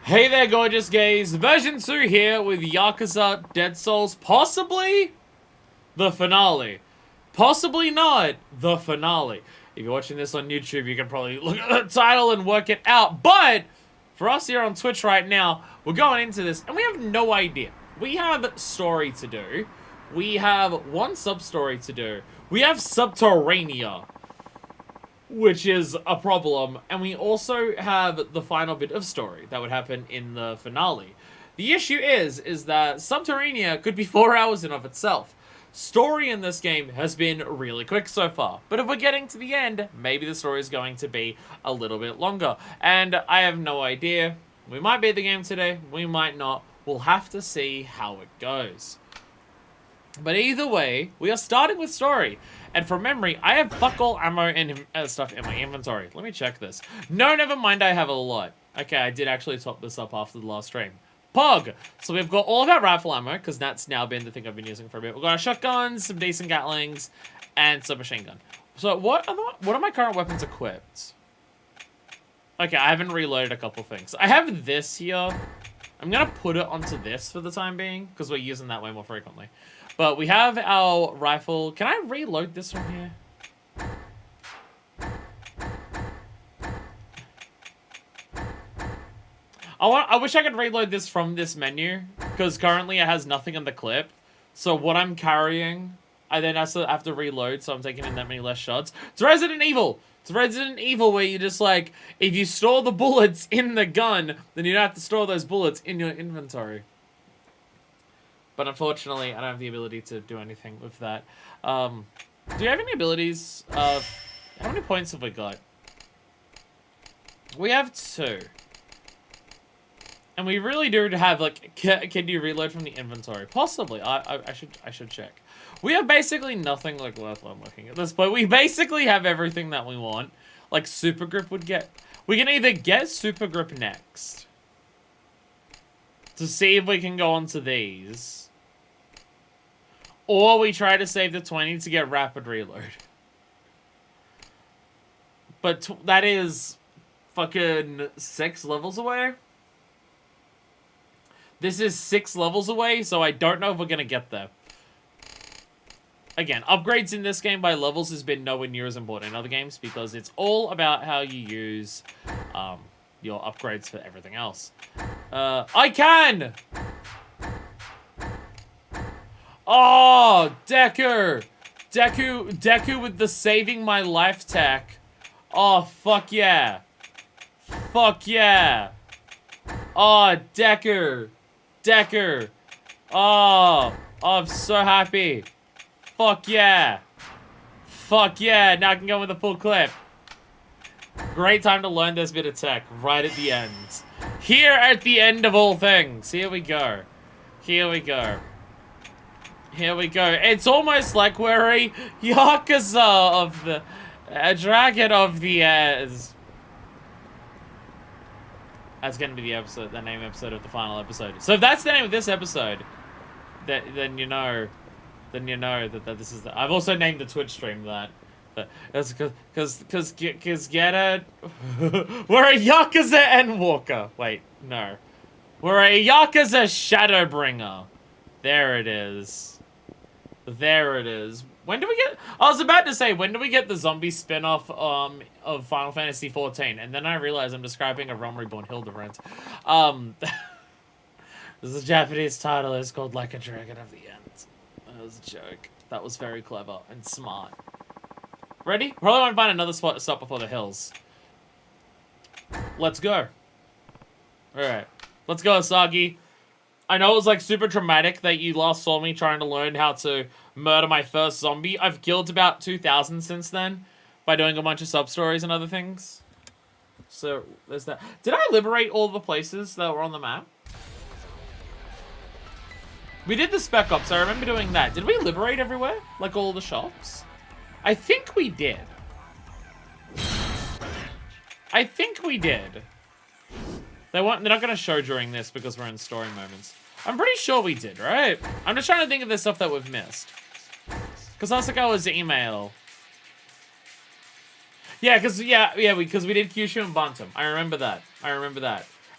Hey there, gorgeous gays. Version 2 here with Yakuza Dead Souls, possibly the finale. Possibly not the finale. If you're watching this on YouTube, you can probably look at the title and work it out. But for us here on Twitch right now, we're going into this and we have no idea. We have story to do. We have one sub-story to do. We have Subterranea, which is a problem, and we also have the final bit of story that would happen in the finale. The issue is that Subterranea could be 4 hours in of itself. Story in this game has been really quick so far, but if we're getting to the end, maybe the story is going to be a little bit longer, and I have no idea. We might beat the game today, we might not. We'll have to see how it goes. But either way, we are starting with story. And from memory, I have fuck all ammo and stuff in my inventory. Let me check this. No, never mind, I have a lot. Okay, I did actually top this up after the last stream. Pog! So we've got all of our rifle ammo, because that's now been the thing I've been using for a bit. We've got our shotguns, some decent gatlings, and some machine gun. So what are my current weapons equipped? Okay, I haven't reloaded a couple things. I have this here. I'm going to put it onto this for the time being, because we're using that way more frequently. But we have our rifle. Can I reload this from here? I wish I could reload this from this menu, because currently it has nothing in the clip. So what I'm carrying, I then have to reload, so I'm taking in that many less shots. It's Resident Evil! It's Resident Evil where you just like, if you store the bullets in the gun, then you don't have to store those bullets in your inventory. But unfortunately, I don't have the ability to do anything with that. Do you have any abilities? How many points have we got? We have 2. And we really do have, like, can you reload from the inventory? Possibly. I should check. We have basically nothing, like, worthwhile looking at this point. We basically have everything that we want. Like, Super Grip would get... We can either get Super Grip next. To see if we can go on to these. Or we try to save the 20 to get Rapid Reload. But that is fucking 6 levels away. This is 6 levels away, so I don't know if we're gonna get there. Again, upgrades in this game by levels has been nowhere near as important in other games because it's all about how you use your upgrades for everything else. I can! Oh, Deku! Deku with the saving my life tech. Oh, fuck yeah. Fuck yeah. Oh, Deku. Oh, I'm so happy. Fuck yeah. Fuck yeah. Now I can go with a full clip. Great time to learn this bit of tech right at the end. Here at the end of all things. Here we go. Here we go. Here we go. It's almost like we're a Yakuza of the... A dragon of the... That's going to be the episode, the name episode of the final episode. So if that's the name of this episode, then you know that this is the... I've also named the Twitch stream that. That's because get it? We're a Yakuza Endwalker. Wait, no. We're a Yakuza Shadowbringer. There it is. There it is. When do we get... I was about to say, when do we get the zombie spin-off of Final Fantasy XIV? And then I realized I'm describing a Realm Reborn Hildebrand. This is a Japanese title. It's called Like a Dragon of the End. That was a joke. That was very clever and smart. Ready? Probably want to find another spot to stop before the hills. Let's go. Alright. Let's go, Asagi. I know it was like super traumatic that you last saw me trying to learn how to murder my first zombie. I've killed about 2,000 since then by doing a bunch of sub-stories and other things. So, there's that. Did I liberate all the places that were on the map? We did the Spec Ops, I remember doing that. Did we liberate everywhere? Like all the shops? I think we did. I think we did. They're not going to show during this because we're in story moments. I'm pretty sure we did, right? I'm just trying to think of the stuff that we've missed. Because Asakawa's email. Yeah, because we did Kyushu and Bantam. I remember that.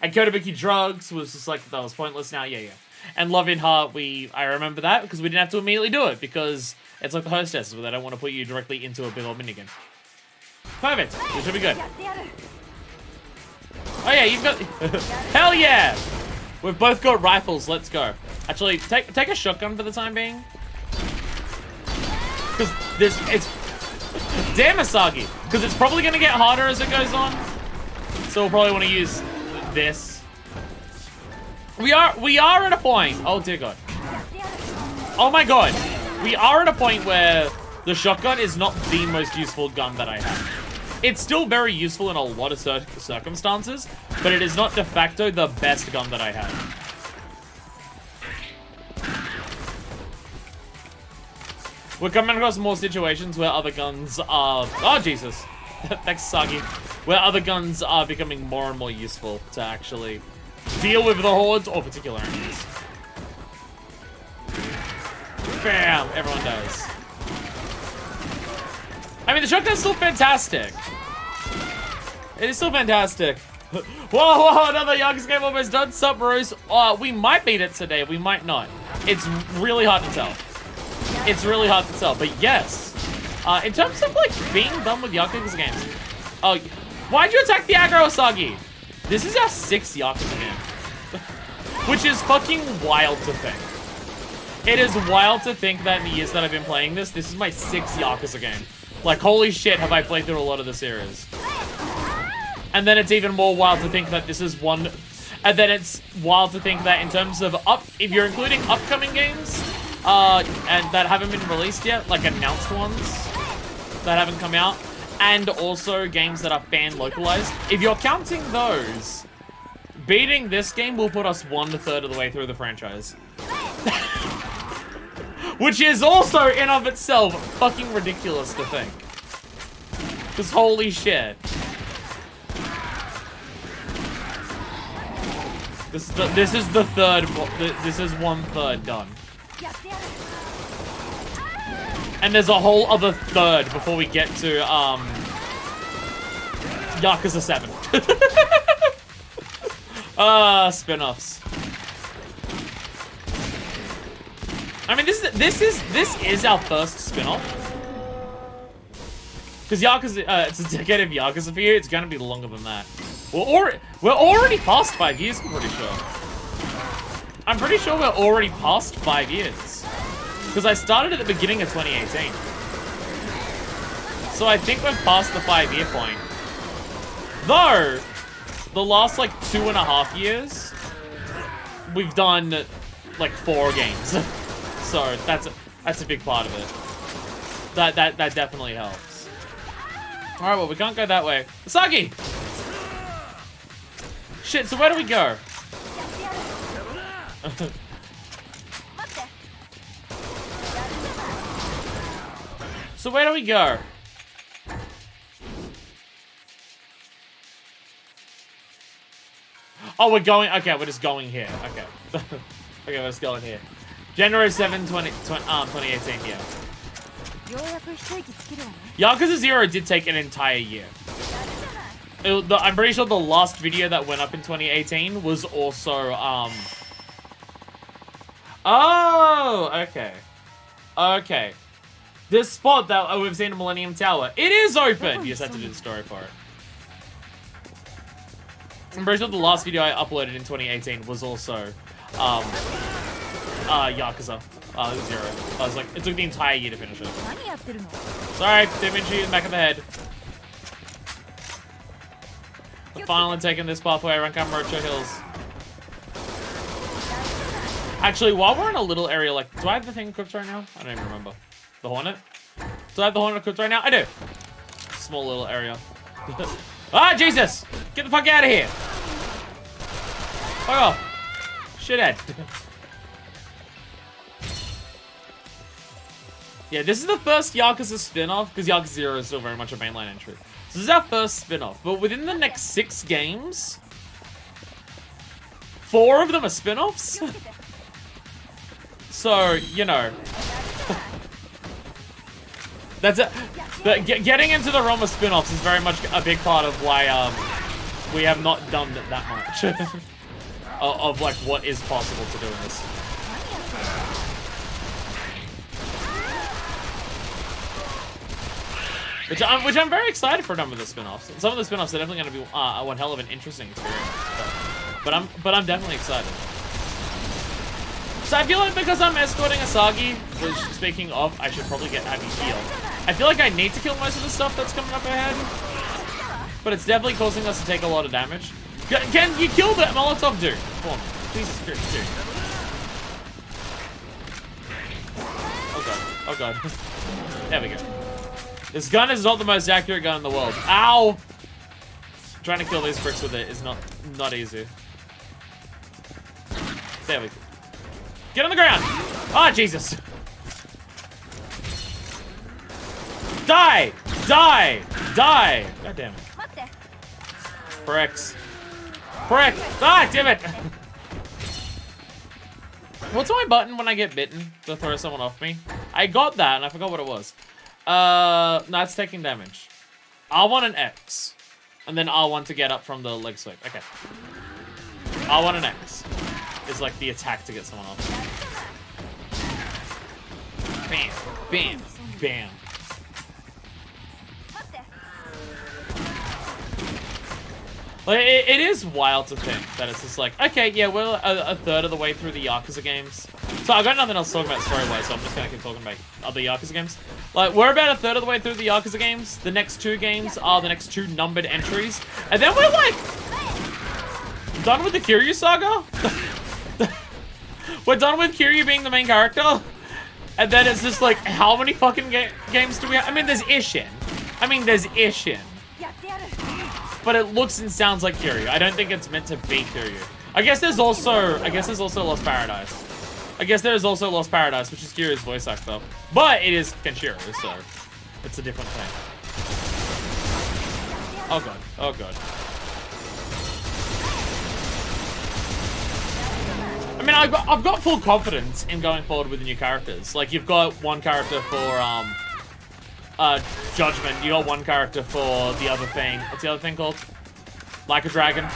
And Kotobuki Drugs was just like, that was pointless now, yeah. And Love in Heart, I remember that because we didn't have to immediately do it because it's like the hostess where they don't want to put you directly into a big old minigame. Perfect, this should be good. Oh yeah, you've got, hell yeah! We've both got rifles, let's go. Actually, take a shotgun for the time being. Because it's, damn Asagi, because it's probably going to get harder as it goes on. So we'll probably want to use this. We are at a point, oh dear god. Oh my god, we are at a point where the shotgun is not the most useful gun that I have. It's still very useful in a lot of circumstances, but it is not de facto the best gun that I have. We're coming across more situations where other guns are... Oh, Jesus. Thanks, Sagi. Where other guns are becoming more and more useful to actually deal with the hordes or particular enemies. Bam! Everyone dies. I mean, the shotgun's still fantastic. It is still fantastic. Whoa, another Yakuza game almost done. Sup, bros? We might beat it today. We might not. It's really hard to tell. It's really hard to tell, but yes. In terms of, like, being done with Yakuza games. Oh, why'd you attack the aggro, Asagi? This is our 6th Yakuza game. Which is fucking wild to think. It is wild to think that in the years that I've been playing this is my 6th Yakuza game. Like, holy shit, have I played through a lot of the series. And then it's even more wild to think that this is one... And then it's wild to think that in terms of if you're including upcoming games, and that haven't been released yet, like announced ones that haven't come out, and also games that are fan-localized, if you're counting those, beating this game will put us 1/3 of the way through the franchise. Which is also, in of itself, fucking ridiculous to think. Because holy shit. This is the third, this is 1/3 done. And there's a whole other third before we get to, Yakuza 7. Spin-offs. I mean, this is our first spin-off. Because Yakuza, it's a decade of Yakuza for you, it's gonna be longer than that. We're already past 5 years, I'm pretty sure. I'm pretty sure we're already past 5 years. Because I started at the beginning of 2018. So I think we've passed the 5-year point. Though, the last, like, 2.5 years, we've done, like, 4 games. So that's a big part of it. That definitely helps. Alright, well, we can't go that way. Asagi! Shit, so where do we go? So where do we go? Oh, we're going... Okay, we're just going here. Okay. Okay, we're just going here. January 7, 2018, yeah. Yakuza 0 did take an entire year. I'm pretty sure the last video that went up in 2018 was also, Oh, okay. Okay. This spot that we've seen in Millennium Tower, it is open! You just have to do the story for it. I'm pretty sure the last video I uploaded in 2018 was also, Yakuza 0. I was like, it took the entire year to finish it. Sorry, didn't mean to shoot you in the back of the head. We're finally taking this pathway around Kamurocho Hills. Actually, while we're in a little area, like, do I have the thing equipped right now? I don't even remember. The Hornet? Do I have the Hornet equipped right now? I do. Small little area. Ah, Jesus! Get the fuck out of here! Fuck off. Shithead. Yeah, this is the first Yakuza spin-off, because Yakuza 0 is still very much a mainline entry. So this is our first spin-off, but within the next 6 games, 4 of them are spin-offs? So, you know. That's it. Getting into the realm of spin-offs is very much a big part of why we have not done that much of like what is possible to do in this. Which I'm very excited for a number of the spin-offs. Some of the spin-offs are definitely going to be one hell of an interesting experience. But I'm definitely excited. So I feel like because I'm escorting Asagi, which speaking of, I should probably get Abby healed. I feel like I need to kill most of the stuff that's coming up ahead. But it's definitely causing us to take a lot of damage. Can you kill the Molotov dude? Come on. Jesus Christ, dude. Oh god. Oh god. There we go. This gun is not the most accurate gun in the world. Ow! Trying to kill these bricks with it is not easy. There we go. Get on the ground! Ah, Jesus! Die! Die! Die! God damn it. Bricks. Brick! Ah, damn it! What's my button when I get bitten to throw someone off me? I got that and I forgot what it was. No, it's taking damage. R1 and X. And then R1 to get up from the leg sweep. Okay. R1 and X is like the attack to get someone off. Bam, bam, bam. Like, it is wild to think that it's just like, okay, yeah, we're a third of the way through the Yakuza games. So I've got nothing else to talk about story-wise, so I'm just gonna keep talking about other Yakuza games. Like, we're about a third of the way through the Yakuza games. The next 2 games are the next 2 numbered entries. And then we're like, done with the Kiryu saga? We're done with Kiryu being the main character? And then it's just like, how many fucking games do we have? I mean, there's Ishin. But it looks and sounds like Kiryu. I don't think it's meant to be Kiryu. I guess there's also Lost Paradise. Which is Kiryu's voice actor. But it is Kenshiro, so it's a different thing. Oh god. Oh god. I mean, I've got full confidence in going forward with the new characters. Like, you've got one character for Judgment. You got one character for the other thing. What's the other thing called? Like a Dragon.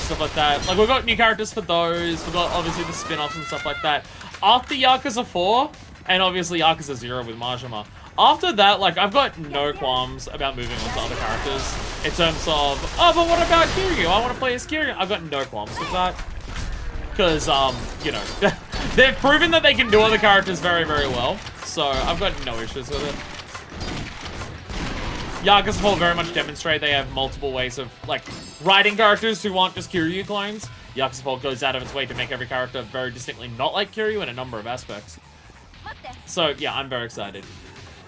Stuff like that. Like, we've got new characters for those. We've got, obviously, the spin-offs and stuff like that. After Yakuza 4, and obviously Yakuza 0 with Majima, after that, like, I've got no qualms about moving on to other characters. In terms of, oh, but what about Kiryu? I want to play as Kiryu. I've got no qualms with that. Because, you know, they've proven that they can do other characters very, very well. So, I've got no issues with it. Yakuza 4 very much demonstrate they have multiple ways of, like, writing characters who aren't just Kiryu clones. Yakuza 4 goes out of its way to make every character very distinctly not like Kiryu in a number of aspects. So, yeah, I'm very excited.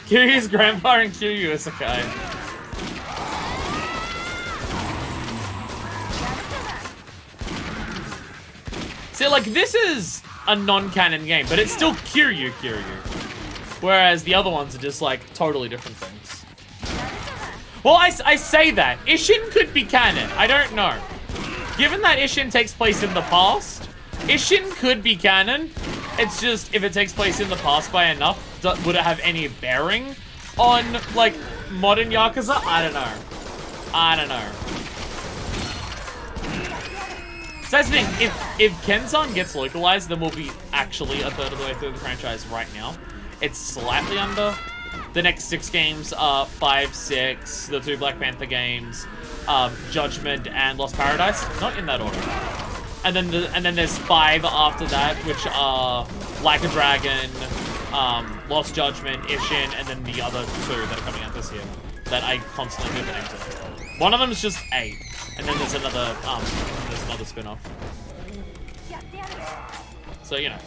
Kiryu's grandpa and Kiryu Isekai. See, like, this is a non-canon game, but it's still Kiryu. Whereas the other ones are just, like, totally different things. Well, I say that. Ishin could be canon. I don't know. Given that Ishin takes place in the past, Ishin could be canon. It's just, if it takes place in the past by enough, would it have any bearing on, like, modern Yakuza? I don't know. So that's the thing, if Kenzan gets localized, then we'll be actually a third of the way through the franchise right now. It's slightly under. The next 6 games are 5, 6, the 2 Black Panther games, Judgment, and Lost Paradise. Not in that order. And then there's 5 after that, which are Like a Dragon, Lost Judgment, Ishin, and then the other 2 that are coming out this year that I constantly move it into. One of them is just 8. And then there's another spin-off. So, you know.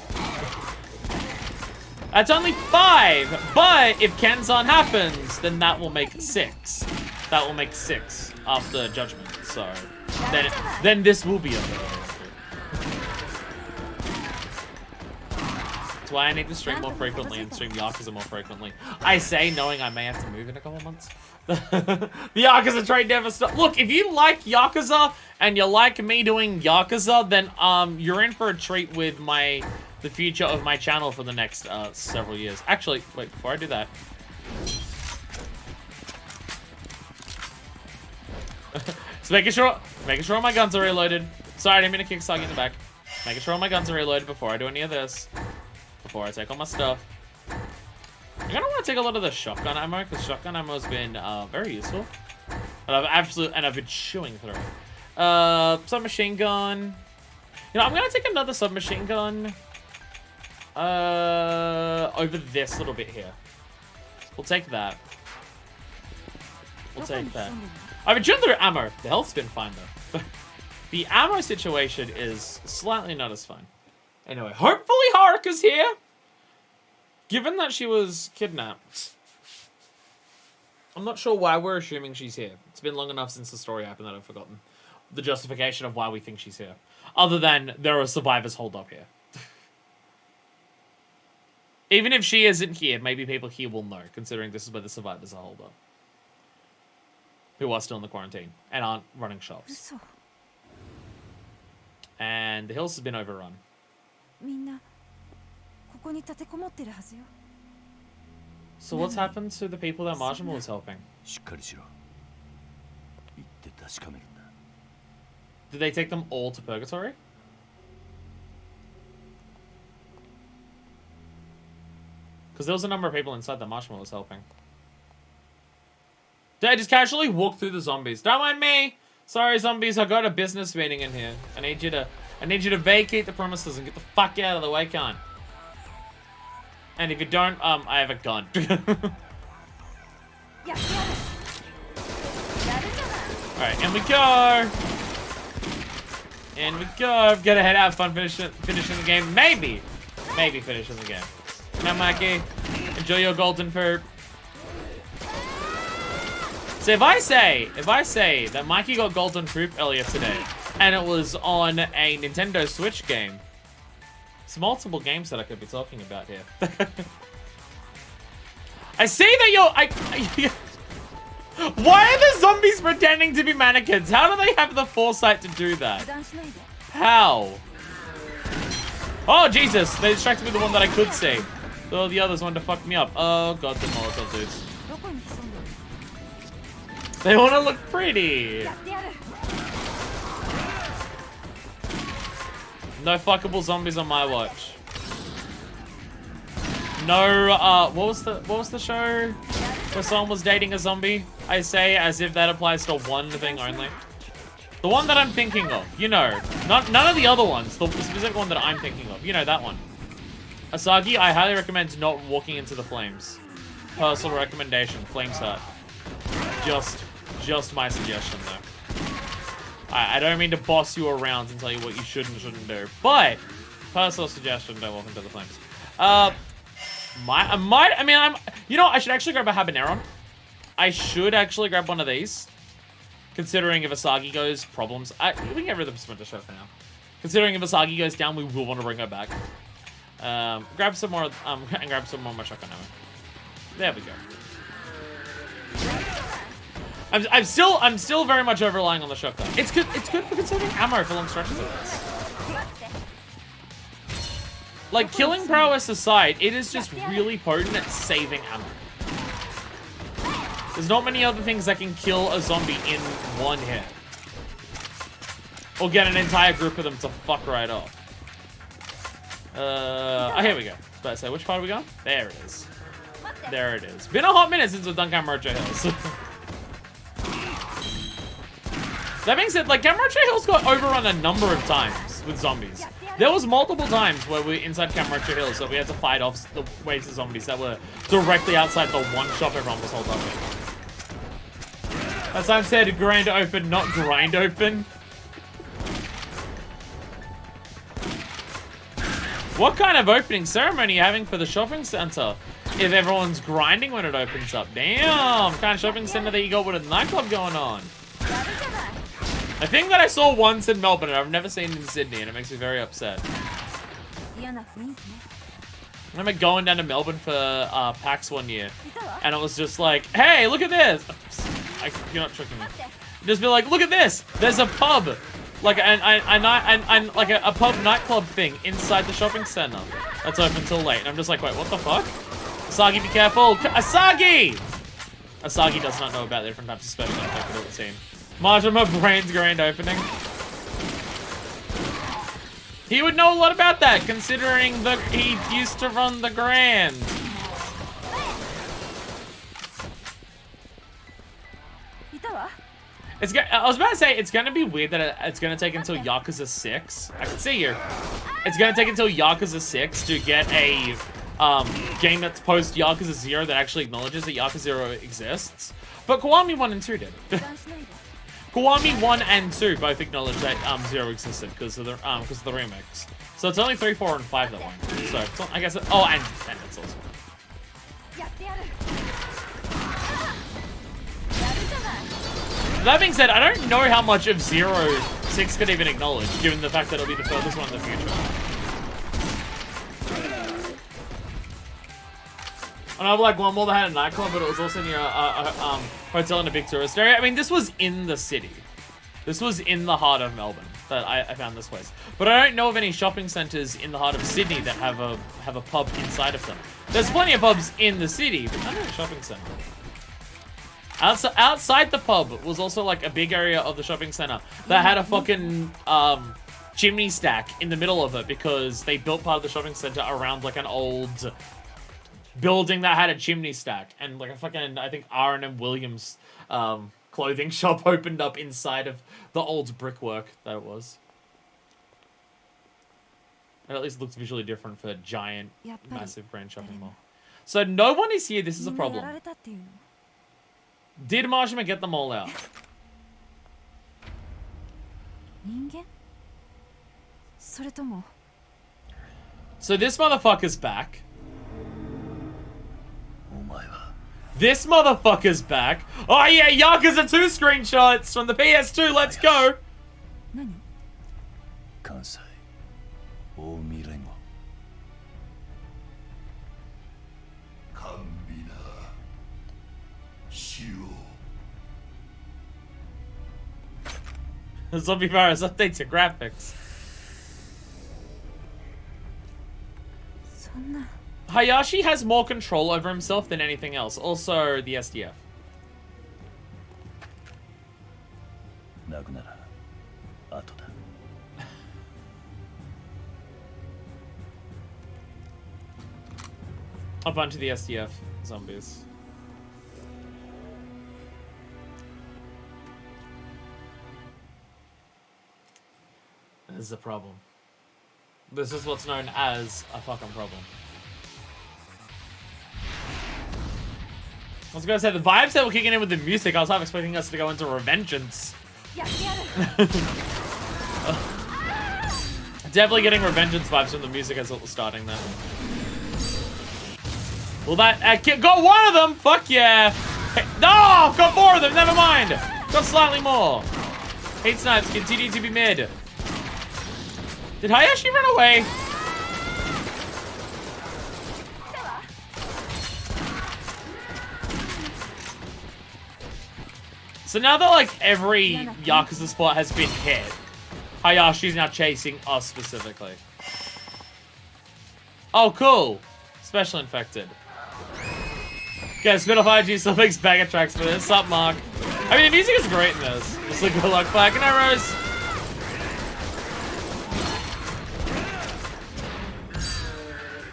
That's only 5! But if Kenzan happens, then that will make 6. That will make 6 after Judgment. So, then this will be a third. That's why I need to stream more frequently and stream Yakuza more frequently. I say, knowing I may have to move in a couple months. The Yakuza trade never stops. Look, if you like Yakuza and you like me doing Yakuza, then you're in for a treat with the future of my channel for the next several years. Actually, wait, before I do that. So making sure all my guns are reloaded. Sorry, I didn't mean to kick Sagi in the back. Making sure all my guns are reloaded before I do any of this. Before I take all my stuff. I'm gonna want to take a lot of the shotgun ammo, because shotgun ammo has been very useful. And I've been chewing through it. Submachine gun. You know, I'm gonna take another submachine gun over this little bit here. We'll take that. We'll take that. I've been chewing through ammo. The health's been fine though. The ammo situation is slightly not as fun. Anyway, hopefully Haruka's here. Given that she was kidnapped, I'm not sure why we're assuming she's here. It's been long enough since the story happened that I've forgotten the justification of why we think she's here. Other than there are survivors holed up here. Even if she isn't here, maybe people here will know, considering this is where the survivors are holed up. Who are still in the quarantine and aren't running shops. And the hills has been overrun. So what's happened to the people that Majima was helping? Did they take them all to purgatory? Because there was a number of people inside that Majima was helping. Did I just casually walk through the zombies? Don't mind me! Sorry, zombies, I got a business meeting in here. I need you to vacate the premises and get the fuck out of the way, cunt. And if you don't, I have a gun. Alright, and we go! And we go! I've got to head out, fun finishing the game. Maybe finishing the game. Now, Mikey, enjoy your golden perp. So if I say that Mikey got golden poop earlier today, and it was on a Nintendo Switch game, it's multiple games that I could be talking about here. I see that why are the zombies pretending to be mannequins? How do they have the foresight to do that? How? Oh, Jesus. They distracted me with the one that I could see. So the others wanted to fuck me up. Oh, God, the Molotov dudes. They want to look pretty. No fuckable zombies on my watch. No, what was the show where someone was dating a zombie? I say as if that applies to one thing only. The one that I'm thinking of, you know, none of the other ones. The specific one that I'm thinking of, you know, that one. Asagi, I highly recommend not walking into the flames. Personal recommendation, flames hurt. Just my suggestion though. I don't mean to boss you around and tell you what you should and shouldn't do, but personal suggestion, don't walk into the flames. You know, I should actually grab a habanero. I should actually grab one of these. Considering if Asagi goes, problems. We can get rid of the Splinter Show for now. Considering if Asagi goes down, we will want to bring her back. Grab some more, and grab some more shotgun ammo. There we go. I'm still very much over-relying on the shotgun. It's good for conserving ammo for long stretches of this. Like, killing prowess aside, it is just really potent at saving ammo. There's not many other things that can kill a zombie in one hit. Or get an entire group of them to fuck right off. Oh, here we go. But I say, which part are we going? There it is. There it is. Been a hot minute since we've done Kamurocho Hills. That being said, like, Kamurocho Hills got overrun a number of times with zombies. There was multiple times where we inside Kamurocho Hills that we had to fight off the waves of zombies that were directly outside the one shop everyone was holed up in. That time said grand open, not grind open. What kind of opening ceremony are you having for the shopping center? If everyone's grinding when it opens up. Damn, kind of shopping center that you got with a nightclub going on. A thing that I saw once in Melbourne and I've never seen in Sydney, and it makes me very upset. I remember going down to Melbourne for PAX one year, and it was just like, hey, look at this. You're not tricking me. Just be like, look at this. There's a pub, like a pub nightclub thing inside the shopping center that's open till late. And I'm just like, wait, what the fuck? Asagi, be careful. Asagi! Asagi does not know about the different types of special effects of the team. Majima Brain's grand opening. He would know a lot about that, considering that he used to run the Grand. I was about to say, it's gonna be weird that it's gonna take until Yakuza 6. I can see you. It's gonna take until Yakuza 6 to get a game that's post Yakuza 0 that actually acknowledges that Yakuza 0 exists. But Kiwami 1 and 2 did. Kiwami 1 and 2 both acknowledge that 0 existed because of the remix. So it's only 3, 4, and 5 that won't. So I guess and it's also. That being said, I don't know how much of 0 6 could even acknowledge, given the fact that it'll be the furthest one in the future. I know, like, one more that had a nightclub, but it was also near a hotel in a big tourist area. I mean, this was in the city. This was in the heart of Melbourne that I found this place. But I don't know of any shopping centres in the heart of Sydney that have a pub inside of them. There's plenty of pubs in the city, but not in a shopping centre. Outside the pub was also, like, a big area of the shopping centre that had a fucking chimney stack in the middle of it because they built part of the shopping centre around, like, an old building that had a chimney stack, and like a fucking, I think, R&M Williams clothing shop opened up inside of the old brickwork that it was. It at least looks visually different for a giant, massive grand shopping mall. So no one is here, this is a problem. Did Majima get them all out? So this motherfucker's back. This motherfucker's back. Oh yeah, Yakuza 2 screenshots from the PS2, let's go! Zombie virus updates your graphics. Hayashi has more control over himself than anything else. Also, the SDF. A bunch of the SDF zombies. This is a problem. This is what's known as a fucking problem. I was gonna say, the vibes that were kicking in with the music, I was half expecting us to go into Revengeance. Definitely getting Revengeance vibes from the music as it was starting there. Well, that got one of them! Fuck yeah! Hey, no! Got 4 of them, never mind! Got slightly more. Hate snipes continue to be mid. Did Hayashi run away? So now that, like, every Yakuza spot has been hit, Hayashi's now chasing us specifically. Oh, cool. Special infected. Okay, spin off IG still makes bag tracks for this. Sup, Mark? I mean, the music is great in this. Just like good luck, flag and arrows.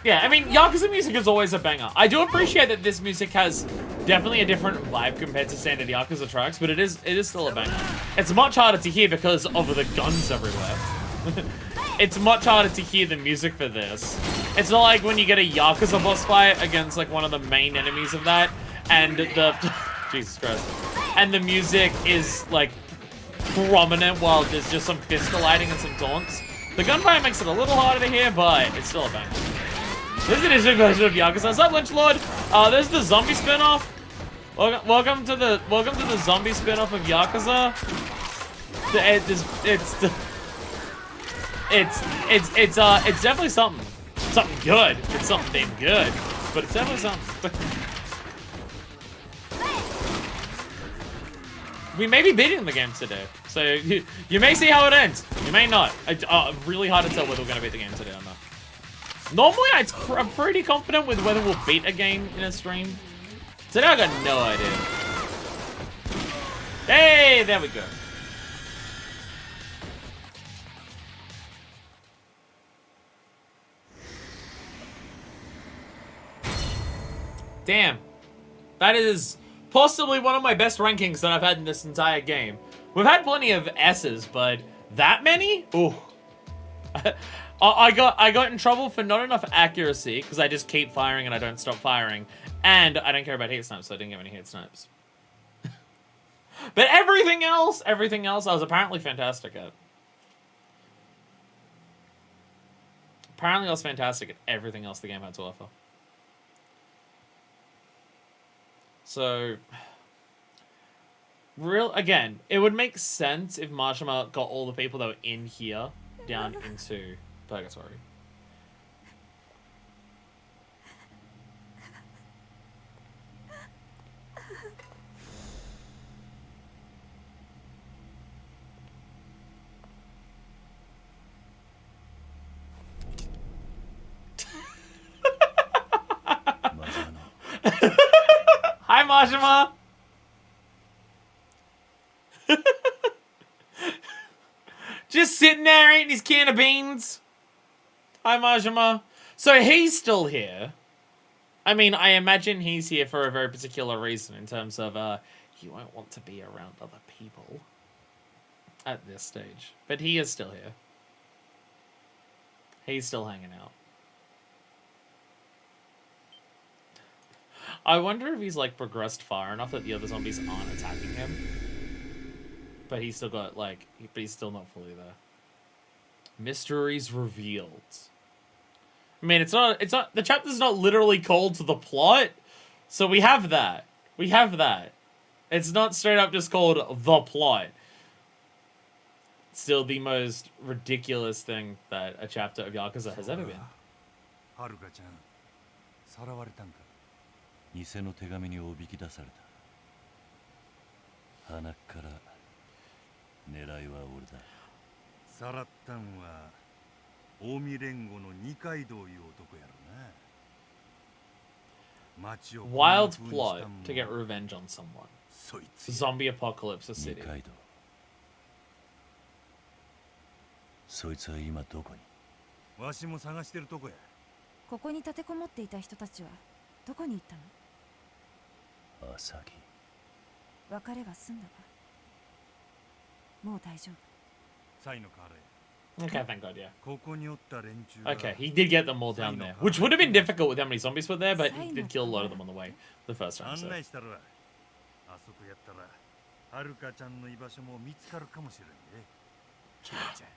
Yeah, I mean, Yakuza music is always a banger. I do appreciate that this music has definitely a different vibe compared to standard Yakuza tracks, but it is still a banger. It's much harder to hear because of the guns everywhere. It's much harder to hear the music for this. It's not like when you get a Yakuza boss fight against like one of the main enemies of that, and the Jesus Christ, and the music is like prominent while there's just some fist colliding and some taunts. The gunfire makes it a little harder to hear, but it's still a banger. This is an interesting version of Yakuza. What's up, Lynch Lord? There's the zombie spin-off. Welcome to the zombie spin-off of Yakuza. It's definitely something good. It's something damn good, but it's definitely something. We may be beating the game today, so you may see how it ends. You may not. Really hard to tell whether we're gonna beat the game today or not. Normally, I'm pretty confident with whether we'll beat a game in a stream. Today, I got no idea. Hey, there we go. Damn. That is possibly one of my best rankings that I've had in this entire game. We've had plenty of S's, but that many? Ooh. I got in trouble for not enough accuracy, because I just keep firing and I don't stop firing. And I don't care about heat snipes, so I didn't get any heat snipes. But everything else I was apparently fantastic at. Apparently I was fantastic at everything else the game had to offer. So, again, it would make sense if Majima got all the people that were in here down into Purgatory. Hi, Majima! Just sitting there eating his can of beans. Hi, Majima. So he's still here. I mean, I imagine he's here for a very particular reason in terms of, he won't want to be around other people at this stage. But he is still here. He's still hanging out. I wonder if he's, like, progressed far enough that the other zombies aren't attacking him. But he's still got, like... But he's still not fully there. Mysteries revealed. I mean, it's not... The chapter's not literally called to the plot. So we have that. We have that. It's not straight up just called the plot. It's still the most ridiculous thing that a chapter of Yakuza has ever been. 偽の手紙におびき出された。鼻から狙いは俺だ。さらったんは近江連合の二階堂いう男やろな。町を Wild plot to get revenge on someone. そいつ Zombie apocalypse city. 二階堂。そいつは今どこに？わしも探してるとこや。ここに立てこもっていた人たちはどこに行ったの？朝木。別れは済んだわ。もう大丈夫。サイのカレー。 Okay, thank God, yeah. ここにおった連中が Okay, he did get them all down there. Which would have been difficult with how many zombies were there, but he did kill a lot of them on the way the first time, 案 so... 内したらあそこやったらはるかちゃんの居場所も見つかるかもしれんね。キリちゃん。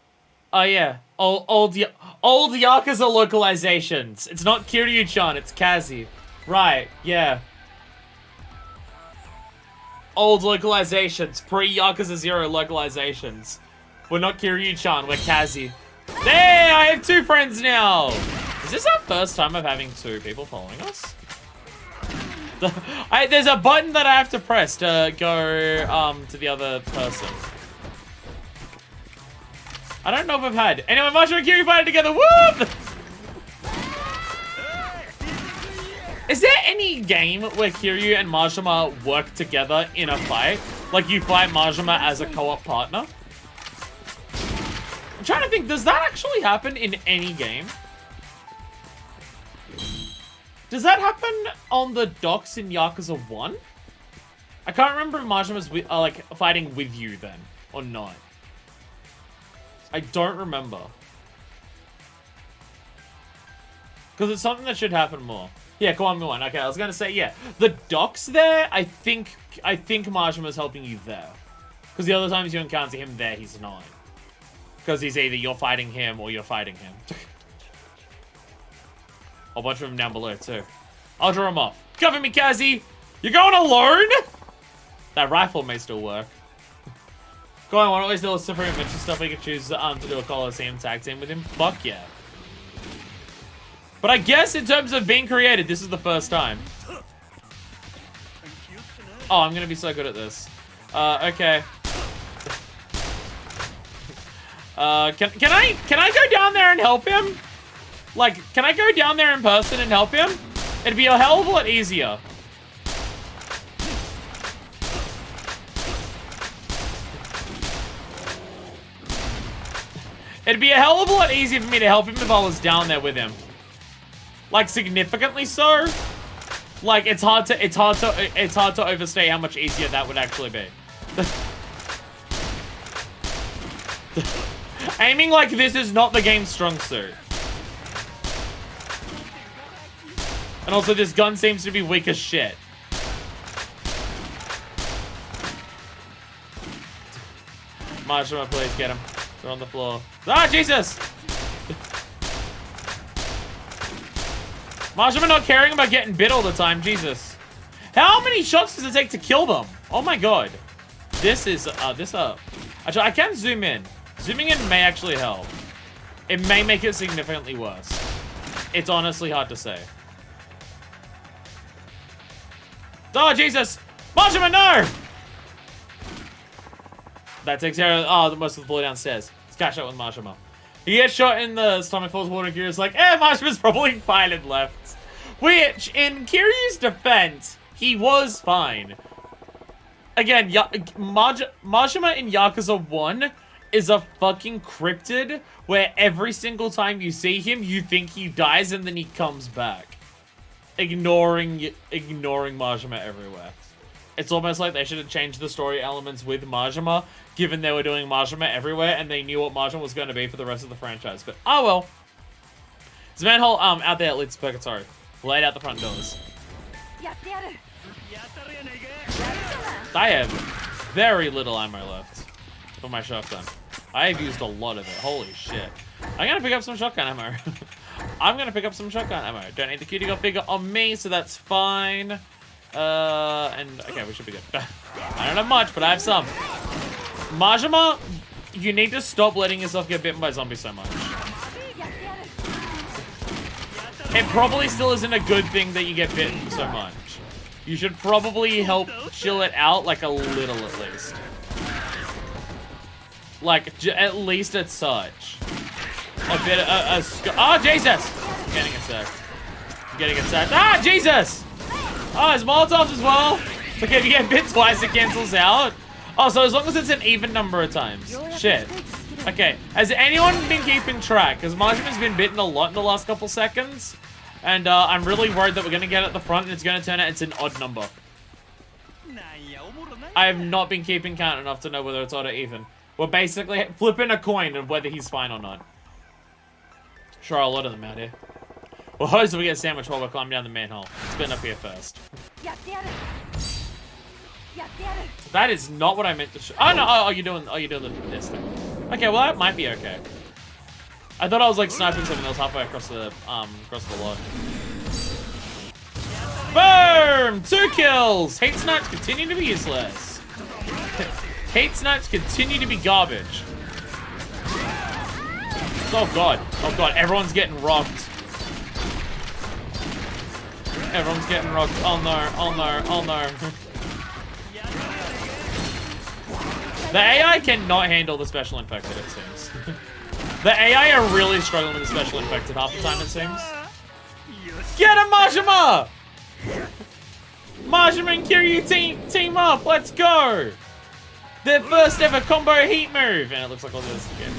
Oh yeah, old Yakuza localizations. It's not Kiryu-chan, it's Kazi. Right, yeah. Old localizations, pre-Yakuza 0 localizations. We're not Kiryu-chan, we're Kazi. Hey, I have two friends now! Is this our first time of having two people following us? There's a button that I have to press to go to the other person. I don't know if I've had. Anyway, Majima and Kiryu fighting together. Whoop! Is there any game where Kiryu and Majima work together in a fight? Like you fight Majima as a co-op partner? I'm trying to think, does that actually happen in any game? Does that happen on the docks in Yakuza 1? I can't remember if Majima's like fighting with you then, or not. I don't remember. Because it's something that should happen more. Yeah, Kiwami 1. Okay, I was going to say, yeah. The docks there, I think Majima's helping you there. Because the other times you encounter him there, he's not. Because he's either you're fighting him or you're fighting him. A bunch of them down below, too. I'll draw them off. Cover me, Kazi! You're going alone? That rifle may still work. Go on, why don't we do a super adventure stuff? We could choose to do a Coliseum tag team with him. Fuck yeah. But I guess in terms of being created, this is the first time. Oh, I'm gonna be so good at this. Okay. Can I go down there and help him? Like, can I go down there in person and help him? It'd be a hell of a lot easier. It'd be a hell of a lot easier for me to help him if I was down there with him. Like, significantly so. Like, it's hard to overstate how much easier that would actually be. Aiming like this is not the game's strong suit. And also, this gun seems to be weak as shit. Majima, please get him. They're on the floor. Ah, Jesus! Majima not caring about getting bit all the time. Jesus. How many shots does it take to kill them? Oh my god. This is, actually, I can zoom in. Zooming in may actually help. It may make it significantly worse. It's honestly hard to say. Oh, Jesus! Majima, no! That takes care of, most of the bullet downstairs. Let's catch up with Majima. He gets shot in the stomach, falls water. Kiryu's like, Majima's probably fine and left. Which, in Kiryu's defense, he was fine. Again, Majima in Yakuza 1 is a fucking cryptid where every single time you see him, you think he dies and then he comes back. Ignoring Majima everywhere. It's almost like they should have changed the story elements with Majima, given they were doing Majima everywhere and they knew what Majima was going to be for the rest of the franchise. But, oh well. There's a manhole out there at Leeds Purgatory. Laid out the front doors. I have very little ammo left for my shotgun. I have used a lot of it. Holy shit. I'm going to pick up some shotgun ammo. I'm going to pick up some shotgun ammo. Don't need the cutie got figure on me, so that's fine. And okay, we should be good. I don't have much, but I have some. Majima, you need to stop letting yourself get bitten by zombies so much. It probably still isn't a good thing that you get bitten so much. You should probably help chill it out, like, a little at least. Like, at least at such. A bit oh, Jesus! I'm getting attacked. I'm getting attacked. Ah, Jesus! Oh, there's Molotovs as well. Okay, if you get bit twice, it cancels out. Oh, so as long as it's an even number of times. Shit. Okay, has anyone been keeping track? Because Majima's been bitten a lot in the last couple seconds. And I'm really worried that we're going to get at the front and it's going to turn out it's an odd number. I have not been keeping count enough to know whether it's odd or even. We're basically flipping a coin of whether he's fine or not. Sure, a lot of them out here. Well, hopefully we get sandwiched while we're climbing down the manhole. Let's spin up here first. That is not what I meant to show. Oh no! Oh, you're doing this thing. Okay, well that might be okay. I thought I was like sniping something else halfway across the lot. Boom! 2 kills. Hate snipes continue to be useless. Hate snipes continue to be garbage. Oh god! Oh god! Everyone's getting rocked. Everyone's getting rocked. Oh no, oh no, oh no. The AI cannot handle the special infected, it seems. The AI are really struggling with the special infected half the time, it seems. Get him, Majima! Majima and Kiryu team up, let's go! Their first ever combo heat move! And it looks like all this again.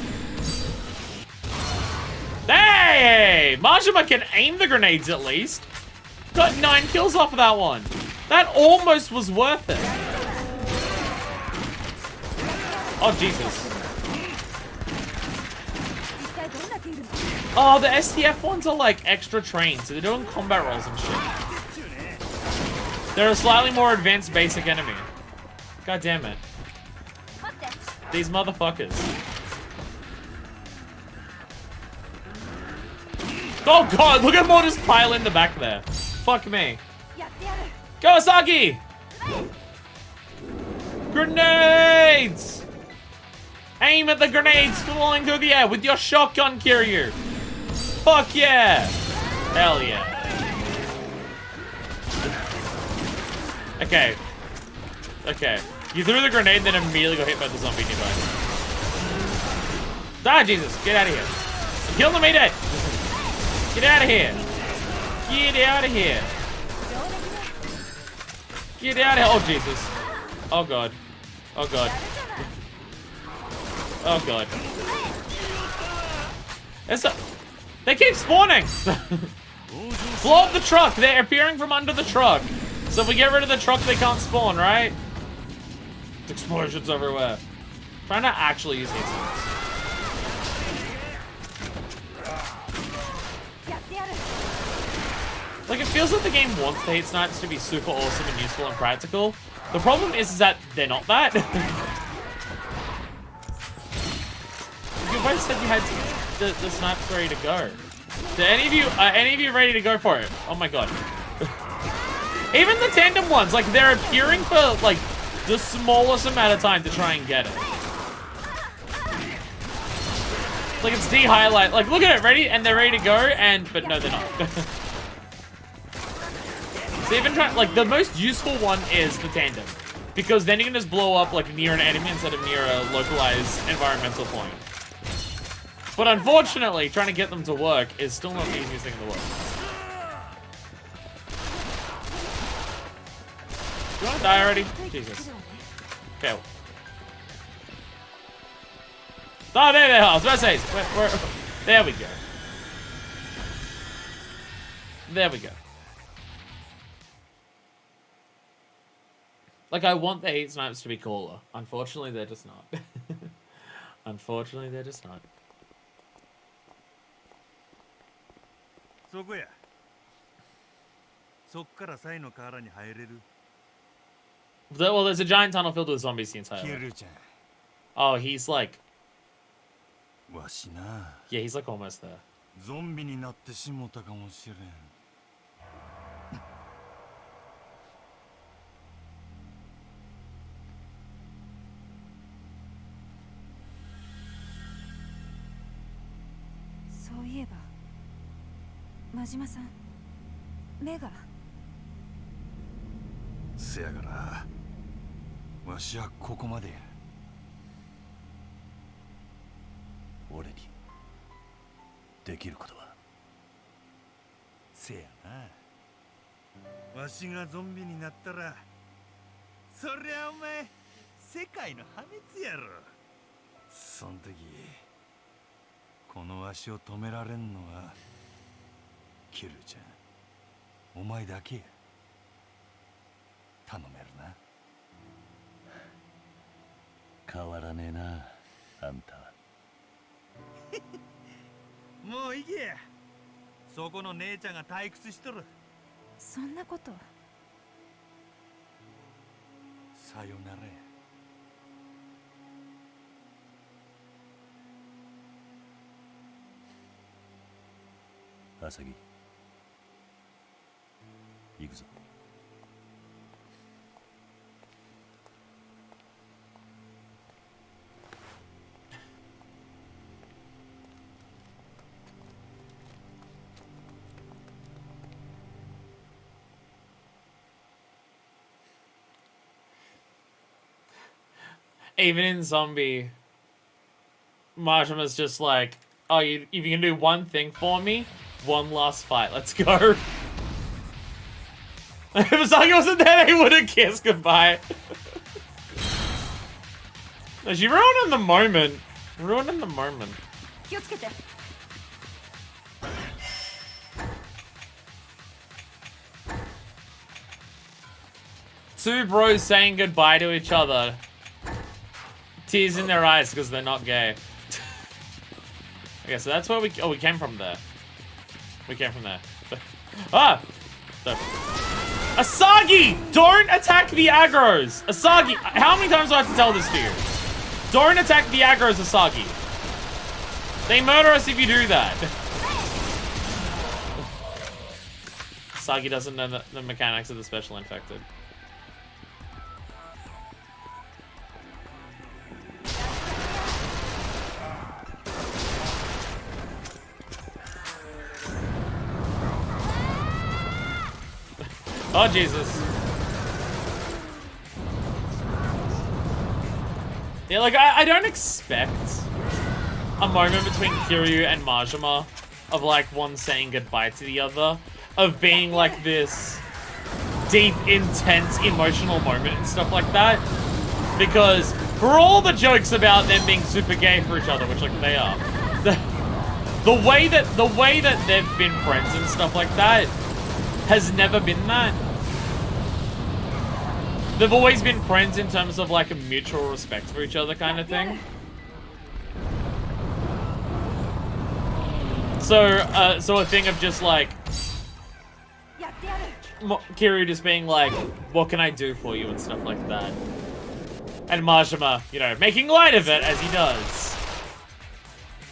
Hey! Majima can aim the grenades at least. Got 9 kills off of that one. That almost was worth it. Oh, Jesus. Oh, the STF ones are like extra trained, so they're doing combat rolls and shit. They're a slightly more advanced basic enemy. God damn it. These motherfuckers. Oh god, look at them all just pile in the back there. Fuck me. Go, Asagi! Grenades! Aim at the grenades falling through the air with your shotgun, Kiryu. Fuck yeah! Hell yeah. Okay. Okay. You threw the grenade, then immediately got hit by the zombie nearby. Ah, Jesus. Get out of here. Kill the meat. Get out of here. Get out of here. Get out of here. Oh, Jesus. Oh, God. Oh, God. Oh, God. They keep spawning! Blow up the truck! They're appearing from under the truck. So if we get rid of the truck, they can't spawn, right? Explosions everywhere. Trying to actually use these things. Like, it feels like the game wants the hate snipes to be super awesome and useful and practical. The problem is that they're not that. You both said you had the snipes ready to go. Are any of you ready to go for it? Oh my god. Even the tandem ones, like, they're appearing for, like, the smallest amount of time to try and get it. Like, it's de-highlight. Like, look at it, ready? And they're ready to go, but no, they're not. So even trying, like, the most useful one is the tandem. Because then you can just blow up, like, near an enemy instead of near a localized environmental point. But unfortunately, trying to get them to work is still not the easiest thing in the world. You wanna die already? Jesus. Okay. Oh, there they are. I was about to say, there we go. There we go. Like, I want the hate snipes to be cooler. Unfortunately, they're just not. Unfortunately, they're just not. そこや。そっからサイの河原に入れる。Well, there's a giant tunnel filled with zombies the entire way. Kiryu-chan. Oh, he's like... わしな。 Yeah, he's like almost there. ゾンビになってしもたかもしれん。そういえば真島さん目がせやからわしはここまでや。俺にできることは。せやな。わしがゾンビになったらそりゃお前世界の破滅やろ。そん時このわしを止められんのはキルちゃんお前だけや。頼めるな。変わらねえな、あんたは。もう行けや。そこの姉ちゃんが退屈しとる。そんなこと。さよならや。アサギ行くぞ。Even in zombie, Majima's just like, oh, if you can do one thing for me, one last fight, let's go. If Usagi wasn't there, they would have kissed goodbye. She ruining the moment. Ruining the moment. Two bros saying goodbye to each other. Tears in their eyes because they're not gay. Okay, so that's where we came from there. We came from there. Ah! Asagi! Don't attack the aggros! Asagi! How many times do I have to tell this to you? Don't attack the aggros, Asagi. They murder us if you do that. Asagi doesn't know the mechanics of the special infected. Oh, Jesus. Yeah, like, I don't expect a moment between Kiryu and Majima of, like, one saying goodbye to the other, of being, like, this deep, intense, emotional moment and stuff like that. Because for all the jokes about them being super gay for each other, which, like, they are, The way that they've been friends and stuff like that has never been that. They've always been friends in terms of like a mutual respect for each other kind of thing. So a thing of just like Kiryu just being like, what can I do for you and stuff like that. And Majima, you know, making light of it as he does.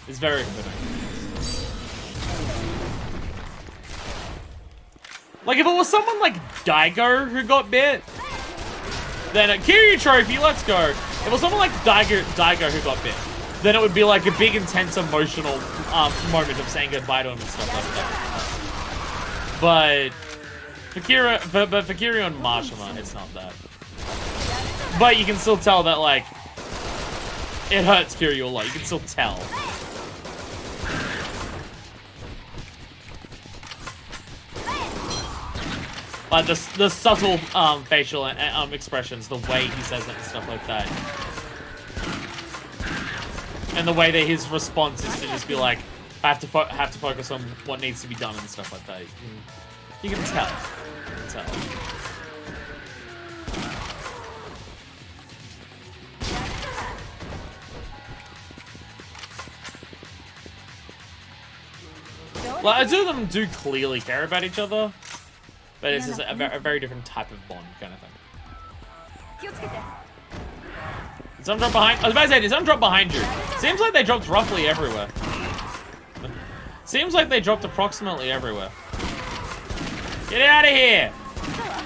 Is very fitting. Like if it was someone like Daigo who got bit, then a Kiryu trophy, let's go. If it was someone like Daigo who got bit, then it would be like a big, intense, emotional moment of saying goodbye to him and stuff like that. But for Kiryu and Majima, it's not that. But you can still tell that like it hurts Kiryu a lot. You can still tell. Like the subtle facial expressions, the way he says it and stuff like that. And the way that his response is to just be like, I have to focus on what needs to be done and stuff like that. You can tell. You can tell. Like, the two of them do clearly care about each other. But it's just a very different type of bond kind of thing. Did some drop behind? I was about to say, did some drop behind you? Seems like they dropped roughly everywhere. Seems like they dropped approximately everywhere. Get out of here!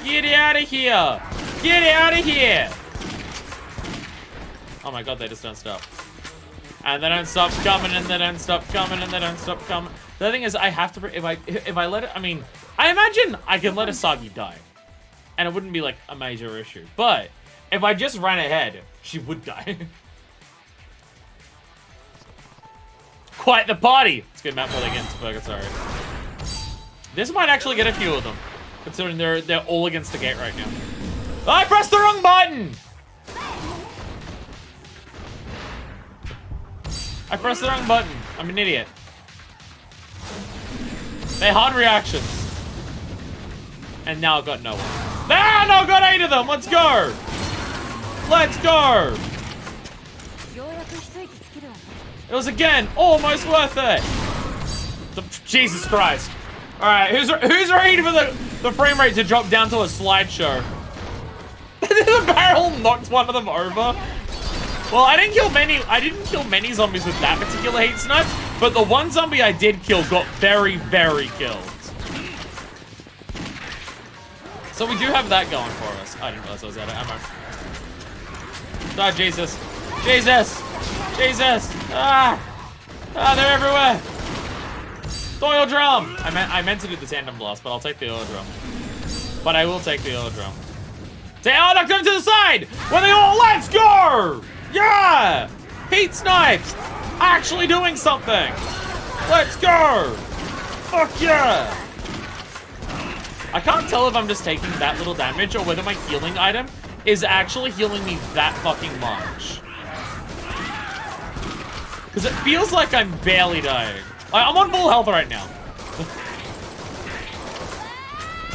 Get out of here! Get out of here! Oh my god, they just don't stop. And they don't stop coming, and they don't stop coming, and they don't stop coming. The thing is, I have to, if I let it, I mean, I imagine I can let Asagi die. And it wouldn't be like a major issue. But if I just ran ahead, she would die. Quite the party! It's a good map before they get into Purgatory. This might actually get a few of them. Considering they're all against the gate right now. I pressed the wrong button! I pressed the wrong button. I'm an idiot. They hard reactions. And now I've got no one. Ah, no, got 8 of them. Let's go. Let's go. It was again almost worth it. Jesus Christ. All right, who's ready for the frame rate to drop down to a slideshow? The barrel knocked one of them over. Well, I didn't kill many zombies with that particular heat snipe, but the one zombie I did kill got very, very killed. So we do have that going for us. I didn't realize I was out of ammo. Ah, Jesus. Jesus! Jesus! Ah! Ah, they're everywhere! The oil drum! I meant to do the tandem blast, but I'll take the oil drum. But I will take the oil drum. Oh, knock them to the side! When they all, let's go! Yeah! Heat snipes! Actually doing something! Let's go! Fuck yeah! I can't tell if I'm just taking that little damage or whether my healing item is actually healing me that fucking much. Because it feels like I'm barely dying. I'm on full health right now.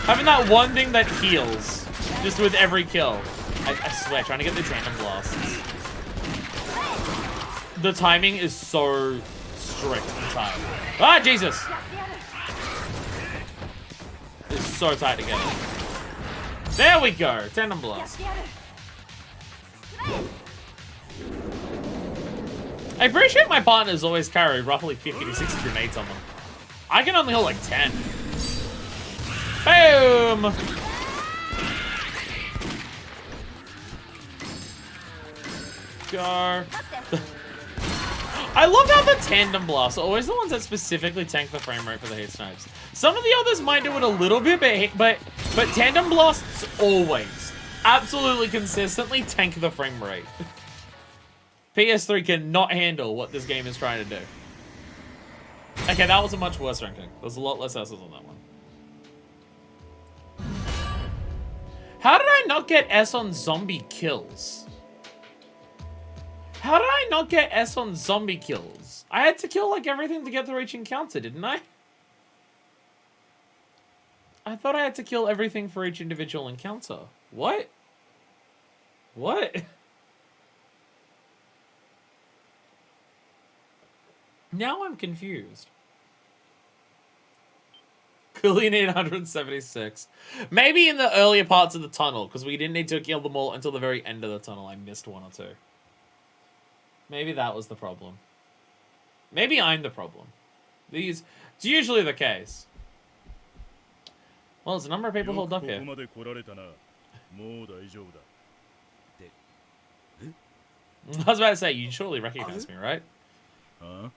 Having that one thing that heals just with every kill. I swear, trying to get the tandem blasts. The timing is so strict and tight. Ah, Jesus! It's so tight together. There we go! Tandem blast. I appreciate my partners always carry roughly 50 to 60 grenades on them. I can only hold like 10. Boom! Go. I love how the tandem blasts are always the ones that specifically tank the frame rate for the heat snipes. Some of the others might do it a little bit, but tandem blasts always, absolutely consistently tank the frame rate. PS3 cannot handle what this game is trying to do. Okay, that was a much worse ranking. There's a lot less S's on that one. How did I not get S on zombie kills? How did I not get S on zombie kills? I had to kill, like, everything to get through each encounter, didn't I? I thought I had to kill everything for each individual encounter. What? What? Now I'm confused. Clearly need 176. Maybe in the earlier parts of the tunnel, because we didn't need to kill them all until the very end of the tunnel. I missed one or two. Maybe that was the problem. Maybe I'm the problem. It's usually the case. Well, there's a number of people holed up here. I was about to say, you surely recognize me, right? Huh?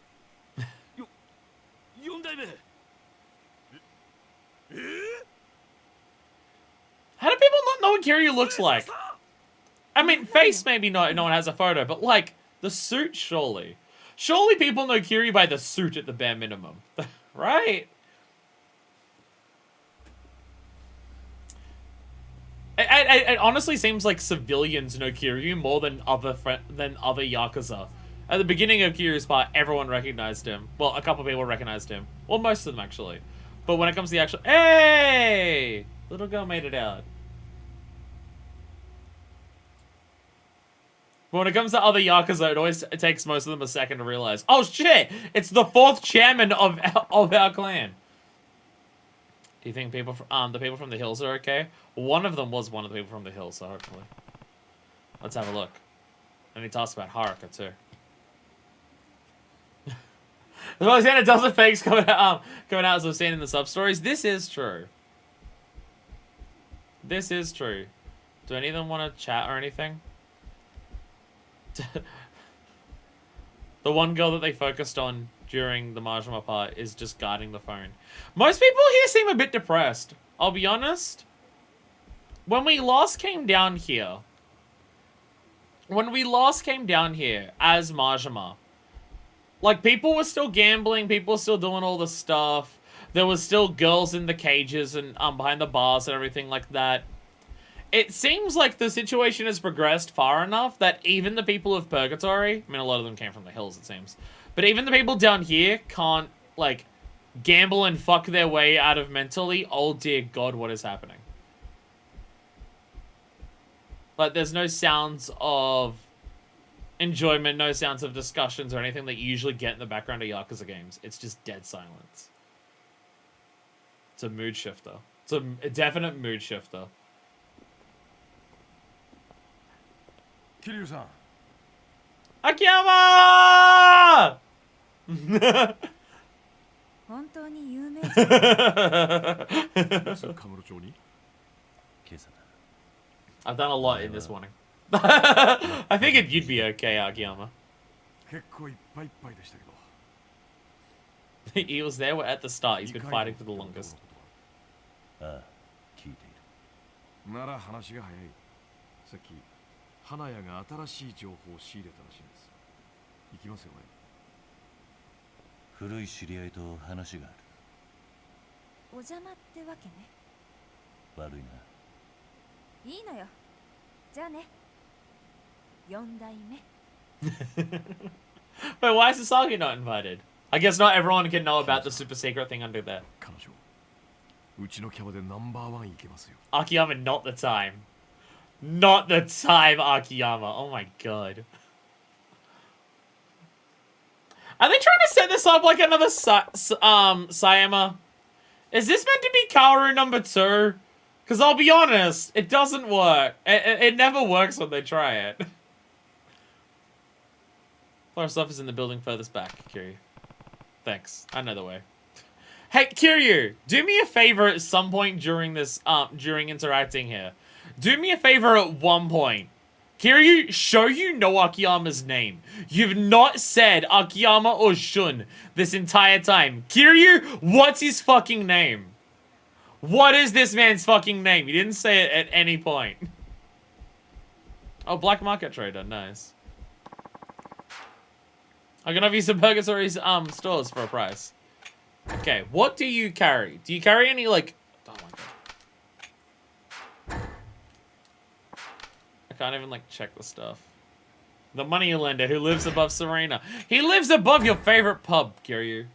How do people not know what Kiryu looks like? I mean, face maybe not, no one has a photo, but like, the suit surely. Surely people know Kiryu by the suit at the bare minimum. Right? It honestly seems like civilians know Kiryu more than other Yakuza. At the beginning of Kiryu's part, everyone recognized him. Well, a couple people recognized him. Well, most of them, actually. But when it comes to the actual... Hey! Little girl made it out. But when it comes to other Yakuza, it takes most of them a second to realize, oh shit! It's the 4th chairman of our clan. Do you think people from, the people from the hills are okay? One of them was one of the people from the hills, so hopefully. Let's have a look. And he talks about Haruka, too. As well as saying, it doesn't fakes coming out as we've seen in the sub-stories. This is true. This is true. Do any of them want to chat or anything? The one girl that they focused on during the Majima part is just guarding the phone. Most people here seem a bit depressed. I'll be honest. When we last came down here as Majima, like, people were still gambling, people were still doing all the stuff. There was still girls in the cages and behind the bars and everything like that. It seems like the situation has progressed far enough that even the people of Purgatory, I mean, a lot of them came from the hills, it seems, but even the people down here can't, like, gamble and fuck their way out of mentally, oh dear God, what is happening? Like, there's no sounds of enjoyment, no sounds of discussions or anything that you usually get in the background of Yakuza games. It's just dead silence. It's a mood shifter. It's a definite mood shifter. Kiryu-san. Akiyama! 本当に有名じゃん。I've done a lot in this morning. I figured you'd be okay, Akiyama. He was there at the start. He's been fighting for the longest. 聞いている。なら話が早い。さっき花屋が新しい情報を仕入れたらしいんです。行きますよね。古い知り合いと話がある。お邪魔ってわけね。悪いな。いいのよ。じゃあね。4代目。 Wait, why is Sasagi not invited? I guess not everyone can know about the super secret thing under there. 彼女、うちのキャバでナンバー1行けますよ。 Akiyama, not the time. Not the time, Akiyama. Oh my god. Are they trying to set this up like another Sayama? Is this meant to be Kaoru number 2? Because I'll be honest, it doesn't work. It never works when they try it. Forest office in the building furthest back, Kiryu. Thanks. I know the way. Hey, Kiryu, do me a favor at some point during this, during interacting here. Do me a favor at one point. Kiryu, show you know Akiyama's name. You've not said Akiyama or Shun this entire time. Kiryu, what's his fucking name? What is this man's fucking name? You didn't say it at any point. Oh, black market trader. Nice. I'm gonna have you some Purgatory's stores for a price. Okay, what do you carry? Do you carry any, like... Oh my god. I can't even, like, check the stuff. The moneylender who lives above Serena. He lives above your favorite pub, Kiryu.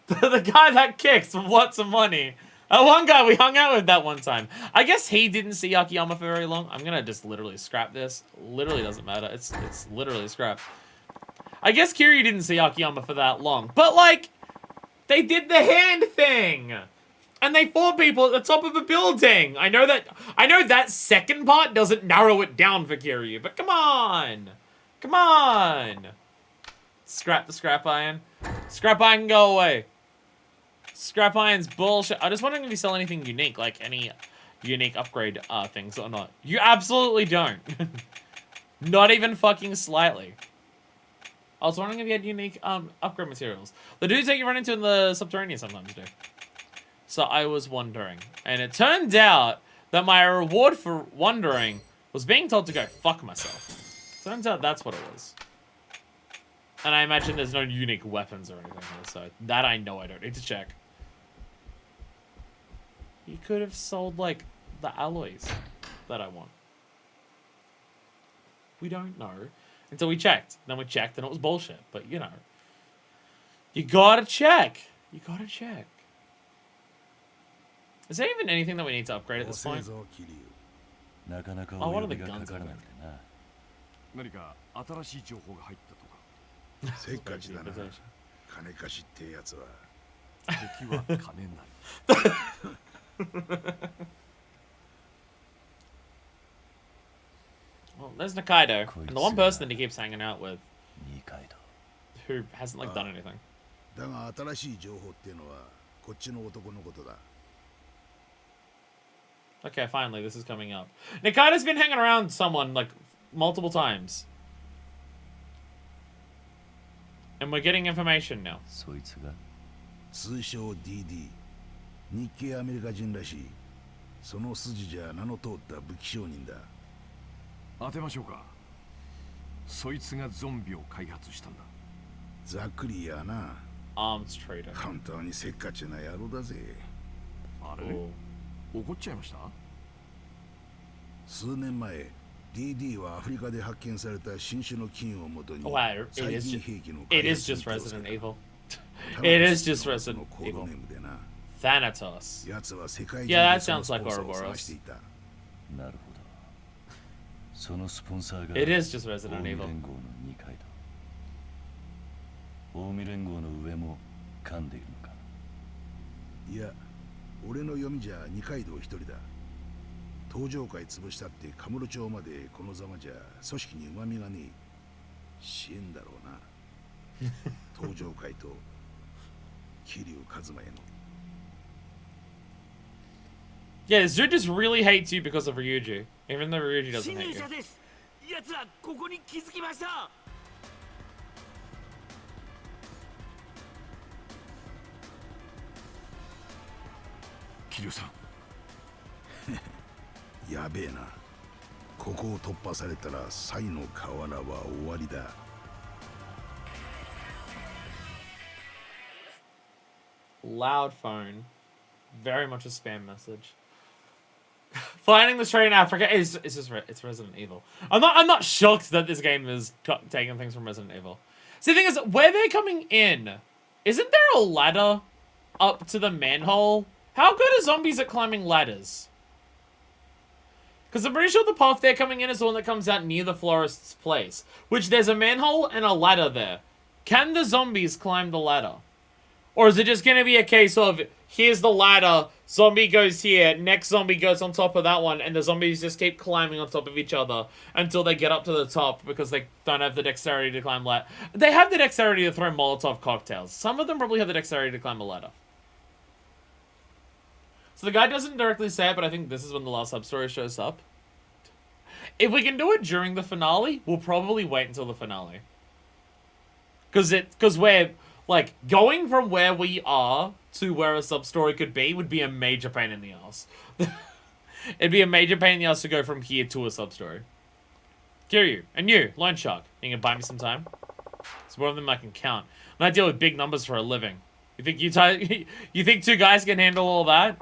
The guy that kicks with lots of money. One guy we hung out with that one time. I guess he didn't see Akiyama for very long. I'm gonna just literally scrap this. Literally doesn't matter. It's literally scrap. I guess Kiryu didn't see Akiyama for that long. But, like, they did the hand thing. And they fought people at the top of a building. I know that second part doesn't narrow it down for Kiryu, but come on. Come on. Scrap the scrap iron. Scrap iron can go away. Scrap iron's bullshit. I just wondering if you sell anything unique, like any unique upgrade things or not. You absolutely don't. Not even fucking slightly. I was wondering if you had unique upgrade materials. The dudes that you run into in the subterranean sometimes do. So I was wondering. And it turned out that my reward for wondering was being told to go fuck myself. Turns out that's what it was. And I imagine there's no unique weapons or anything here, so that I know I don't need to check. You could have sold, like, the alloys that I want. We don't know. Until we checked. Then we checked and it was bullshit. But, you know. You gotta check. You gotta check. Is there even anything that we need to upgrade at this point? Oh, what are the guns over there? 何か新しい情報が入ったとか。せっかちだな。金貸しってやつは。敵は金なり。Well, there's Nikaido, and the one person that he keeps hanging out with, who hasn't like done anything. だが新しい情報っていうのはこっちの男のことだ。 Okay, finally, this is coming up. Nikaido's been hanging around someone like multiple times. And we're getting information now. そいつが通称 DD。日系アメリカ人らしい。その筋じゃ名の通った武器商人だ。当てましょうか。そいつがゾンビを開発したんだ。ざっくりやな。Arms trader. 本当にせっかちな野郎だぜ。あれ？怒っちゃいました？数年前、DD はアフリカで発見された新種の菌をもとに Wow, 最近兵器の it is just Resident Evil. It is just Resident コード Evil. ネームでな。 Thanatos. 奴は世界中 Yeah, that でその sounds ス like ポンサーを探してい Ouroboros. た。なるほどそのスポンサーが It is just Resident 近江 Evil. 連合の二階だ近江連合の上も噛んでいるのかいや、俺の読みじゃ二階堂一人だ。東上会潰したってカムロ町までこのざまじゃ組織に旨味がねえ。支援だろうな。東上会と桐生一馬への。 Yeah, this dude just really hates you because of Ryuji. Even though Ryuji doesn't hate you. 奴らここに気づきました。桐生さん。やべえな。ここを突破されたらサイの河原は終わりだ。 Loud phone. Very much a spam message. Finding this train in Africa is it's Resident Evil. I'm not shocked that this game is taking things from Resident Evil. See, the thing is, where they're coming in, isn't there a ladder up to the manhole? How good are zombies at climbing ladders? Because I'm pretty sure the path they're coming in is the one that comes out near the florist's place, which there's a manhole and a ladder there. Can the zombies climb the ladder? Or is it just going to be a case of, here's the ladder, zombie goes here, next zombie goes on top of that one, and the zombies just keep climbing on top of each other until they get up to the top because they don't have the dexterity to climb ladder. They have the dexterity to throw Molotov cocktails. Some of them probably have the dexterity to climb a ladder. So the guy doesn't directly say it, but I think this is when the last sub-story shows up. If we can do it during the finale, we'll probably wait until the finale. Because we're... Like, going from where we are to where a sub-story could be would be a major pain in the ass. It'd be a major pain in the ass to go from here to a sub-story. Kiryu, and you, Lone Shark, you can buy me some time? It's one of them I can count. And I deal with big numbers for a living. You think you think two guys can handle all that?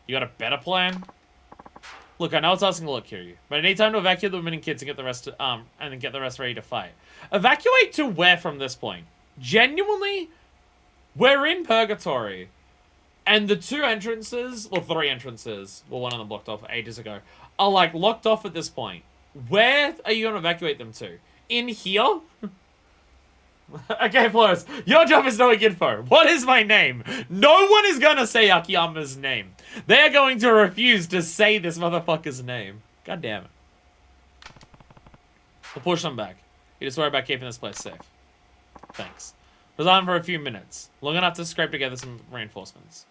You got a better plan? Look, I know it's asking a lot, Kiryu, but I need time to evacuate the women and kids and get the rest, and then get the rest ready to fight. Evacuate to where from this point? Genuinely, we're in Purgatory. And the 2 entrances, or 3 entrances, well, one of them blocked off ages ago, are, like, locked off at this point. Where are you going to evacuate them to? In here? Okay, Flores, your job is knowing info. What is my name? No one is going to say Akiyama's name. They are going to refuse to say this motherfucker's name. God damn it. We'll push them back. You just worry about keeping this place safe. Thanks. Was on for a few minutes. Long enough to scrape together some reinforcements.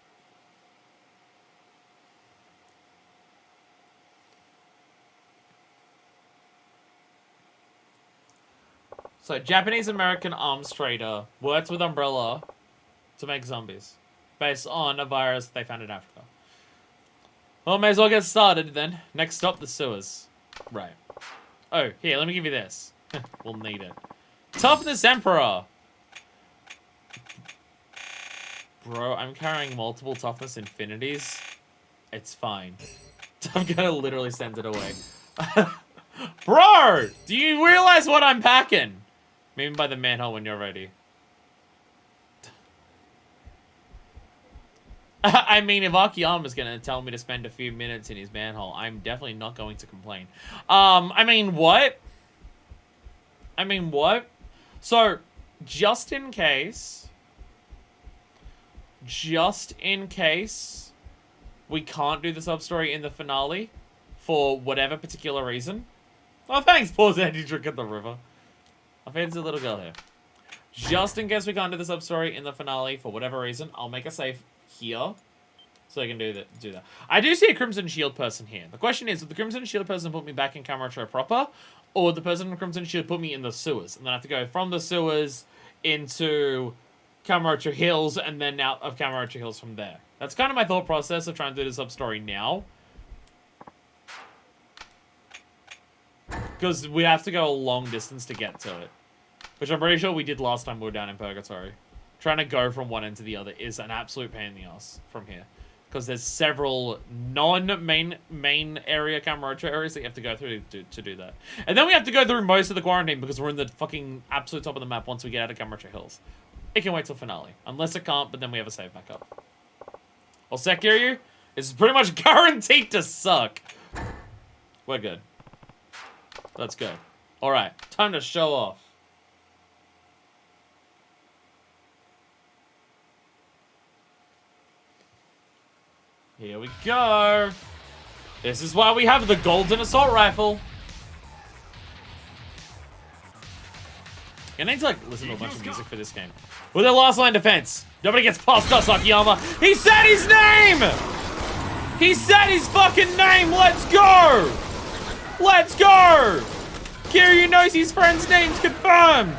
So, Japanese-American arms trader works with Umbrella to make zombies. Based on a virus they found in Africa. Well, may as well get started then. Next stop, the sewers. Right. Oh, here, let me give you this. We'll need it. Toughness Emperor! Bro, I'm carrying multiple toughness infinities. It's fine. I'm gonna literally send it away. Bro! Do you realize what I'm packing? Maybe by the manhole when you're ready. I mean, if Akiyama's gonna tell me to spend a few minutes in his manhole, I'm definitely not going to complain. I mean, what? So, just in case we can't do the sub-story in the finale for whatever particular reason. Oh, thanks, pause Andy drink at the river. I fancy a little girl here. Just in case we can't do the sub-story in the finale for whatever reason, I'll make a save here so I can do that. I do see a Crimson Shield person here. The question is, would the Crimson Shield person put me back in Kamurocho proper, or would the person in Crimson Shield put me in the sewers? And then I have to go from the sewers into Kamurocho Hills, and then out of Kamurocho Hills from there. That's kind of my thought process of trying to do the sub-story now. Because we have to go a long distance to get to it. Which I'm pretty sure we did last time we were down in Purgatory. Trying to go from one end to the other is an absolute pain in the ass from here. Because there's several non-main area Kamurocho areas that you have to go through to do that. And then we have to go through most of the quarantine because we're in the fucking absolute top of the map once we get out of Kamurocho Hills. It can wait till finale. Unless it can't, but then we have a save backup. Well, Kiryu is pretty much guaranteed to suck. We're good. Let's go. Alright, time to show off. Here we go. This is why we have the golden assault rifle. I need to listen to a bunch of music for this game. With their last line defense. Nobody gets past us, Akiyama. He said his name! He said his fucking name! Let's go! Let's go! Kiryu knows his friend's name's confirmed!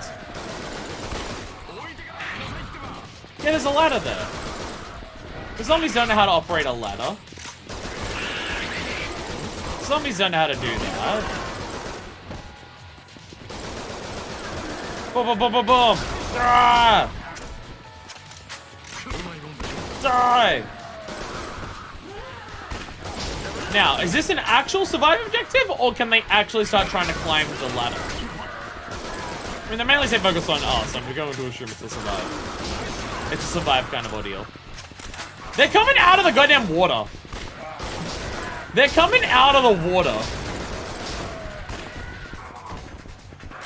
Yeah, there's a ladder there. The zombies don't know how to operate a ladder. Zombies don't know how to do that. Boom, boom, boom, boom, boom! Ah! Die! Now, is this an actual survive objective, or can they actually start trying to climb the ladder? I mean, they mainly say focus on us, and we're going to assume it's a survive. It's a survive kind of ordeal. They're coming out of the goddamn water. They're coming out of the water.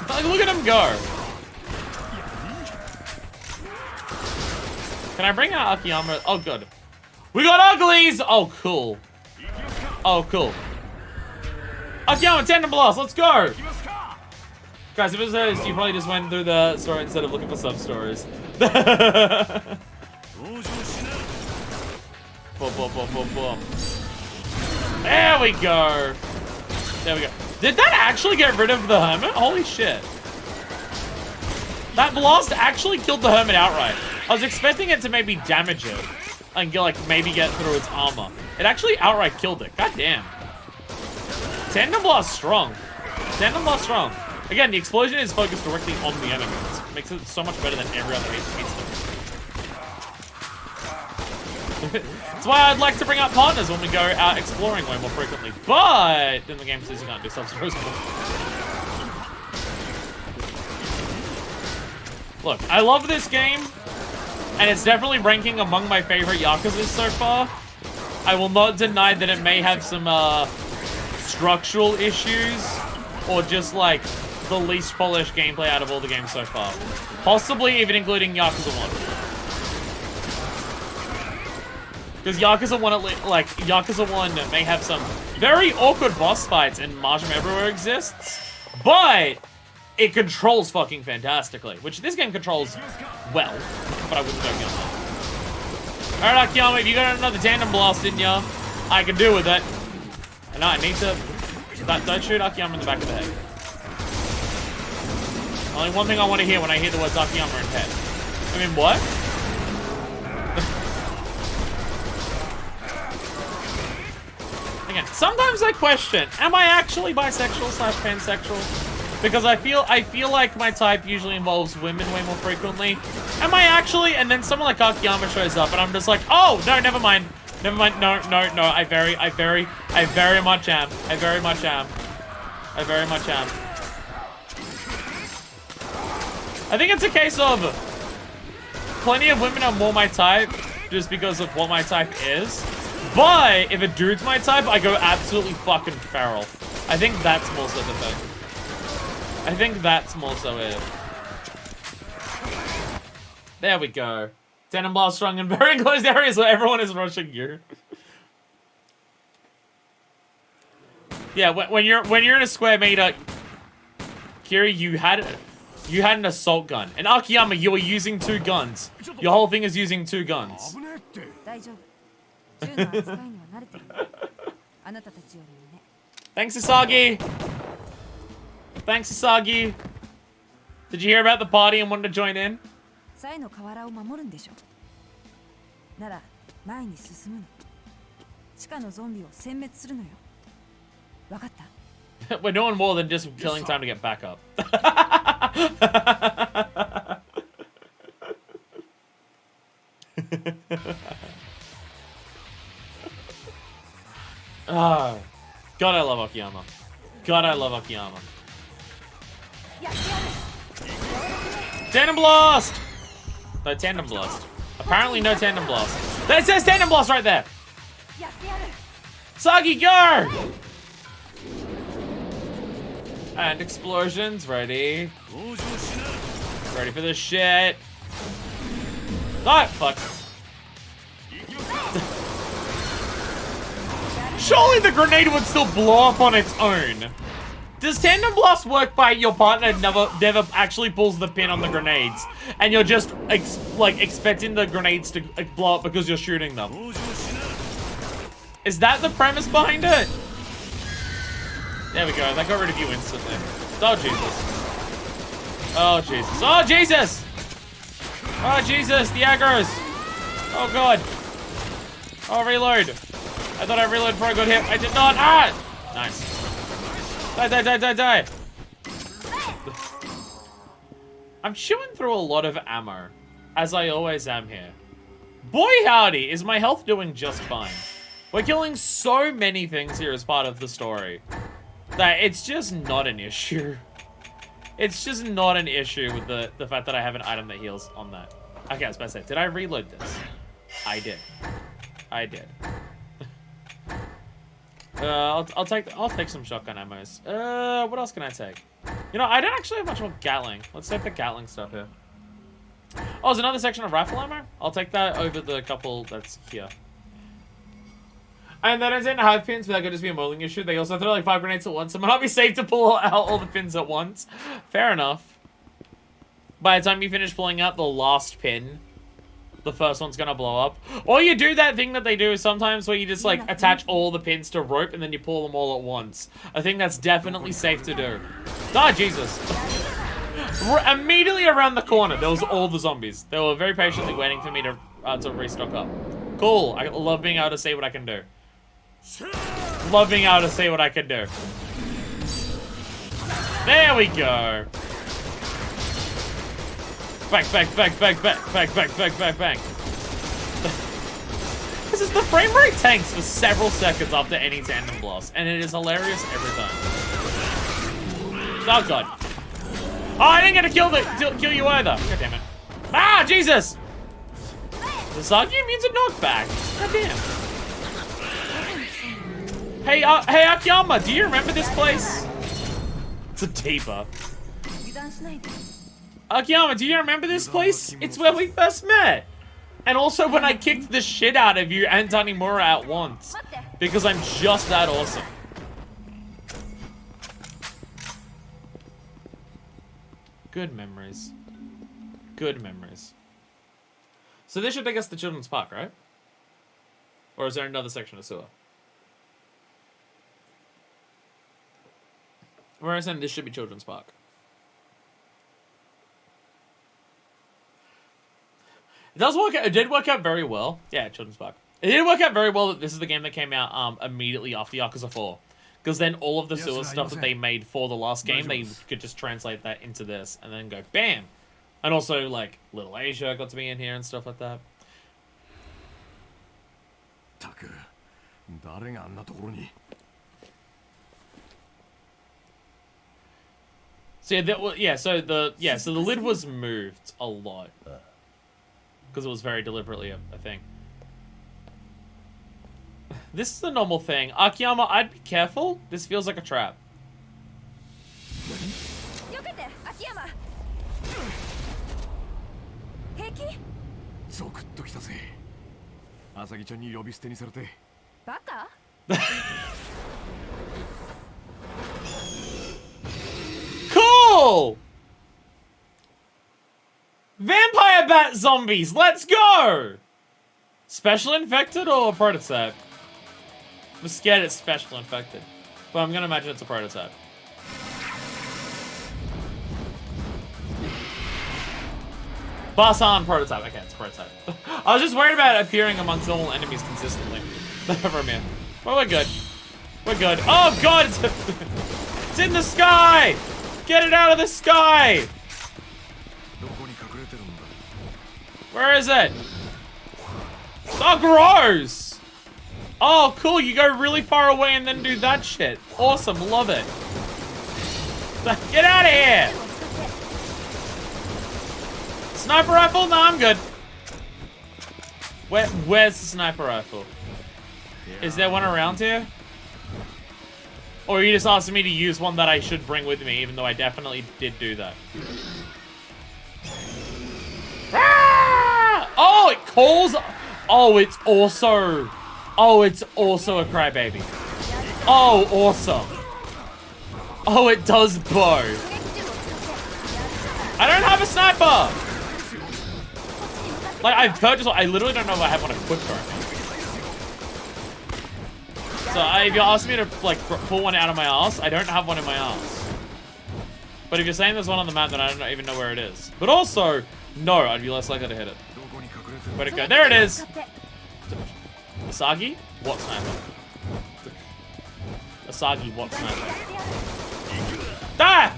Like, look at them go. Can I bring out Akiyama? Oh, good. We got uglies! Oh, cool. Oh, cool. Akiyama, Tandem Blast, let's go! Guys, if it was those, you probably just went through the story instead of looking for sub-stories. Boom, boom, boom, boom, boom. There we go. There we go. Did that actually get rid of the Hermit? Holy shit. That blast actually killed the Hermit outright. I was expecting it to maybe damage it. And get, like, maybe get through its armor. It actually outright killed it. God damn. Tandem Blast strong. Tandem Blast strong. Again, the explosion is focused directly on the enemies. Makes it so much better than every other HP. That's why I'd like to bring up partners when we go out exploring way more frequently. But then the game says you can't do subs. Look, I love this game, and it's definitely ranking among my favorite Yakuzas so far. I will not deny that it may have some structural issues, or just like the least polished gameplay out of all the games so far. Possibly even including Yakuza 1. Because Yakuza 1, like, Yakuza 1 may have some very awkward boss fights, and Marsham Everywhere exists, but it controls fucking fantastically, which this game controls well, but I wouldn't go beyond that. Alright, Akiyama, if you got another tandem blast in ya, I can do with it. And I need to... Don't shoot Akiyama in the back of the head. Only one thing I want to hear when I hear the words Akiyama in head. I mean, what? Again, sometimes I question, am I actually bisexual / pansexual? Because I feel like my type usually involves women way more frequently. Am I actually? And then someone like Akiyama shows up and I'm just like, oh, no, never mind. Never mind, no, I very much am. I very much am. I think it's a case of plenty of women are more my type just because of what my type is. But if a dude's my type, I go absolutely fucking feral. I think that's more so the thing. I think that's more so it. There we go. Tandem blast strong in very enclosed areas where everyone is rushing you. Yeah, when you're in a square meter, Kiryu, you had an assault gun. And Akiyama, you were using 2 guns. Your whole thing is using 2 guns. Thanks, Isagi. Thanks, Isagi. Did you hear about the party and wanted to join in? We're doing more than just killing time to get back up. Ah, God, I love Akiyama. God, I love Akiyama. Tandem blast! No tandem blast. Apparently no tandem blast. That says tandem blast right there! Sagi, go! And explosions, ready. Ready for this shit. Oh, fuck. Surely the grenade would still blow up on its own. Does tandem blast work by your partner never actually pulls the pin on the grenades, and you're just expecting the grenades to blow up because you're shooting them? Is that the premise behind it? There we go. That got rid of you instantly. Oh Jesus. Oh Jesus. Oh Jesus. Oh Jesus. The aggro's. Oh God. Oh reload. I thought I reloaded before I got hit. I did not. Ah! Nice. Die, die, die, die, die. I'm chewing through a lot of ammo, as I always am here. Boy howdy, is my health doing just fine. We're killing so many things here as part of the story that it's just not an issue. It's just not an issue with the fact that I have an item that heals on that. Okay, I was about to say, did I reload this? I did. I did. I'll take some shotgun ammos. What else can I take? You know, I don't actually have much more Gatling. Let's take the Gatling stuff here. Oh, there's another section of rifle ammo? I'll take that over the couple that's here. And then I didn't have pins, but that could just be a molding issue. They also throw like 5 grenades at once, so it might not be safe to pull out all the pins at once. Fair enough. By the time you finish pulling out the last pin, the first one's gonna blow up. Or you do that thing that they do sometimes where you just like attach all the pins to rope and then you pull them all at once. I think that's definitely safe to do. Ah, Jesus. Immediately around the corner, there was all the zombies. They were very patiently waiting for me to restock up. Cool. I love being able to see what I can do. Love being able to see what I can do. There we go. Bang, bang, bang, bang, bang, bang, bang, bang, bang, bang. hilarious is the frame rate tanks for several seconds after any tandem blast, and it is hilarious every time. Oh god. Oh, I didn't get to kill you either. God damn it. Ah, Jesus! The Sagi immune to knockback. God damn. Hey, hey Akiyama, do you remember this place? It's a debuff. Akiyama, do you remember this place? It's where we first met. And also when I kicked the shit out of you and Tanimura at once. Because I'm just that awesome. Good memories. Good memories. So this should take us to Children's Park, right? Or is there another section of sewer? Where I saying this should be Children's Park. It does work out, it did work out very well. Yeah, Children's Park. It did work out very well that this is the game that came out immediately after Yakuza 4. Because then all of the sewer stuff that they made for the last game, they could just translate that into this and then go BAM! And also, like, Little Asia got to be in here and stuff like that. So yeah, so the lid was moved a lot. Because it was very deliberately a thing. This is a normal thing. Akiyama, I'd be careful. This feels like a trap. Cool! Vampire bat zombies, let's go! Special infected or prototype? I'm scared it's special infected, but I'm gonna imagine it's a prototype. Basan prototype. Okay, it's a prototype. I was just worried about appearing amongst normal enemies consistently. Never mind. Well, we're good. We're good. Oh god, it's in the sky! Get it out of the sky! Where is it? Oh, gross! Oh, cool, you go really far away and then do that shit. Awesome, love it. Get out of here! Sniper rifle? No, I'm good. Where's the sniper rifle? Is there one around here? Or are you just asking me to use one that I should bring with me, even though I definitely did do that? Ah! Oh, it calls. Oh, it's also. Oh, it's also a crybaby. Oh, awesome. Oh, it does bow. I don't have a sniper. Like, I've purchased one. I literally don't know if I have one equipped right now. So if you're asking me to like pull one out of my ass, I don't have one in my ass. But if you're saying there's one on the map, then I don't even know where it is. But also, no, I'd be less likely to hit it. Where'd it go? There it is! Asagi? What sniper? Asagi, what sniper? Ah!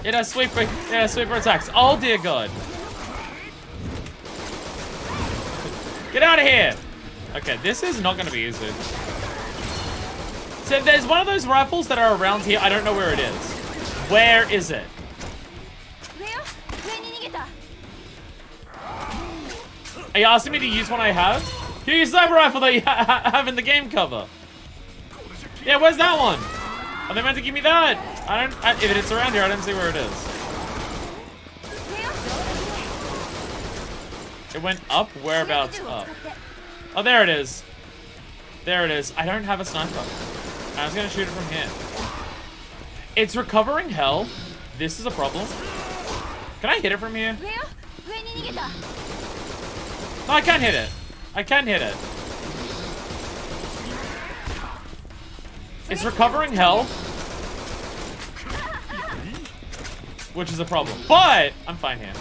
It has sweeper attacks. Oh dear god. Get out of here! Okay, this is not gonna be easy. So there's one of those rifles that are around here. I don't know where it is. Where is it? Are you asking me to use one I have? Can you use the sniper rifle that you have in the game cover? Yeah, where's that one? Are they meant to give me that? If it's around here, I don't see where it is. It went up? Whereabouts up? Oh, there it is. There it is. I don't have a sniper. I was gonna shoot it from here. It's recovering health. This is a problem. Can I hit it from here? No, I can't hit it. I can hit it. It's recovering health. Which is a problem. But I'm fine here.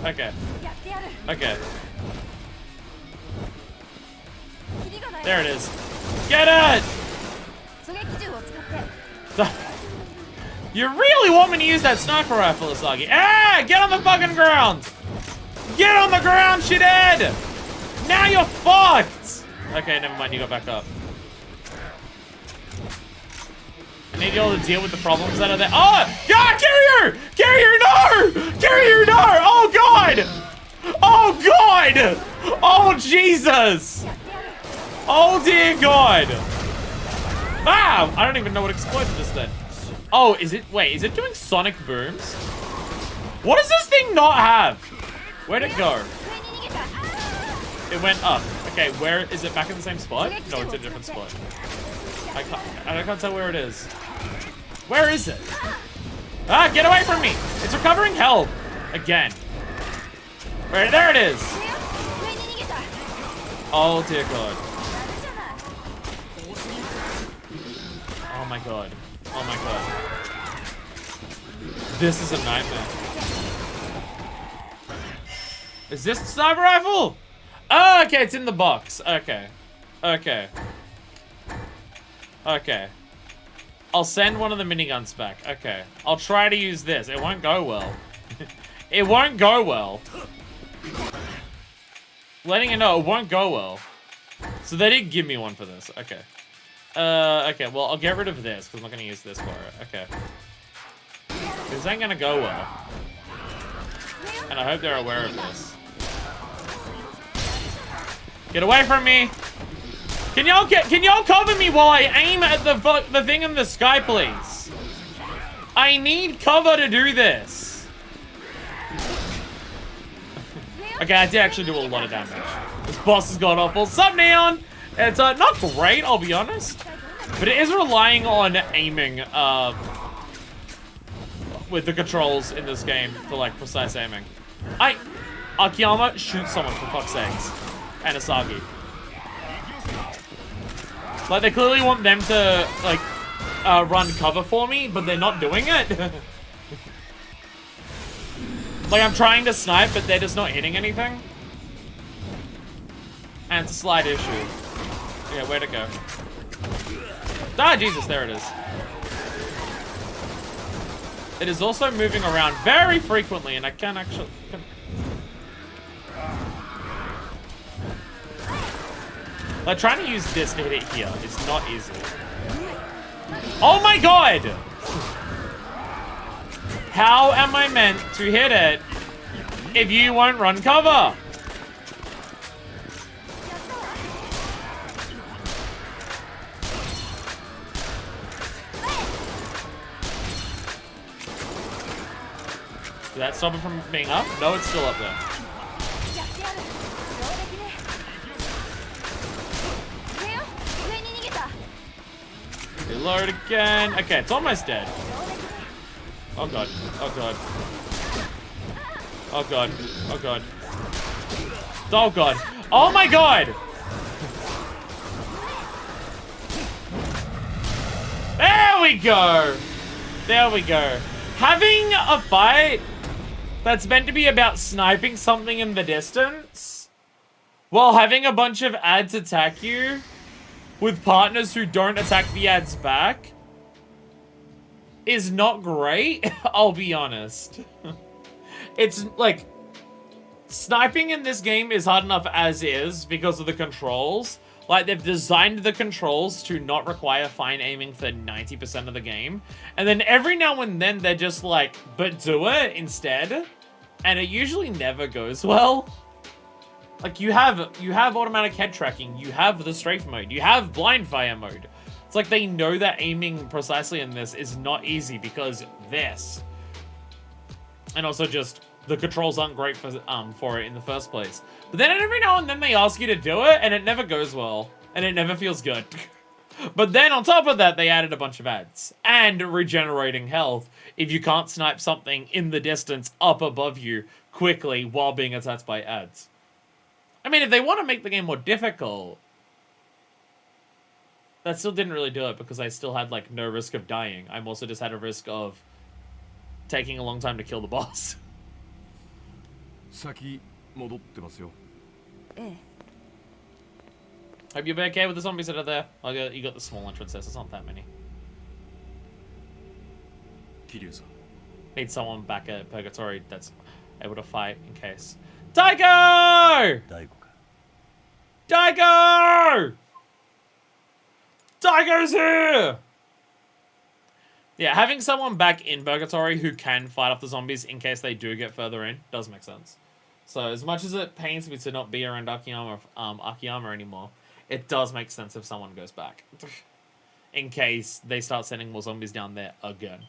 Okay. Okay. There it is. Get it! You really want me to use that sniper rifle, Asagi? Ah! Get on the fucking ground! Get on the ground, shithead! Now you're fucked! Okay, never mind, you got back up. I need y'all to deal with the problems that are there. Oh! God, Kiryu! Kiryu, no! Kiryu, no! Oh, God! Oh, God! Oh, Jesus! Oh, dear God! Ah! I don't even know what exploded just then. Oh, is it? Wait, is it doing sonic booms? What does this thing not have? Where'd it go? It went up. Okay, where is it? Back in the same spot? No, it's in a different spot. I can't tell where it is. Where is it? Ah, get away from me! It's recovering health again. Right there it is. Oh dear God. Oh my God. Oh my God. This is a nightmare. Is this the sniper rifle? Oh, okay, it's in the box. Okay. Okay. Okay. I'll send one of the miniguns back. Okay. I'll try to use this. It won't go well. It won't go well. Letting you know, it won't go well. So they did give me one for this. Okay. Okay, well, I'll get rid of this, because I'm not going to use this for it. Okay. This ain't going to go well. And I hope they're aware of this. Get away from me! Can y'all cover me while I aim at the thing in the sky, please? I need cover to do this. Okay, I did actually do a lot of damage. This boss has got awful. Sup, Neon? It's not great, I'll be honest. But it is relying on aiming with the controls in this game for like precise aiming. Akiyama, shoot someone for fuck's sakes. And Asagi. Like, they clearly want them to, like, run cover for me, but they're not doing it. Like, I'm trying to snipe, but they're just not hitting anything. And it's a slight issue. Yeah, where'd it go? Ah, Jesus, there it is. It is also moving around very frequently, and I can't actually... Like, trying to use this to hit it here is not easy. Oh my God! How am I meant to hit it if you won't run cover? Did that stop it from being up? No, it's still up there. Reload again. Okay, it's almost dead. Oh God. Oh God. Oh God. Oh God. Oh God. Oh my God! There we go! There we go. Having a fight that's meant to be about sniping something in the distance while having a bunch of ads attack you with partners who don't attack the ads back is not great, I'll be honest. It's like, sniping in this game is hard enough as is because of the controls. Like, they've designed the controls to not require fine aiming for 90% of the game. And then every now and then they're just like, but do it instead. And it usually never goes well. Like, you have automatic head tracking, you have the strafe mode, you have blind fire mode. It's like they know that aiming precisely in this is not easy because this. And also just, the controls aren't great for it in the first place. But then every now and then they ask you to do it, and it never goes well. And it never feels good. But then on top of that, they added a bunch of ads. And regenerating health if you can't snipe something in the distance up above you quickly while being attacked by ads. I mean, if they want to make the game more difficult, that still didn't really do it because I still had, like, no risk of dying. I also just had a risk of taking a long time to kill the boss. 先戻ってますよ。Hope you'll be okay with the zombies that are there. You got the small entrance there, so it's not that many. 桐生さん Need someone back at Purgatory that's able to fight in case. Daigo! 大悟か Daigo! Daigo's here! Yeah, having someone back in Purgatory who can fight off the zombies in case they do get further in does make sense. So as much as it pains me to not be around Akiyama anymore, it does make sense if someone goes back. In case they start sending more zombies down there again.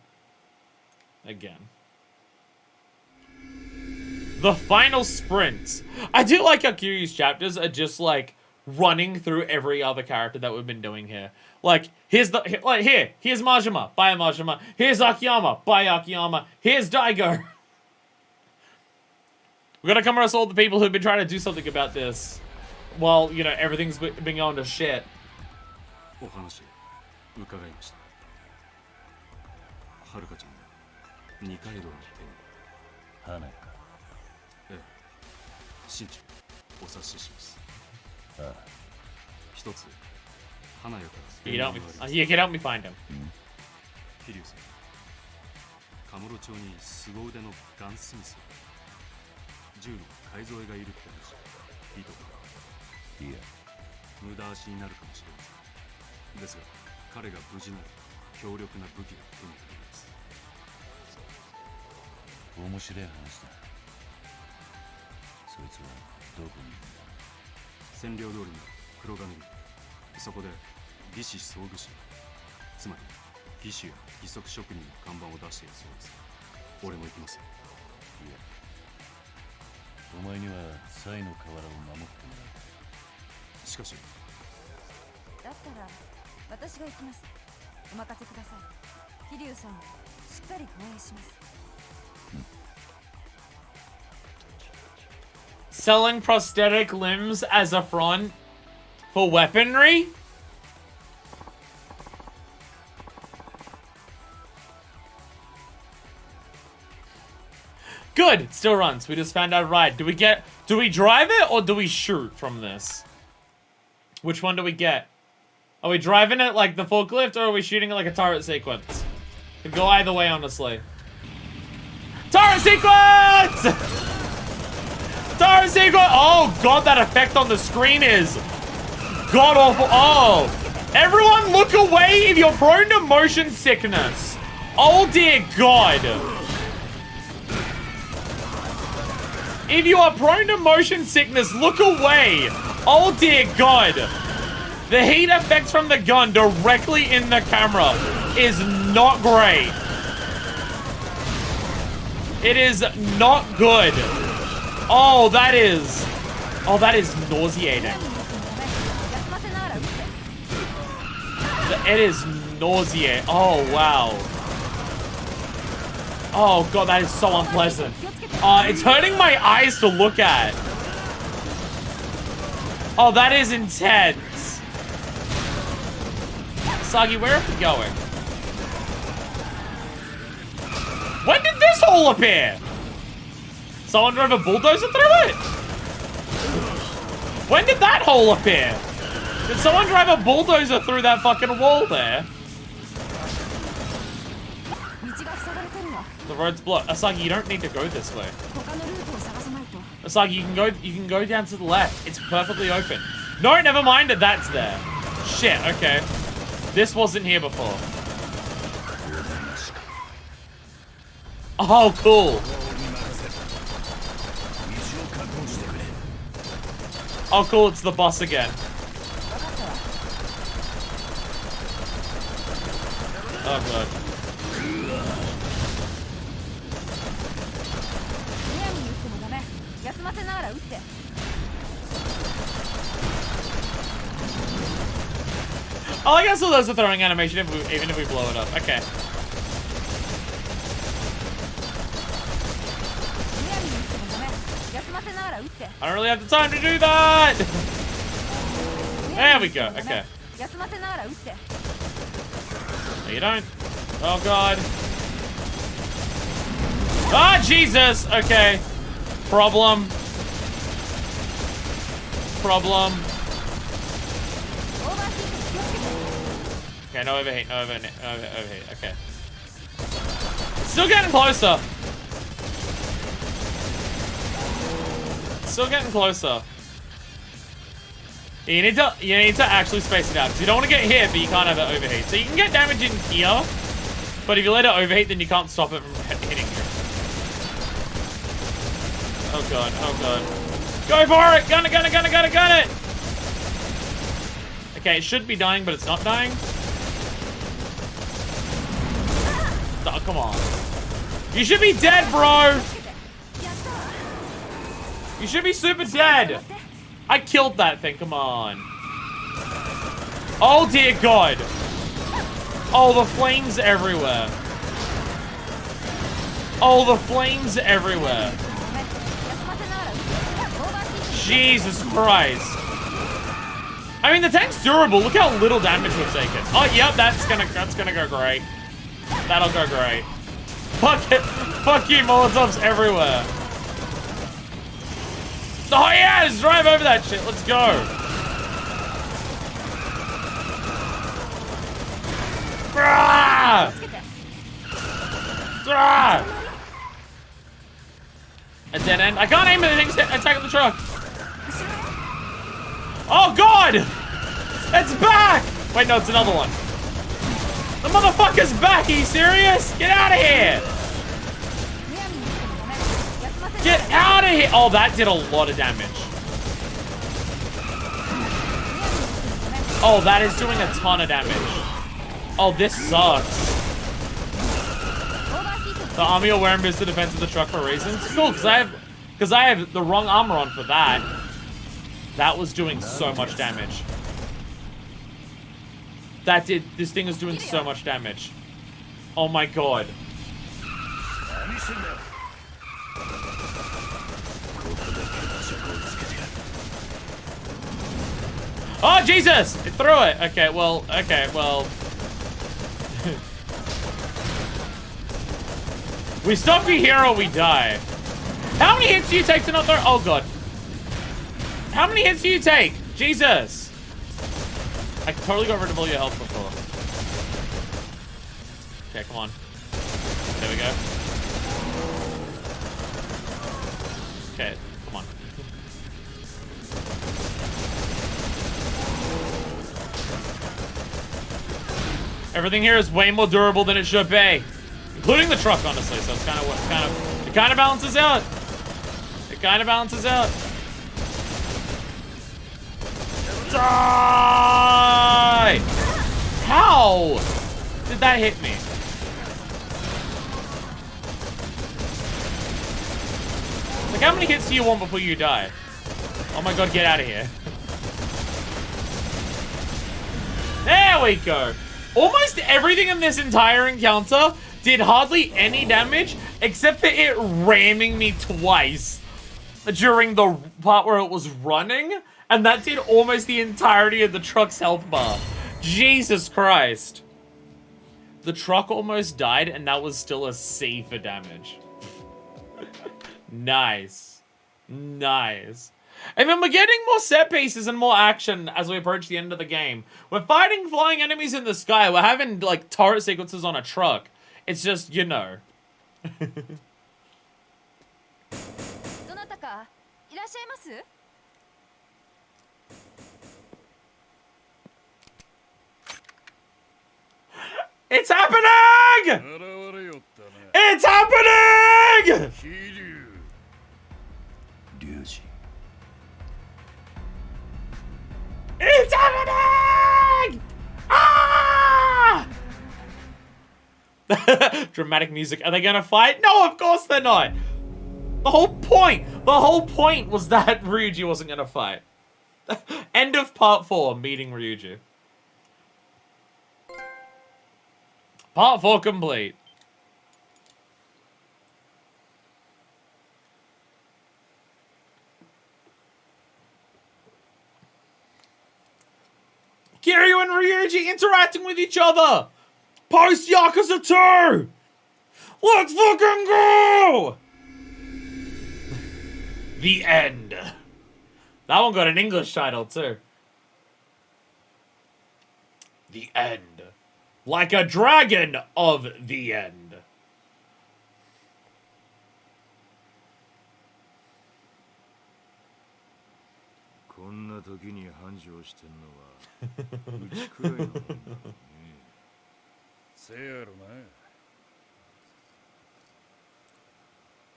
The final sprint. I do like how Kiryu's chapters are just like running through every other character that we've been doing here. Like, here's Majima, by Majima. Here's Akiyama, by Akiyama. Here's Daigo. We're gonna come across all the people who've been trying to do something about this. While, you know, everything's been going to shit. お話伺いましたはるかちゃんが二階堂の手に花かええ心中お察ししますああ一つ花屋から You can help me find him. 桐生さんカムロ町に凄腕のガンスミス銃の改造絵がいるって話聞いたこといや無駄足になるかもしれませんですが彼が無事なら強力な武器が手に入ります面白い話だそいつはどこにいるんだ占領通りの黒金にそこで義士装具士つまり義手や義足職人の看板を出しているそうです俺も行きますよいやお前にはサイの河原を守ってもらうしかしだったら私が行きます。お任せください。桐生さんをしっかり護衛します。 Selling prosthetic limbs as a front for weaponry? Good, it still runs. We just found out right. Do we drive it or do we shoot from this? Which one do we get? Are we driving it like the forklift or are we shooting it like a turret sequence? Could go either way, honestly. Turret sequence! Turret sequence! Oh god, that effect on the screen is god awful. Oh! Everyone look away if you're prone to motion sickness. Oh dear god. If you are prone to motion sickness, look away. Oh dear god. The heat effects from the gun directly in the camera is not great. It is not good. Oh, that is nauseating. It is nauseating. Oh, wow. Oh, God, that is so unpleasant. It's hurting my eyes to look at. Oh, that is intense. Sagi, where are we going? When did this hole appear? Someone drove a bulldozer through it? When did that hole appear? Did someone drive a bulldozer through that fucking wall there? The road's blocked. Asagi, you don't need to go this way. Asagi, you can go down to the left. It's perfectly open. No, never mind that that's there. Shit, okay. This wasn't here before. Oh, cool. Oh, cool, it's the boss again. Oh, God. Oh, I guess all those are throwing animation even if we blow it up. Okay. I don't really have the time to do that! There we go, okay. No, you don't. Oh, God. Ah, Jesus! Okay. Problem. Okay, no overheat, okay. Still getting closer. Still getting closer. You need to actually space it out because you don't want to get hit, but you can't have it overheat. So you can get damage in here, but if you let it overheat, then you can't stop it from hitting you. Oh god, oh god. Go for it! Gun it, gun it, gun it, gun it, gun it! Okay, it should be dying, but it's not dying. Oh, come on. You should be dead, bro! You should be super dead! I killed that thing, come on. Oh dear god. Oh, the flames everywhere. Oh, the flames everywhere. Jesus Christ. I mean, the tank's durable. Look how little damage we've taken. Oh, yep, that's gonna go great. That'll go great. Fuck it. Fuck you, Molotovs everywhere. Oh yeah, just drive over that shit. Let's go. A dead end. I can't aim at the things attacking the truck. Oh god! It's back! Wait, no, it's another one. The motherfucker's back. Are you serious? Get out of here! Get out of here! Oh, that did a lot of damage. Oh, that is doing a ton of damage. Oh, this sucks. The army will wear Mr. Defense of the truck for reasons. Cool, because I have the wrong armor on for that. That was doing so much damage. This thing was doing so much damage. Oh my god. Oh, Jesus! It threw it. Okay, well. We stop you here or we die. How many hits do you take to not throw? Oh, God. How many hits do you take? Jesus. I totally got rid of all your health before. Okay, come on. There we go. Okay, come on. Everything here is way more durable than it should be, including the truck, honestly. So it's it kind of balances out. It kind of balances out. Die! How did that hit me? Like, how many hits do you want before you die? Oh my god, get out of here. There we go. Almost everything in this entire encounter did hardly any damage, except for it ramming me twice during the part where it was running, and that did almost the entirety of the truck's health bar. Jesus Christ. The truck almost died, and that was still a C for damage. Nice. Nice. And then we're getting more set pieces and more action as we approach the end of the game. We're fighting flying enemies in the sky. We're having, like, turret sequences on a truck. It's just, you know. It's happening! It's happening! It's happening! Ah! Dramatic music. Are they gonna fight? No, of course they're not. The whole point was that Ryuji wasn't gonna fight. End of part 4, meeting Ryuji. Part 4 complete. Kiryu and Ryuji interacting with each other! Post Yakuza 2! Let's fucking go! The End. That one got an English title too. The End. Like a dragon of the end. んな時に繁盛してんのはうちくらいのもんだろうね。せやろ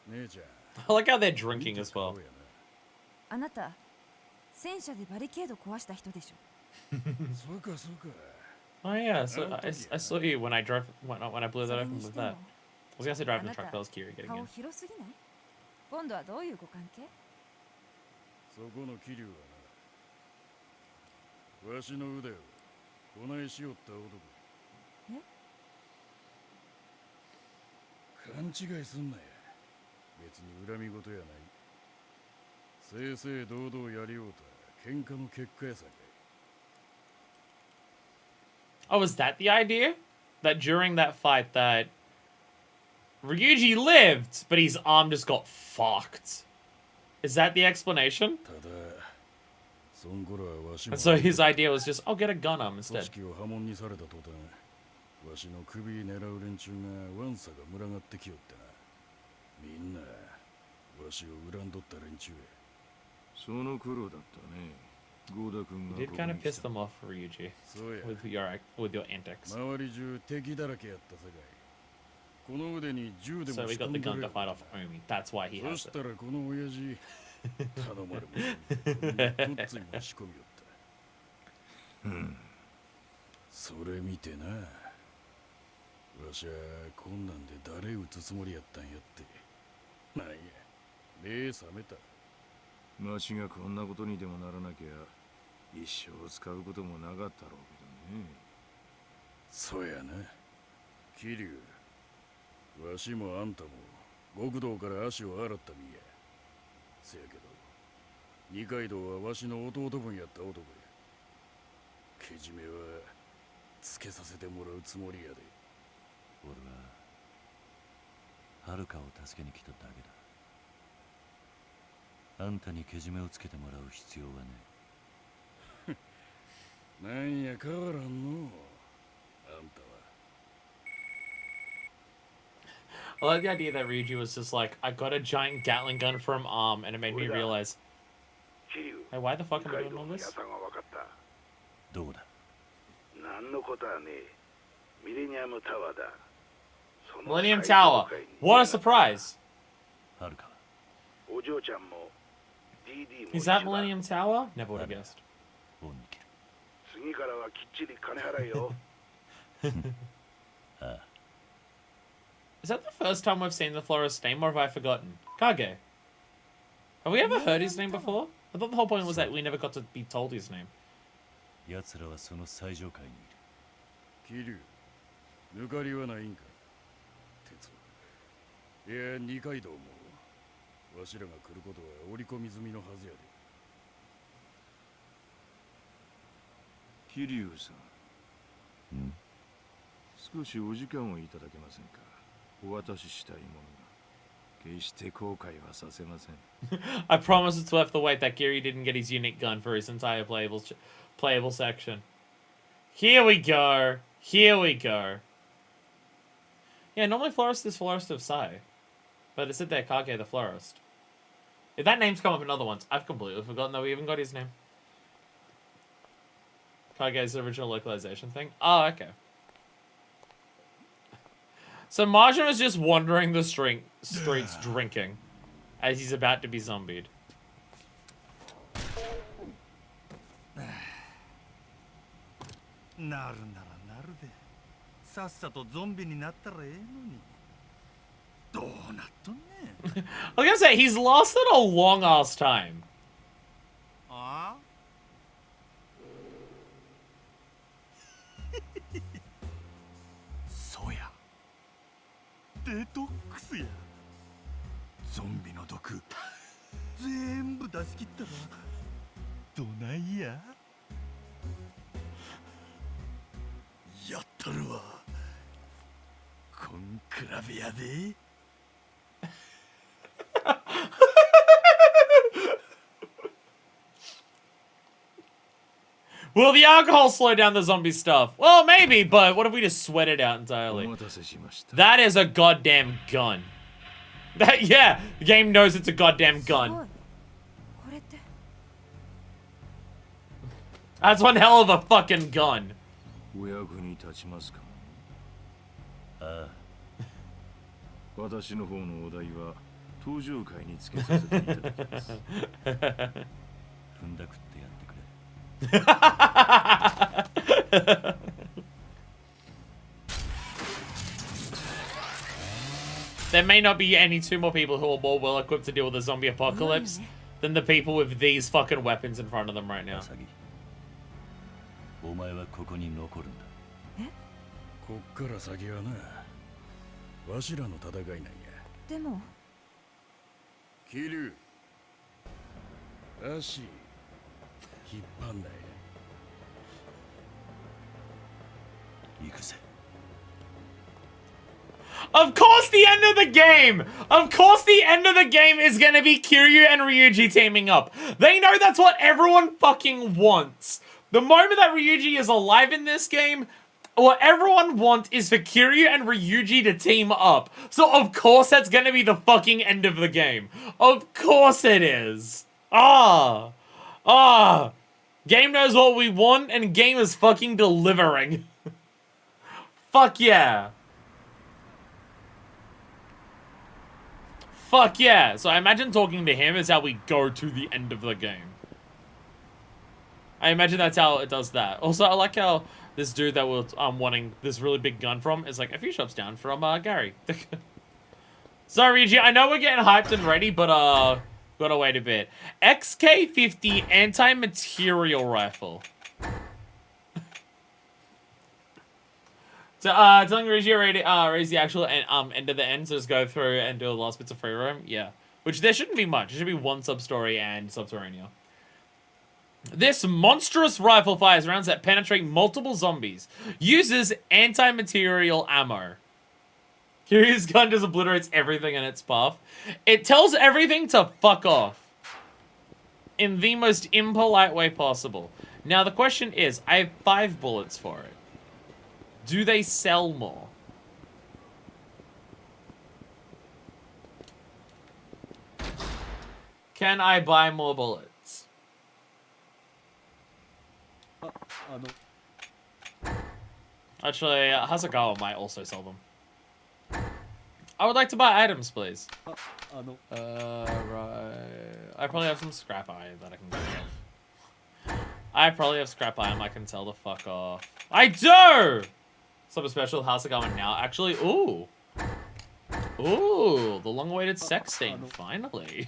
な。姉ちゃん。 I like how they're drinking as well. あなた戦車でバリケード壊した人でしょ。そうかそうか。 Oh yeah, so I saw you when I drove when I blew そ that れ open にし with ても that. I was gonna say あ driving な the truck, た that was Kiryu getting 顔 in. 広すぎない？今度はどういうご関係？そこの桐生はな、わしの腕をこないしよった男。勘違いすんなや。別に恨み事やない。正々堂々やりようた喧嘩の結果やさかい。 Oh, was that the idea? That during that fight that Ryuji lived, but his arm just got fucked. Is that the explanation? ただ、そんこらはわしも And so his idea was just, I'll get a gun arm 組 instead. 織を破門にされた途端、わしの首狙う連中がワンサが群がってきよってな。みんな、わしを恨んどった連中や。その頃だったね。ゴーダ君 You が did kind of piss them off, Ryuji, そうや。 with your antics. 周り中敵だらけやったさかい。この腕に銃で So も we 仕込 got ん the で gun る to や fight ろ off Omi. That's why he そ has し it. たらこの親父頼まれもせんでこんなごっついもん仕込みよった。それ見てな、わしゃこんなんで誰撃つつもりやったんやって。なんや、目覚めた。町がこんなことにでもならなきゃ一生使うこともなかったろうけどね。そうやな、桐生。わしもあんたも極道から足を洗った身や。せやけど二階堂はわしの弟分やった男や。けじめはつけさせてもらうつもりやで。俺は遥を助けに来ただけだ。あんたにけじめをつけてもらう必要はね。なんや変わらんの、あんたは。 I like the idea that Ryuji was just like, I got a giant Gatling gun for an arm, and it made me realize, hey, why the fuck am I doing all this? どうだ。何のことはねえ。ミレニアムタワーだ。 Millennium Tower. What a surprise! 遥。お嬢ちゃんも DD も Is that Millennium Tower? Never would have guessed. 恩に切る。次からはきっちり金払えよ。Is that the first time we've seen the florist's name, or have I forgotten? Kage. Have we ever heard his name before? I thought the whole point was that we never got to be told his name. 奴らはその最上階にいる。桐生、抜かりはないんか。鉄いや、二階堂もわしらが来ることは織り込み済みのはずやで。桐生さん、ん？少しお時間をいただけませんか。お渡ししたいものが。決して後悔はさせません。I promise it's worth the wait that Kiryu didn't get his unique gun for his entire playable section. Here we go. Here we go. Yeah, normally Florist is Florist of Sai. But it said there Kage the Florist. If that name's come up in other ones, I've completely forgotten that we even got his name. Kage's original localization thing. Oh, okay. So Martian was just wandering the streets drinking as he's about to be zombied. なるならなるで。さっさとゾンビになったらええのに。どうなっとんねん。I was gonna say, he's lasted a long ass time. ああそうや。デトックスや。ゾンビの毒全部出し切ったらどないや。やったるわ。こんくらべやで。Will the alcohol slow down the zombie stuff? Well, maybe, but what if we just sweat it out お entirely? 待たせしました。 That is a goddamn gun. That, yeah, the game knows it's a goddamn すごい。 gun. これって That's one hell of a fucking gun. お役に立ちますか。あ私の方のお題は登場会につけさせていただきます。あ、踏んだくってやってくれ。There may not be any two more people who are more well equipped to deal with the zombie apocalypse than the people with these fucking weapons in front of them right now. アサギ、お前はここに残るんだ。こっから先はな、わしらの戦いなんや。でも桐生、足引っ張んなや。行くぜ。Of course the end of the game! Of course the end of the game is gonna be Kiryu and Ryuji teaming up. They know that's what everyone fucking wants. The moment that Ryuji is alive in this game, what everyone wants is for Kiryu and Ryuji to team up. So of course that's gonna be the fucking end of the game. Of course it is. Game knows what we want and game is fucking delivering. Fuck yeah. Fuck yeah. So I imagine talking to him is how we go to the end of the game. I imagine that's how it does that. Also, I like how this dude that we're wanting this really big gun from is like a few shops down from Gary. Sorry, Ryuji, I know we're getting hyped and ready, but gotta wait a bit. XK50 anti-material rifle. So, telling Ryuji raise the actual end of the end, so just go through and do the last bits of free roam? Yeah. Which there shouldn't be much. It should be one sub-story and Subterranea. This monstrous rifle fires rounds that penetrate multiple zombies. Uses anti-material ammo. Kiryu's gun just obliterates everything in its path. It tells everything to fuck off. In the most impolite way possible. Now the question is, I have 5 bullets for it. Do they sell more? Can I buy more bullets? Actually, Hasegawa might also sell them. I would like to buy items, please. Right. I probably have some scrap iron that I can get off. I probably have scrap iron I can tell the fuck off. I do! Something special, Hasegawa now. Actually, ooh. Ooh, the long-awaited sex scene, finally.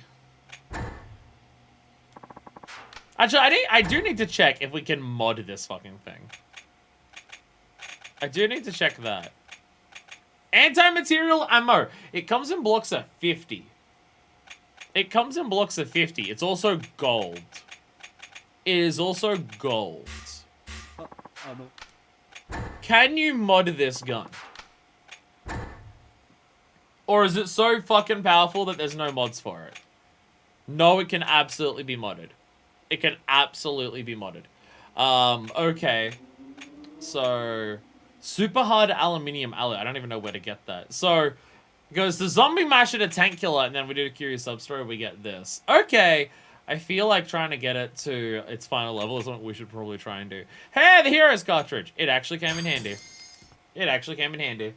Actually, I do need to check if we can mod this fucking thing. I do need to check that. Anti-material ammo. It comes in blocks of 50. It comes in blocks of 50. It's also gold. It is also gold. Can you mod this gun? Or is it so fucking powerful that there's no mods for it? No, it can absolutely be modded. It can absolutely be modded. Okay. So, super hard aluminium alloy. I don't even know where to get that. So, it goes the zombie masher to tank killer, and then we do a curious sub-story, we get this. Okay. I feel like trying to get it to its final level is what we should probably try and do. Hey, the Heroes cartridge! It actually came in handy. It actually came in handy.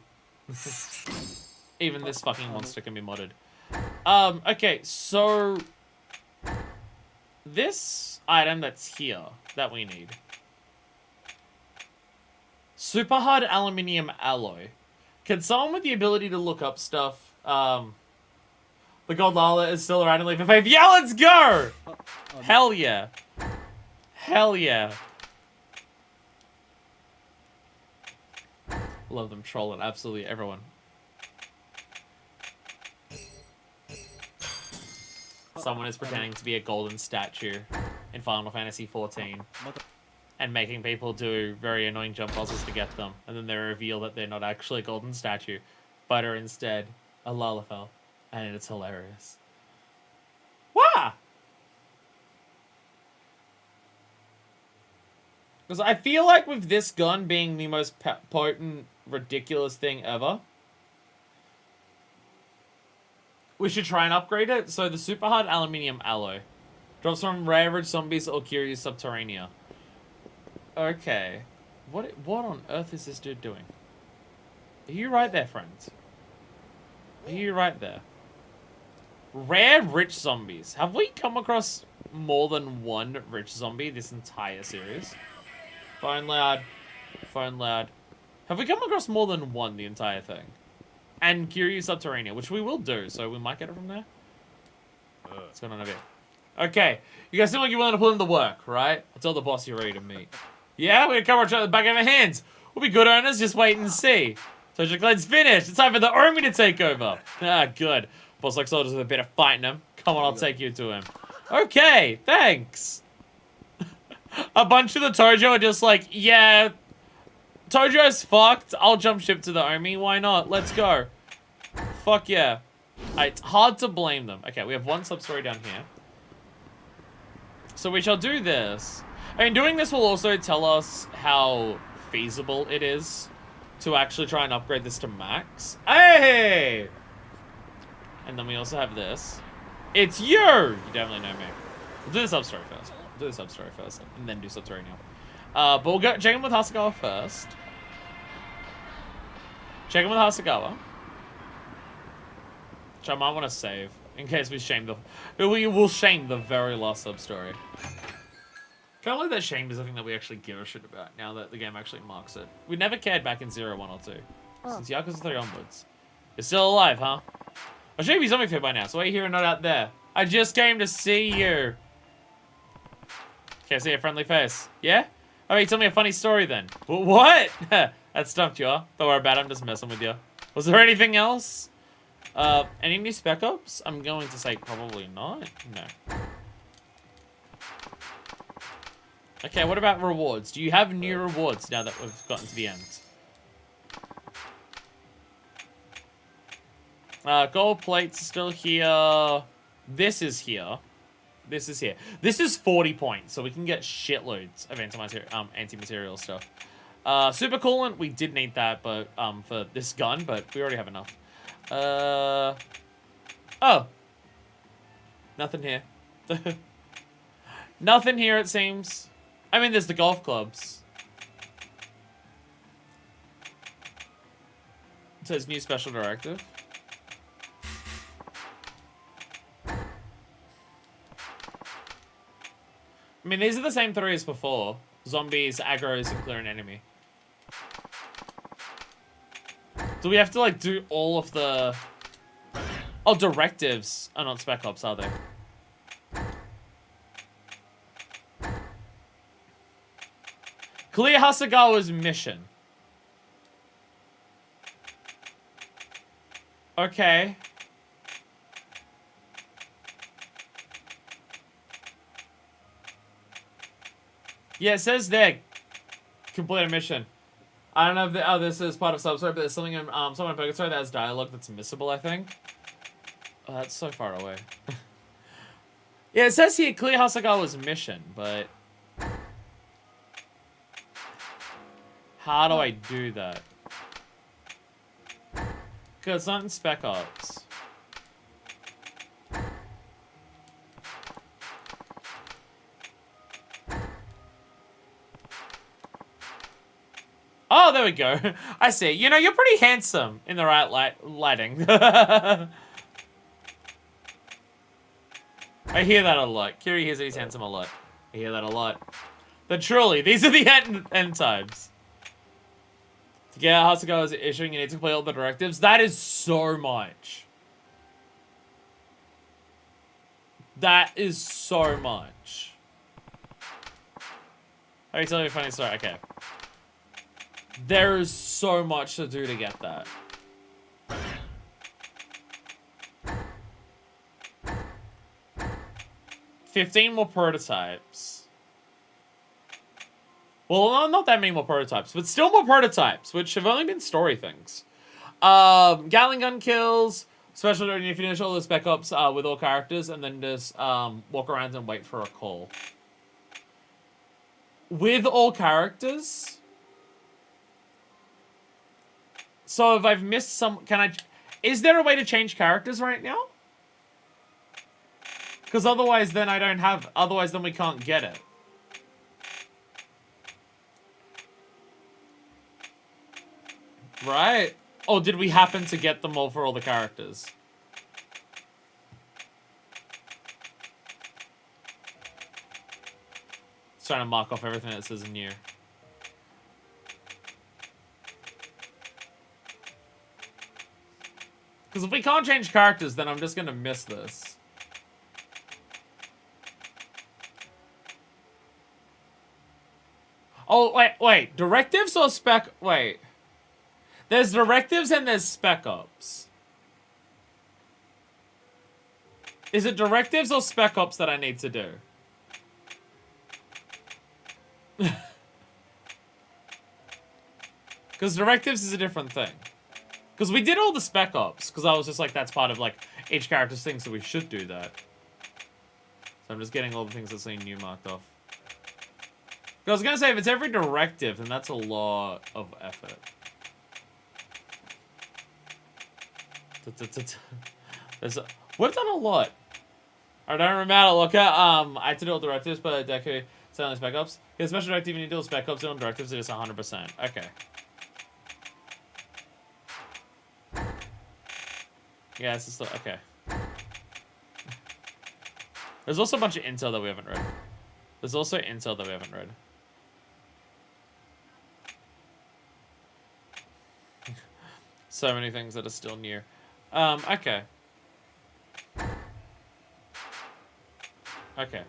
Even this fucking monster can be modded. Okay, so... this item that's here, that we need. Super hard aluminium alloy. Can someone with the ability to look up stuff, the gold Lala is still around in Leap of Faith. Yeah, let's go! Hell yeah. Hell yeah. Love them trolling absolutely everyone. Someone is pretending to be a golden statue in Final Fantasy XIV and making people do very annoying jump puzzles to get them, and then they reveal that they're not actually a golden statue, but are instead a Lalafell. And it's hilarious. Wah! Because I feel like with this gun being the most potent, ridiculous thing ever, we should try and upgrade it. So the super hard aluminium alloy drops from Rare Average Zombies or Curious Subterranea. Okay. What on earth is this dude doing? Are you right there, friends? Are you right there? Rare rich zombies. Have we come across more than one rich zombie this entire series? Phone loud. Phone loud. Have we come across more than one the entire thing? And Kiryu Subterranea, which we will do, so we might get it from there. What's going on over here? Okay, you guys seem like you're willing to put in the work, right? I'll tell the boss you're ready to meet. Yeah, we're gonna cover each other back of our hands. We'll be good owners, just wait and see. Social Clan's finished. It's time for the army to take over. Ah, good. Boss like soldiers with a bit of fighting them. Come on, I'll take you to him. Okay, thanks. A bunch of the Tojo are just like, yeah, Tojo's fucked. I'll jump ship to the army. Why not? Let's go. Fuck yeah. It's hard to blame them. Okay, we have one sub-story down here. So we shall do this. I mean, doing this will also tell us how feasible it is to actually try and upgrade this to max. Hey! And then we also have this. It's you! You definitely know me. We'll do the sub-story first. We'll do the sub-story first, and then do sub-story now. But we'll go check in with Hasegawa first. Check in with Hasegawa. Which I might want to save. In case we shame the... We will shame the very last sub-story. Kind of like that shame is a thing that we actually give a shit about now that the game actually marks it. We never cared back in 0, 1, or 2. Since Yakuza 3 onwards. You're still alive, huh? I should be zombie fit by now, so why are you here and not out there? I just came to see you. Okay, I see a friendly face. Yeah? Oh, you tell me a funny story then. What? That stumped you, huh? Don't worry about it, I'm just messing with you. Was there anything else? Any new Spec Ops? I'm going to say probably not. No. Okay, what about rewards? Do you have new rewards now that we've gotten to the end? Gold plates are still here. This is here. This is here. This is 40 points, so we can get shitloads of anti-material stuff. Super coolant, we did need that, but for this gun, but we already have enough. Oh. Nothing here. Nothing here, it seems. I mean, there's the golf clubs. It says new special directive. I mean, these are the same 3 as before. Zombies, aggros, and clear an enemy. Do we have to, like, do all of the... Oh, directives are not Spec Ops, are they? Clear Hasegawa's mission. Okay. Yeah, it says there. Complete a mission. I don't know if this is part of sub-story, but there's something in someone in Purgatory that has dialogue that's missable, I think. Oh, that's so far away. Yeah, it says here clear Hasegawa's mission, but how do I do that? Because it's not in Spec Ops. Oh, there we go. I see. You know, you're pretty handsome in the right lighting. I hear that a lot. Kiryu hears that he's handsome a lot. I hear that a lot. But truly, these are the end times. To get out Hasegawa's issuing, you need to complete all the directives. That is so much. That is so much. Are you telling me a funny story? Okay. There is so much to do to get that. $15 more prototypes. Well, not that many more prototypes, but still more prototypes, which have only been story things. Gatling gun kills, special duty, you finish all the Spec Ops with all characters, and then just walk around and wait for a call. With all characters? So if I've missed some, is there a way to change characters right now? Because otherwise then I don't have, otherwise then we can't get it. Right? Or did we happen to get them all for all the characters? Just trying to mark off everything that says new. Because if we can't change characters, then I'm just gonna miss this. Oh, wait. Directives or spec... Wait. There's directives and there's spec ops. Is it directives or spec ops that I need to do? Because directives is a different thing. Because we did all the spec ops. Because I was just like, that's part of like each character's thing, so we should do that. So I'm just getting all the things that say new marked off. I was gonna say, if it's every directive, then that's a lot of effort. We've done a lot. I don't remember how to look at. I had to do all directives, but Deku said only spec ops. Get a special directive, you need to do all spec ops and on directives, it is 100%. Okay. Yeah, this is still okay. There's also a bunch of intel that we haven't read. There's also intel that we haven't read. So many things that are still new. Okay. Okay.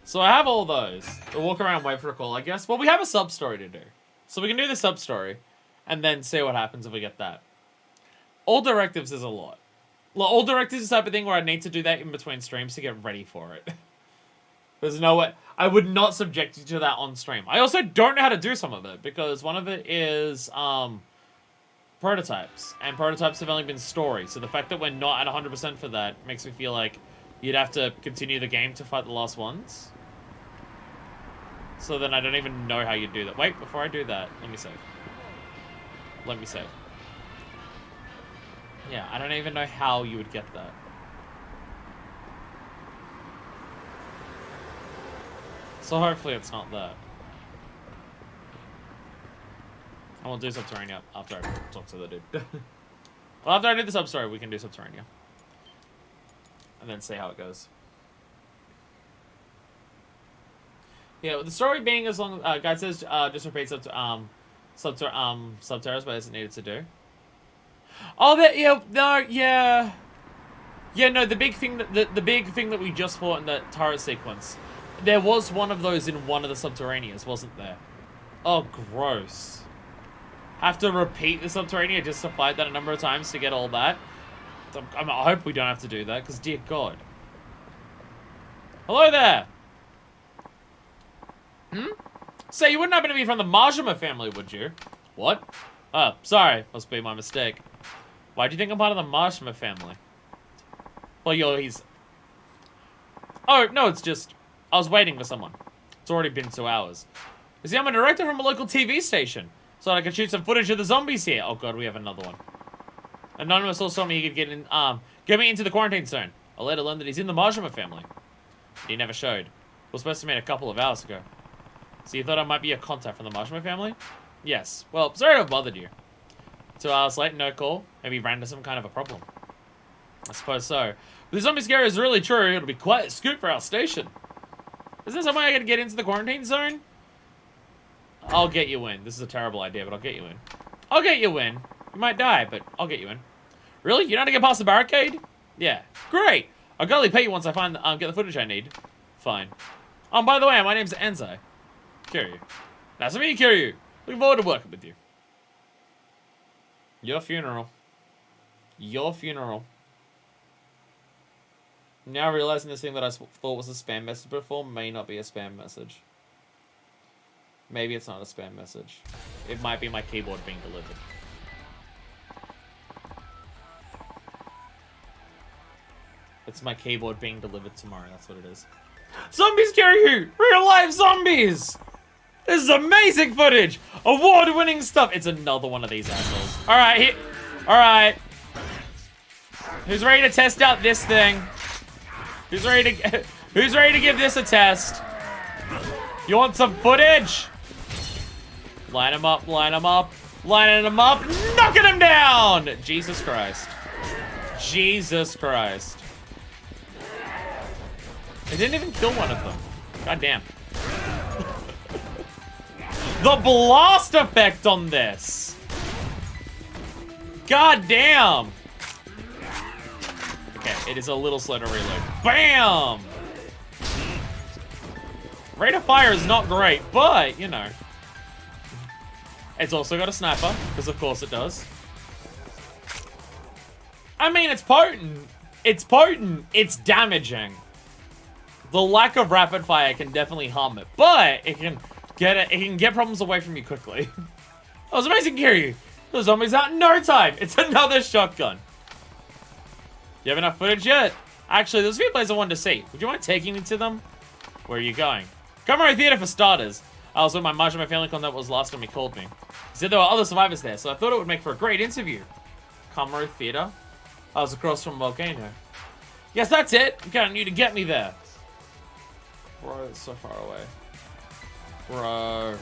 So I have all those. We'll walk around, wait for a call, I guess. Well, we have a sub-story to do. So we can do the sub-story, and then see what happens if we get that. All directives is a lot. All directives is the type of thing where I need to do that in between streams to get ready for it. There's no way. I would not subject you to that on stream. I also don't know how to do some of it, because one of it is, prototypes. And prototypes have only been story. So the fact that we're not at 100% for that makes me feel like you'd have to continue the game to fight the last ones. So then I don't even know how you do that. Wait, before I do that, let me save. Let me save. Yeah, I don't even know how you would get that. So hopefully it's not that. I will do Subterranea after I talk to the dude. Well, after I do the sub-story, we can do Subterranea. And then see how it goes. Yeah, with the story being as long as... guy says just repeat Subterra's, but isn't needed to do. Oh, that... Yeah, no, yeah... Yeah, no, the big thing that... The big thing that we just fought in the turret sequence... There was one of those in one of the Subterraneas, wasn't there? Oh, gross. Have to repeat the Subterranea just to fight that a number of times to get all that. I hope we don't have to do that, because dear God. Hello there! Say, you wouldn't happen to be from the Majima family, would you? What? Oh, sorry. Must be my mistake. Why do you think I'm part of the Majima family? Well, he's... Oh, no, it's just... I was waiting for someone. It's already been 2 hours. You see, I'm a director from a local TV station. So I could shoot some footage of the zombies here. Oh god, we have another one. Anonymous also told me he could get me into the quarantine zone. I later learned that he's in the Majima family. He never showed. We were supposed to meet a couple of hours ago. So you thought I might be a contact from the Majima family? Yes. Well, sorry to have bothered you. 2 hours late, no call. Maybe he ran into some kind of a problem. I suppose so. But the zombie scare is really true. It'll be quite a scoop for our station. Is there some way I can get into the quarantine zone? I'll get you in. This is a terrible idea, but I'll get you in. I'll get you in. You might die, but I'll get you in. Really? You know how to get past the barricade? Yeah. Great. I'll gladly pay you once I find get the footage I need. Fine. By the way, my name's Enzai. Kiryu. Nice to meet you, Kiryu. Looking forward to working with you. Your funeral. Your funeral. Now realizing this thing that I thought was a spam message before may not be a spam message. Maybe it's not a spam message. It might be my keyboard being delivered. It's my keyboard being delivered tomorrow, that's what it is. Zombies, Kiryu! Real life zombies! This is amazing footage! Award-winning stuff! It's another one of these assholes. Alright, here. Alright. Who's ready to test out this thing? Who's ready to give this a test? You want some footage? Line them up, line them up. Lining him up, knocking him down! Jesus Christ. Jesus Christ. I didn't even kill one of them. God damn. The blast effect on this. God damn. Okay, it is a little slow to reload. Bam! Rate of fire is not great, but, you know. It's also got a sniper, because of course it does. I mean, it's potent. It's potent. It's damaging. The lack of rapid fire can definitely harm it, but it can get problems away from you quickly. That was amazing, Kiryu. The zombies out in no time. It's another shotgun. You have enough footage yet? Actually, there's a few places I wanted to see. Would you mind taking me to them? Where are you going? Camera Theater for starters. I was with my March and my family contact was last time he called me. He said there were other survivors there, so I thought it would make for a great interview. Camera Theater? I was across from a volcano. Yes, that's it. I'm counting you to get me there. Bro, it's so far away. Bro.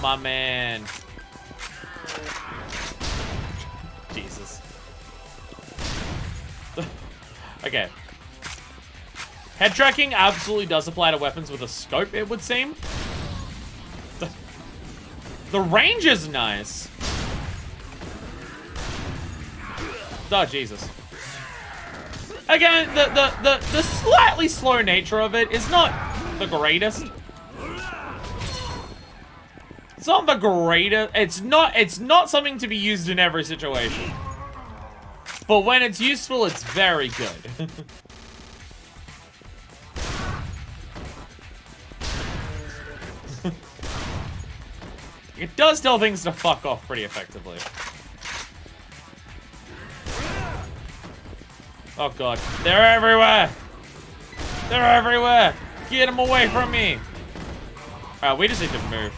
My man. Jesus. Okay. Head tracking absolutely does apply to weapons with a scope, it would seem. The range is nice. Oh, Jesus. Again, the slightly slow nature of it is not the greatest. It's not the greatest. It's not something to be used in every situation. But when it's useful, it's very good. It does tell things to fuck off pretty effectively. Oh god, they're everywhere! They're everywhere! Get them away from me! Alright, we just need to move.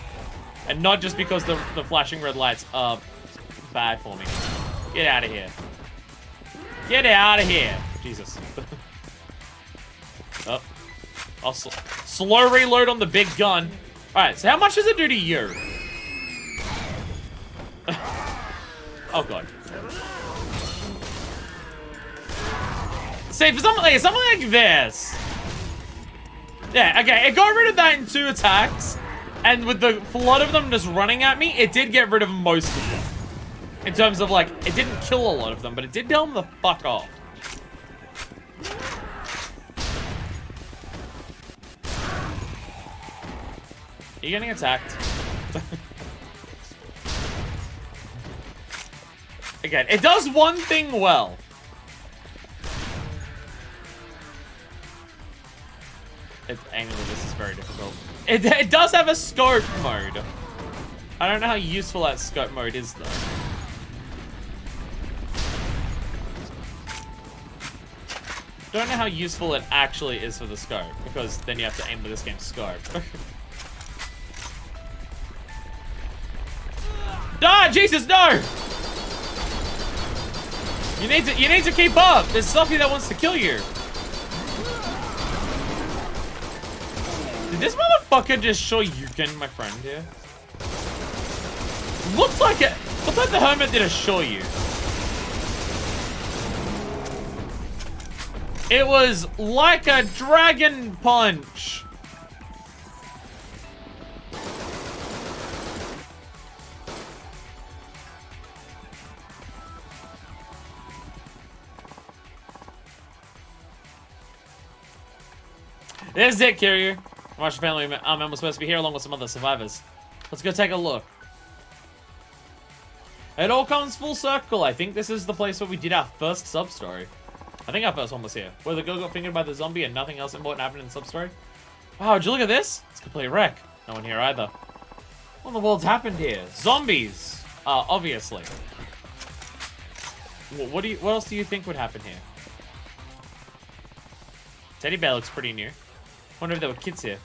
And not just because the flashing red lights are bad for me. Get out of here. Get out of here! Jesus. Oh. I'll slow reload on the big gun. Alright, so how much does it do to you? Oh god. See, for something like this. Yeah, okay, it got rid of that in 2 attacks. And with the flood of them just running at me, it did get rid of most of them. In terms of, like, it didn't kill a lot of them, but it did tell them to fuck off. Are you getting attacked? Again, it does one thing well. Aiming with this is very difficult. It does have a scope mode. I don't know how useful that scope mode is, though. Don't know how useful it actually is for the scope, because then you have to aim with this game's scope. Ah, Jesus, no! You need to keep up. There's something that wants to kill you. Did this motherfucker just show Yukin, my friend here? Looks like the hermit did a Shoyu. It was like a dragon punch. This is it, Kiryu. Watch family member supposed to be here along with some other survivors. Let's go take a look. It all comes full circle. I think this is the place where we did our first sub-story. I think our first one was here. Where the girl got fingered by the zombie and nothing else important happened in the sub-story. Wow, would you look at this? It's a complete wreck. No one here either. What in the world's happened here? Zombies! Obviously. What else do you think would happen here? Teddy bear looks pretty new. Wonder if there were kids here.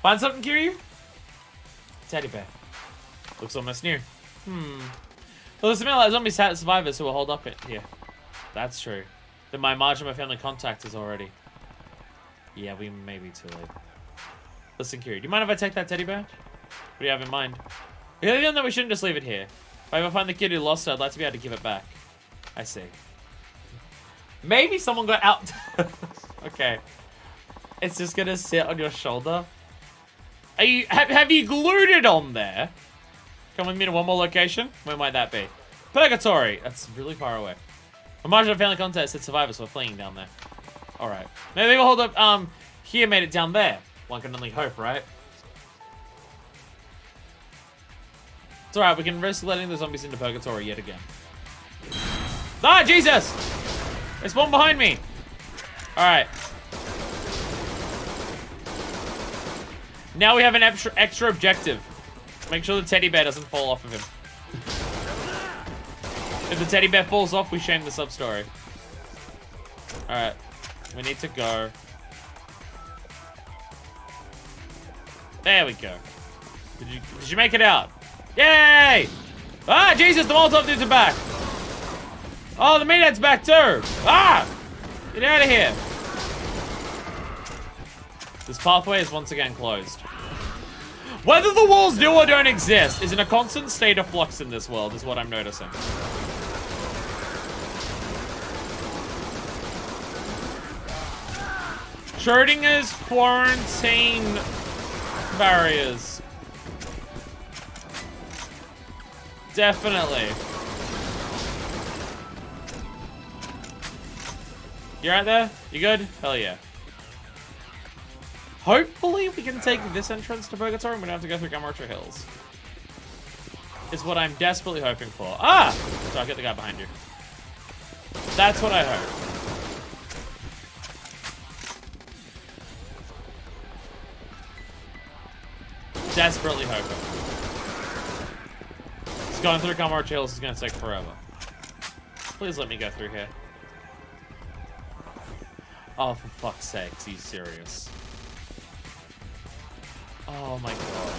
Find something, Kiryu? Teddy bear. Looks almost new. Well, there's something like zombie survivors who will hold up it here. That's true. Then my margin of my family contact is already. Yeah, we may be too late. Listen, Kiryu, do you mind if I take that teddy bear? What do you have in mind? The other thing that we shouldn't just leave it here. If I ever find the kid who lost it, I'd like to be able to give it back. I see. Maybe someone got out. Okay. It's just gonna sit on your shoulder. Are you have you glued it on there? Come with me to one more location. Where might that be? Purgatory. That's really far away. A margin of family contest said survivors were fleeing down there. Alright. Maybe we'll hold up here made it down there. One can only hope, right? It's alright, we can risk letting the zombies into Purgatory yet again. Ah, Jesus! They spawned behind me! Alright. Now we have an extra objective. Make sure the teddy bear doesn't fall off of him. If the teddy bear falls off, we shame the sub-story. Alright. We need to go. There we go. Did you make it out? Yay! Ah, Jesus, the Molotov dudes are back. Oh, the meathead's back too. Ah! Get out of here. This pathway is once again closed. Whether the walls do or don't exist is in a constant state of flux in this world, is what I'm noticing. Schrodinger's quarantine barriers. Definitely. You right there? You good? Hell yeah. Hopefully we can take this entrance to Purgatory and we don't have to go through Gamarcha Hills. Is what I'm desperately hoping for. Ah! So I'll get the guy behind you. That's what I hope. Desperately hoping. It's going through Gamarcha Hills is gonna take forever. Please let me go through here. Oh, for fuck's sake, are you serious? Oh my god.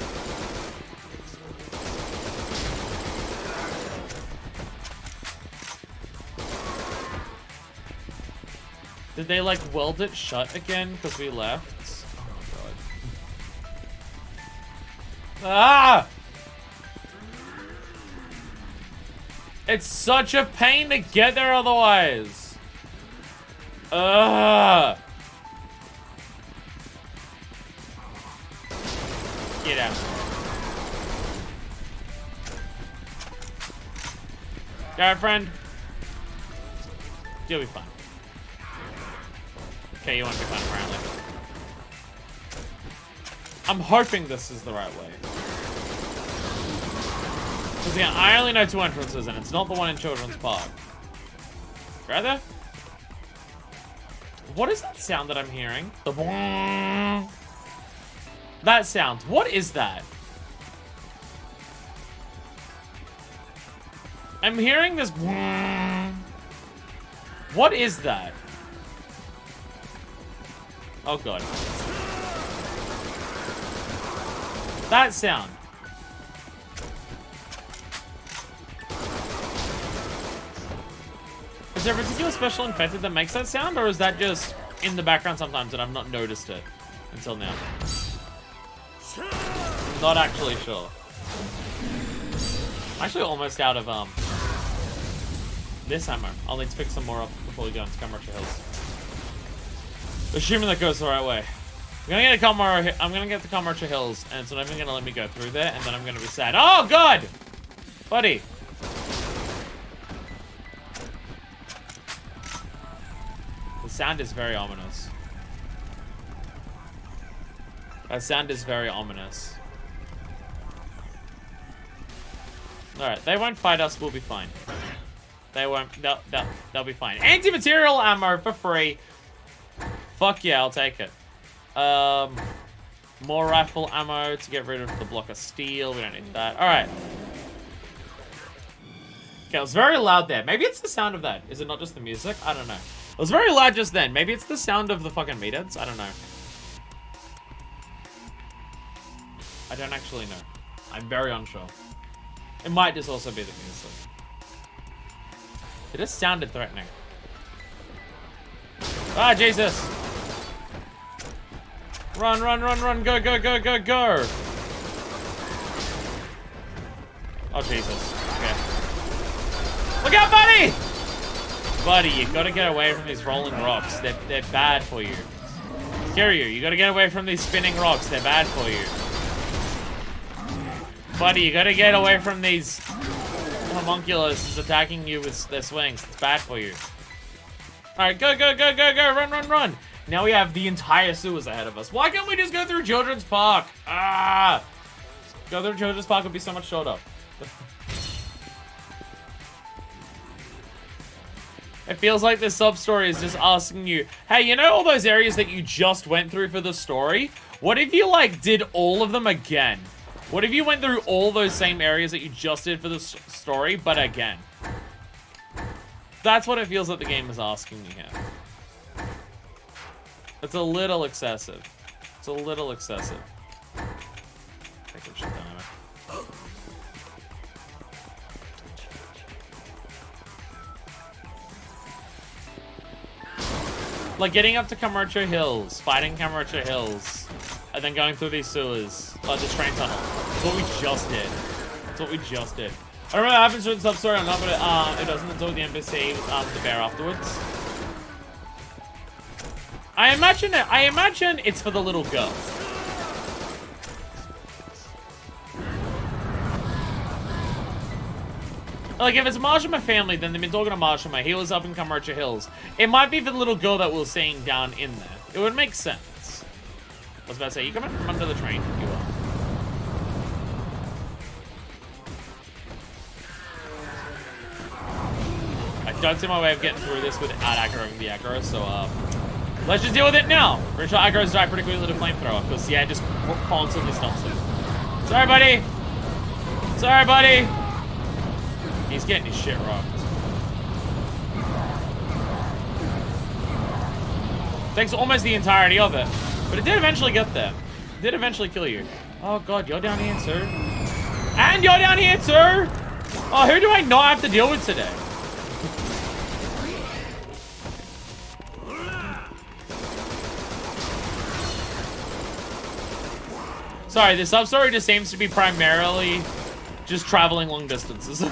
Did they like weld it shut again because we left? Oh my god. Ah! It's such a pain to get there otherwise. Ugh. Get out. Alright, friend. You'll be fine. Okay, you won't be fine, apparently. I'm hoping this is the right way. Because again, I only know 2 entrances, and it's not the one in Children's Park. Right there? What is that sound that I'm hearing? The boing. That sound. What is that? I'm hearing this. What is that? Oh god. That sound. Is there a particular special infected that makes that sound, or is that just in the background sometimes and I've not noticed it until now? Not actually sure. I'm actually almost out of this ammo. I'll need to pick some more up before we go into Gamarcha Hills. Assuming that goes the right way. I'm gonna get to Gamarcha Hills, and it's not even gonna let me go through there, and then I'm gonna be sad. Oh god! Buddy! The sound is very ominous. That sound is very ominous. Alright, they won't fight us, we'll be fine. They won't, they'll be fine. Anti-material ammo for free. Fuck yeah, I'll take it. More rifle ammo to get rid of the block of steel. We don't need that. Alright. Okay, it was very loud there. Maybe it's the sound of that. Is it not just the music? I don't know. It was very loud just then. Maybe it's the sound of the fucking meatheads? I don't know. I don't actually know. I'm very unsure. It might just also be the music. It just sounded threatening. Ah, Jesus! Run, run, run, run, go, go, go, go, go! Oh, Jesus. Okay. Look out, buddy! Buddy, you gotta get away from these rolling rocks. They're bad for you. Kiryu, you gotta get away from these spinning rocks. They're bad for you. Buddy, you gotta get away from these homunculus attacking you with their swings. It's bad for you. Alright, go, go, go, go, go. Run, run, run. Now we have the entire sewers ahead of us. Why can't we just go through Children's Park? Ah! Go through Children's Park would be so much shorter. It feels like this sub-story is just asking you, hey, you know all those areas that you just went through for the story? What if you, like, did all of them again? What if you went through all those same areas that you just did for the story, but again? That's what it feels like the game is asking you here. It's a little excessive. It's a little excessive. Take a shit down here. Like getting up to Kamurocho Hills, fighting Kamurocho Hills, and then going through these sewers, like the train tunnel. That's what we just did. That's what we just did. I don't know what happens during the sub-story or not, but it doesn't until the NPC with the bear afterwards. I imagine it's for the little girl. Like, if it's Majima family, then they've been talking to Majima. He was up in Kamurocho Hills. It might be for the little girl that we're seeing down in there. It would make sense. I was about to say, you coming from under the train? You are. I don't see my way of getting through this without aggroing the aggro, so, let's just deal with it now. Pretty sure aggro's die pretty quickly with a flamethrower, because, yeah, it just constantly stomps him. Sorry, buddy! Sorry, buddy! He's getting his shit rocked. Takes almost the entirety of it. But it did eventually get there. It did eventually kill you. Oh god, you're down here, sir. And you're down here, sir! Oh, who do I not have to deal with today? Sorry, the sub-story just seems to be primarily just traveling long distances.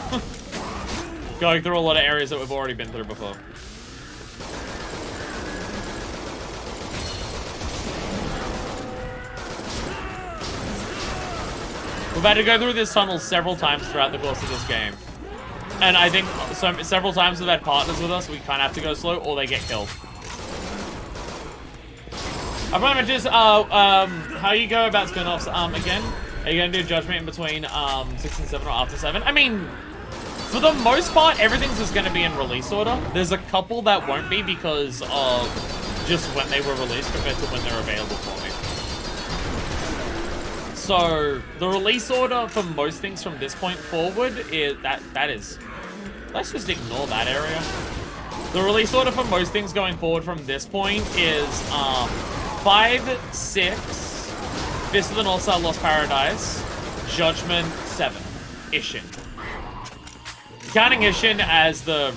Going through a lot of areas that we've already been through before. We've had to go through this tunnel several times throughout the course of this game. And I think several times we've had partners with us, we kind of have to go slow or they get killed. I probably just, how you go about spin-offs, again? Are you going to do judgment in between 6 and 7 or after 7? I mean, for the most part, everything's just going to be in release order. There's a couple that won't be because of just when they were released compared to when they're available for me. So, the release order for most things from this point forward is, let's just ignore that area. The release order for most things going forward from this point is 5, 6, Fist of the North Star, Lost Paradise, Judgment, 7. Ishin. Counting Ishin as the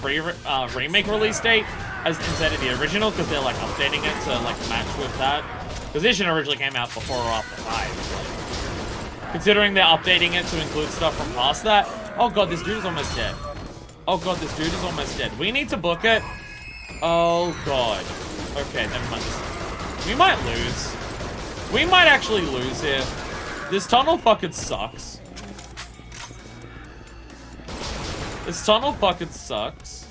remake release date as instead of the original, because they're like updating it to like match with that. Because Ishin originally came out before or after 5. Considering they're updating it to include stuff from past that. Oh god, this dude is almost dead. Oh god, this dude is almost dead. We need to book it. Oh god. Okay, never mind. We might lose. We might actually lose here. This tunnel fucking sucks. This tunnel fucking sucks.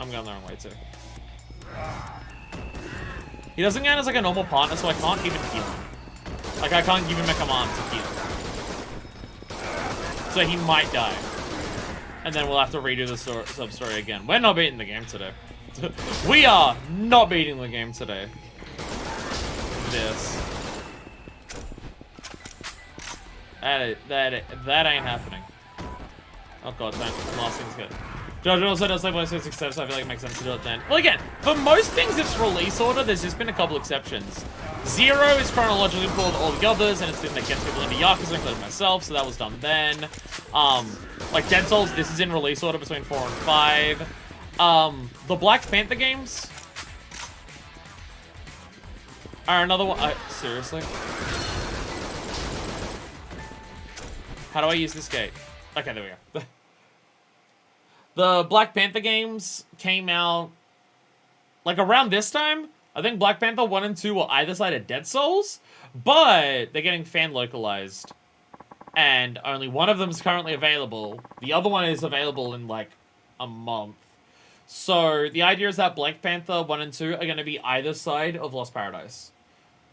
I'm going the wrong way too. He doesn't count as like a normal partner, so I can't even heal him. Like I can't give him a command to heal. So he might die. And then we'll have to redo the sub-story again. We're not beating the game today. We are not beating the game today. This. That ain't happening. Oh god, that last thing's good. Jojo also does like 1, 6, 7, so I feel like it makes sense to do it then. Well again, for most things it's release order, there's just been a couple exceptions. 0 is chronologically pulled all the others, and it's the thing that gets people into Yakuza, including myself, so that was done then. Like Dead Souls, this is in release order between 4 and 5. The Black Panther games are another one. Seriously? How do I use this gate? Okay, there we go. The Black Panther games came out like around this time. I think Black Panther 1 and 2 were either side of Dead Souls, but they're getting fan localized. And only one of them is currently available. The other one is available in like a month. So the idea is that Black Panther 1 and 2 are going to be either side of Lost Paradise.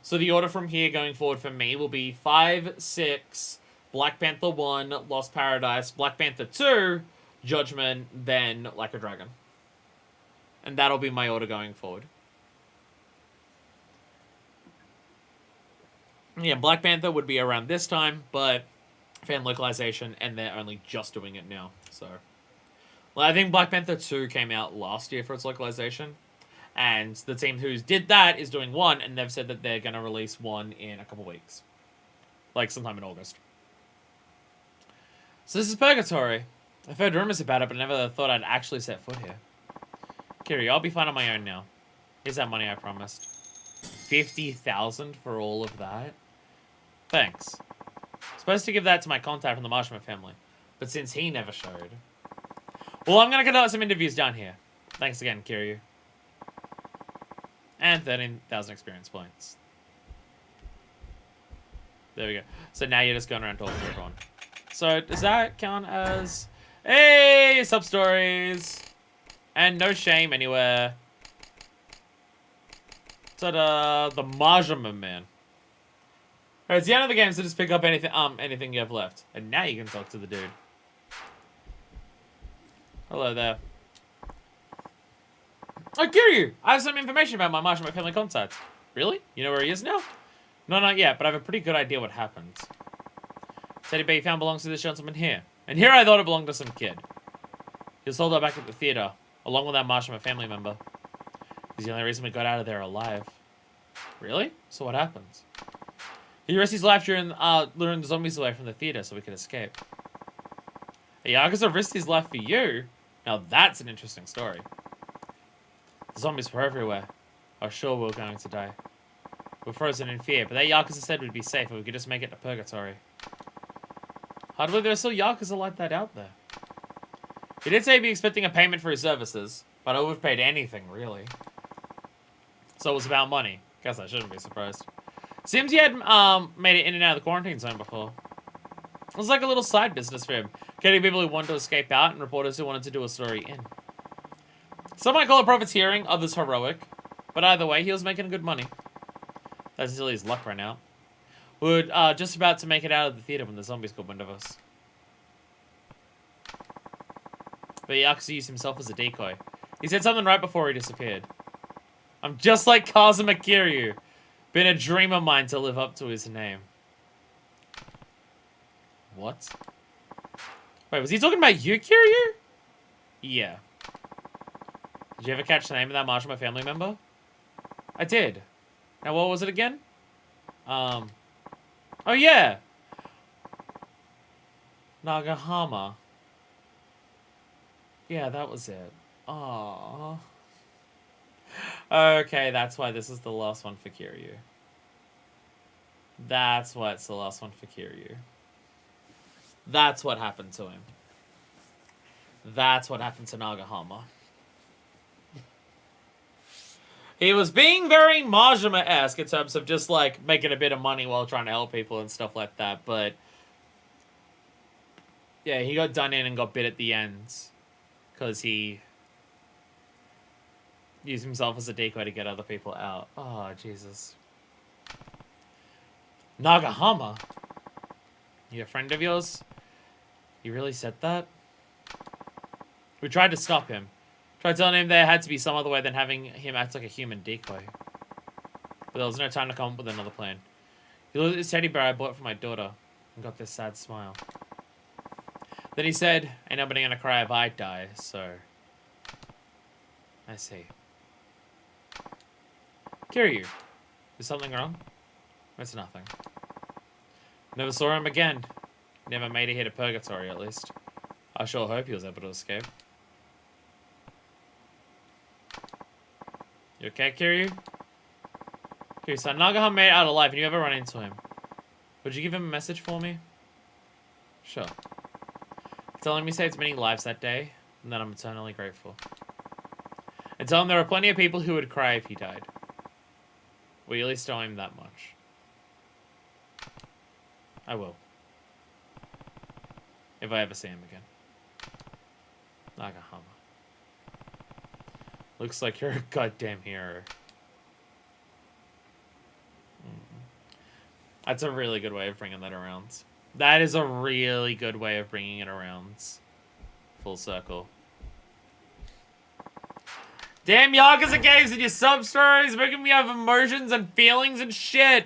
So the order from here going forward for me will be 5, 6, Black Panther 1, Lost Paradise, Black Panther 2, Judgment, then Like a Dragon. And that'll be my order going forward. Yeah, Black Panther would be around this time, but fan localization, and they're only just doing it now. So, well, I think Black Panther 2 came out last year for its localization. And the team who did that is doing 1, and they've said that they're going to release 1 in a couple weeks. Like sometime in August. So this is Purgatory. I've heard rumors about it, but I never thought I'd actually set foot here. Kiryu, I'll be fine on my own now. Here's that money I promised. 50,000 for all of that? Thanks. Supposed to give that to my contact from the Marshmallow family, but since he never showed. Well, I'm gonna conduct some interviews down here. Thanks again, Kiryu. And 13,000 experience points. There we go. So now you're just going around talking to everyone. So does that count as... Hey, sub-stories! And no shame anywhere. Ta-da! The Majima Man. Alright, it's the end of the game, so just pick up anything you have left. And now you can talk to the dude. Hello there. Oh, Kiryu! I have some information about my Majima family contact. Really? You know where he is now? No, not yet, but I have a pretty good idea what happened. Teddy bear you found belongs to this gentleman here. And here I thought it belonged to some kid. He was sold out back at the theater, along with that Majima family member. He's the only reason we got out of there alive. Really? So what happens? He risked his life during luring the zombies away from the theater so we could escape. A Yakuza risked his life for you? Now that's an interesting story. The zombies were everywhere. I was sure we were going to die. We were frozen in fear, but that Yakuza said we'd be safe if we could just make it to Purgatory. Hard to believe there are still Yakuza like that out there. He did say he'd be expecting a payment for his services, but I would have paid anything, really. So it was about money. Guess I shouldn't be surprised. Seems he had made it in and out of the quarantine zone before. It was like a little side business for him, getting people who wanted to escape out and reporters who wanted to do a story in. Some might call it profiteering, others heroic, but either way, he was making good money. That's until his luck ran out. We were just about to make it out of the theater when the zombies got wind of us. But Yakuza used himself as a decoy. He said something right before he disappeared. I'm just like Kazuma Kiryu. Been a dream of mine to live up to his name. What? Wait, was he talking about you, Kiryu? Yeah. Did you ever catch the name of that Majima family member? I did. Now, what was it again? Oh, yeah. Nagahama. Yeah, that was it. Aww. Okay, that's why this is the last one for Kiryu. That's why it's the last one for Kiryu. That's what happened to him. That's what happened to Nagahama. He was being very Majima-esque in terms of just, like, making a bit of money while trying to help people and stuff like that, but... yeah, he got done in and got bit at the end. Because he... used himself as a decoy to get other people out. Oh, Jesus. Nagahama? He a friend of yours? You really said that? We tried to stop him. Tried telling him there had to be some other way than having him act like a human decoy. But there was no time to come up with another plan. He looked at this teddy bear I bought for my daughter and got this sad smile. Then he said, ain't nobody gonna cry if I die, so... I see. Kiryu, is something wrong? It's nothing. Never saw him again. Never made it here to Purgatory, at least. I sure hope he was able to escape. You okay, Kiryu? Kiryu, so Nagahama made it out alive and you ever run into him. Would you give him a message for me? Sure. Tell him he saved many lives that day. And that I'm eternally grateful. And tell him there are plenty of people who would cry if he died. We at least owe him that much. I will. If I ever see him again. Nagahama. Looks like you're a goddamn hero. That's a really good way of bringing that around. That is a really good way of bringing it around. Full circle. Damn Yakuza games and your sub-stories making me have emotions and feelings and shit.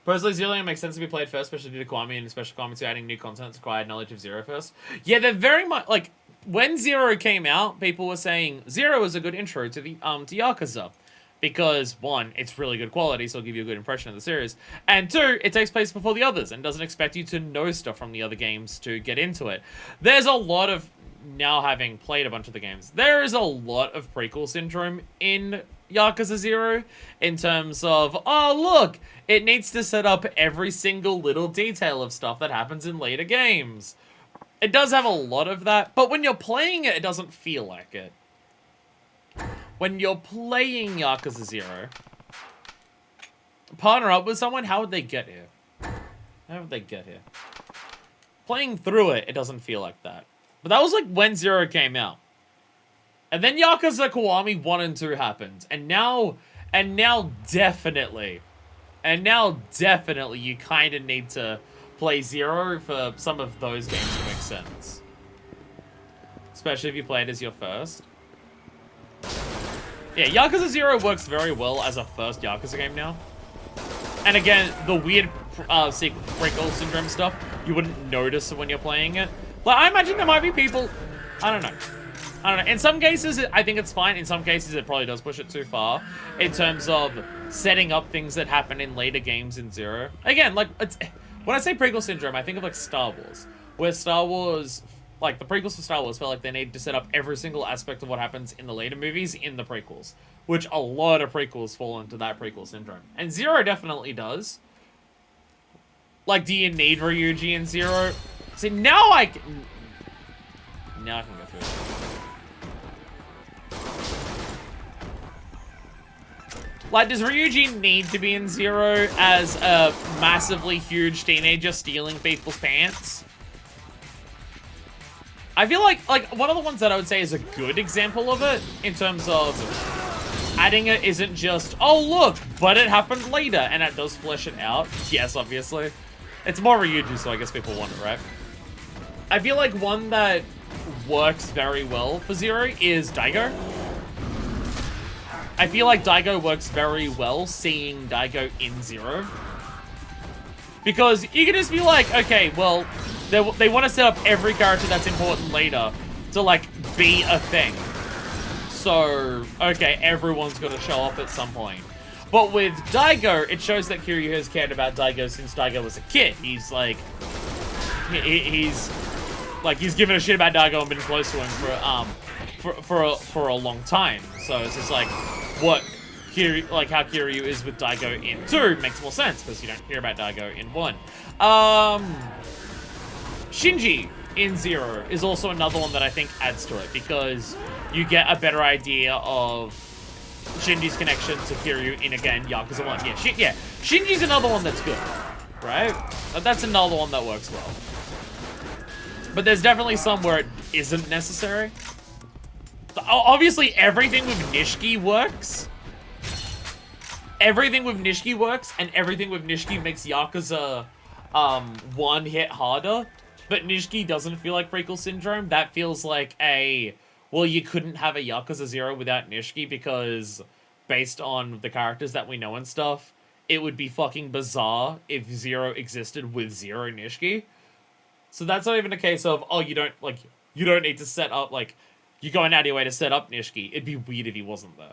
Personally, Zero makes sense to be played first, especially due to Kiwami and especially Kiwami 2 adding new content that's required knowledge of Zero first. Yeah, they're very much, like, when Zero came out, people were saying Zero is a good intro to the to Yakuza. Because, one, it's really good quality, so it'll give you a good impression of the series. And two, it takes place before the others and doesn't expect you to know stuff from the other games to get into it. There's a lot of, now having played a bunch of the games, there is a lot of prequel syndrome in Yakuza 0 in terms of, oh, look, it needs to set up every single little detail of stuff that happens in later games. It does have a lot of that, but when you're playing it, it doesn't feel like it. When you're playing Yakuza 0, partner up with someone, how would they get here? How would they get here? Playing through it, it doesn't feel like that. But that was like when 0 came out. And then Yakuza Kiwami 1 and 2 happened. And now definitely you kind of need to play 0 for some of those games to make sense. Especially if you play it as your first. Yeah, Yakuza 0 works very well as a first Yakuza game now. And again, the weird prequel syndrome stuff, you wouldn't notice when you're playing it. Like, I imagine there might be people, I don't know. In some cases, I think it's fine. In some cases, it probably does push it too far in terms of setting up things that happen in later games in 0. Again, like, when I say prequel syndrome, I think of like Star Wars, where Star Wars, like the prequels for Star Wars felt like they needed to set up every single aspect of what happens in the later movies in the prequels, which a lot of prequels fall into that prequel syndrome. And 0 definitely does. Like, do you need Ryuji in 0? See, now I can go through it. Like, does Ryuji need to be in 0 as a massively huge teenager stealing people's pants? I feel like one of the ones that I would say is a good example of it, in terms of adding it isn't just, oh look, but it happened later, and it does flesh it out. Yes, obviously. It's more Ryuji, so I guess people want it, right? I feel like one that works very well for 0 is Daigo. I feel like Daigo works very well seeing Daigo in 0. Because you can just be like, okay, well, they want to set up every character that's important later to, like, be a thing. So, okay, everyone's going to show up at some point. But with Daigo, it shows that Kiryu has cared about Daigo since Daigo was a kid. He's, like, he's given a shit about Daigo and been close to him for a long time. So it's just like, what Kiryu, like how Kiryu is with Daigo in 2 makes more sense because you don't hear about Daigo in 1. Shinji in 0 is also another one that I think adds to it because you get a better idea of Shinji's connection to Kiryu in, again, Yakuza 1. Yeah, Shinji's another one that's good, right? That's another one that works well. But there's definitely some where it isn't necessary. Obviously, everything with Nishiki works. Everything with Nishiki works, and everything with Nishiki makes Yakuza 1 hit harder. But Nishiki doesn't feel like prequel syndrome. That feels like a, well, you couldn't have a Yakuza 0 without Nishiki because based on the characters that we know and stuff, it would be fucking bizarre if 0 existed with 0 Nishiki. So that's not even a case of, oh, you don't need to set up, like, you're going out of your way to set up Nishiki. It'd be weird if he wasn't there.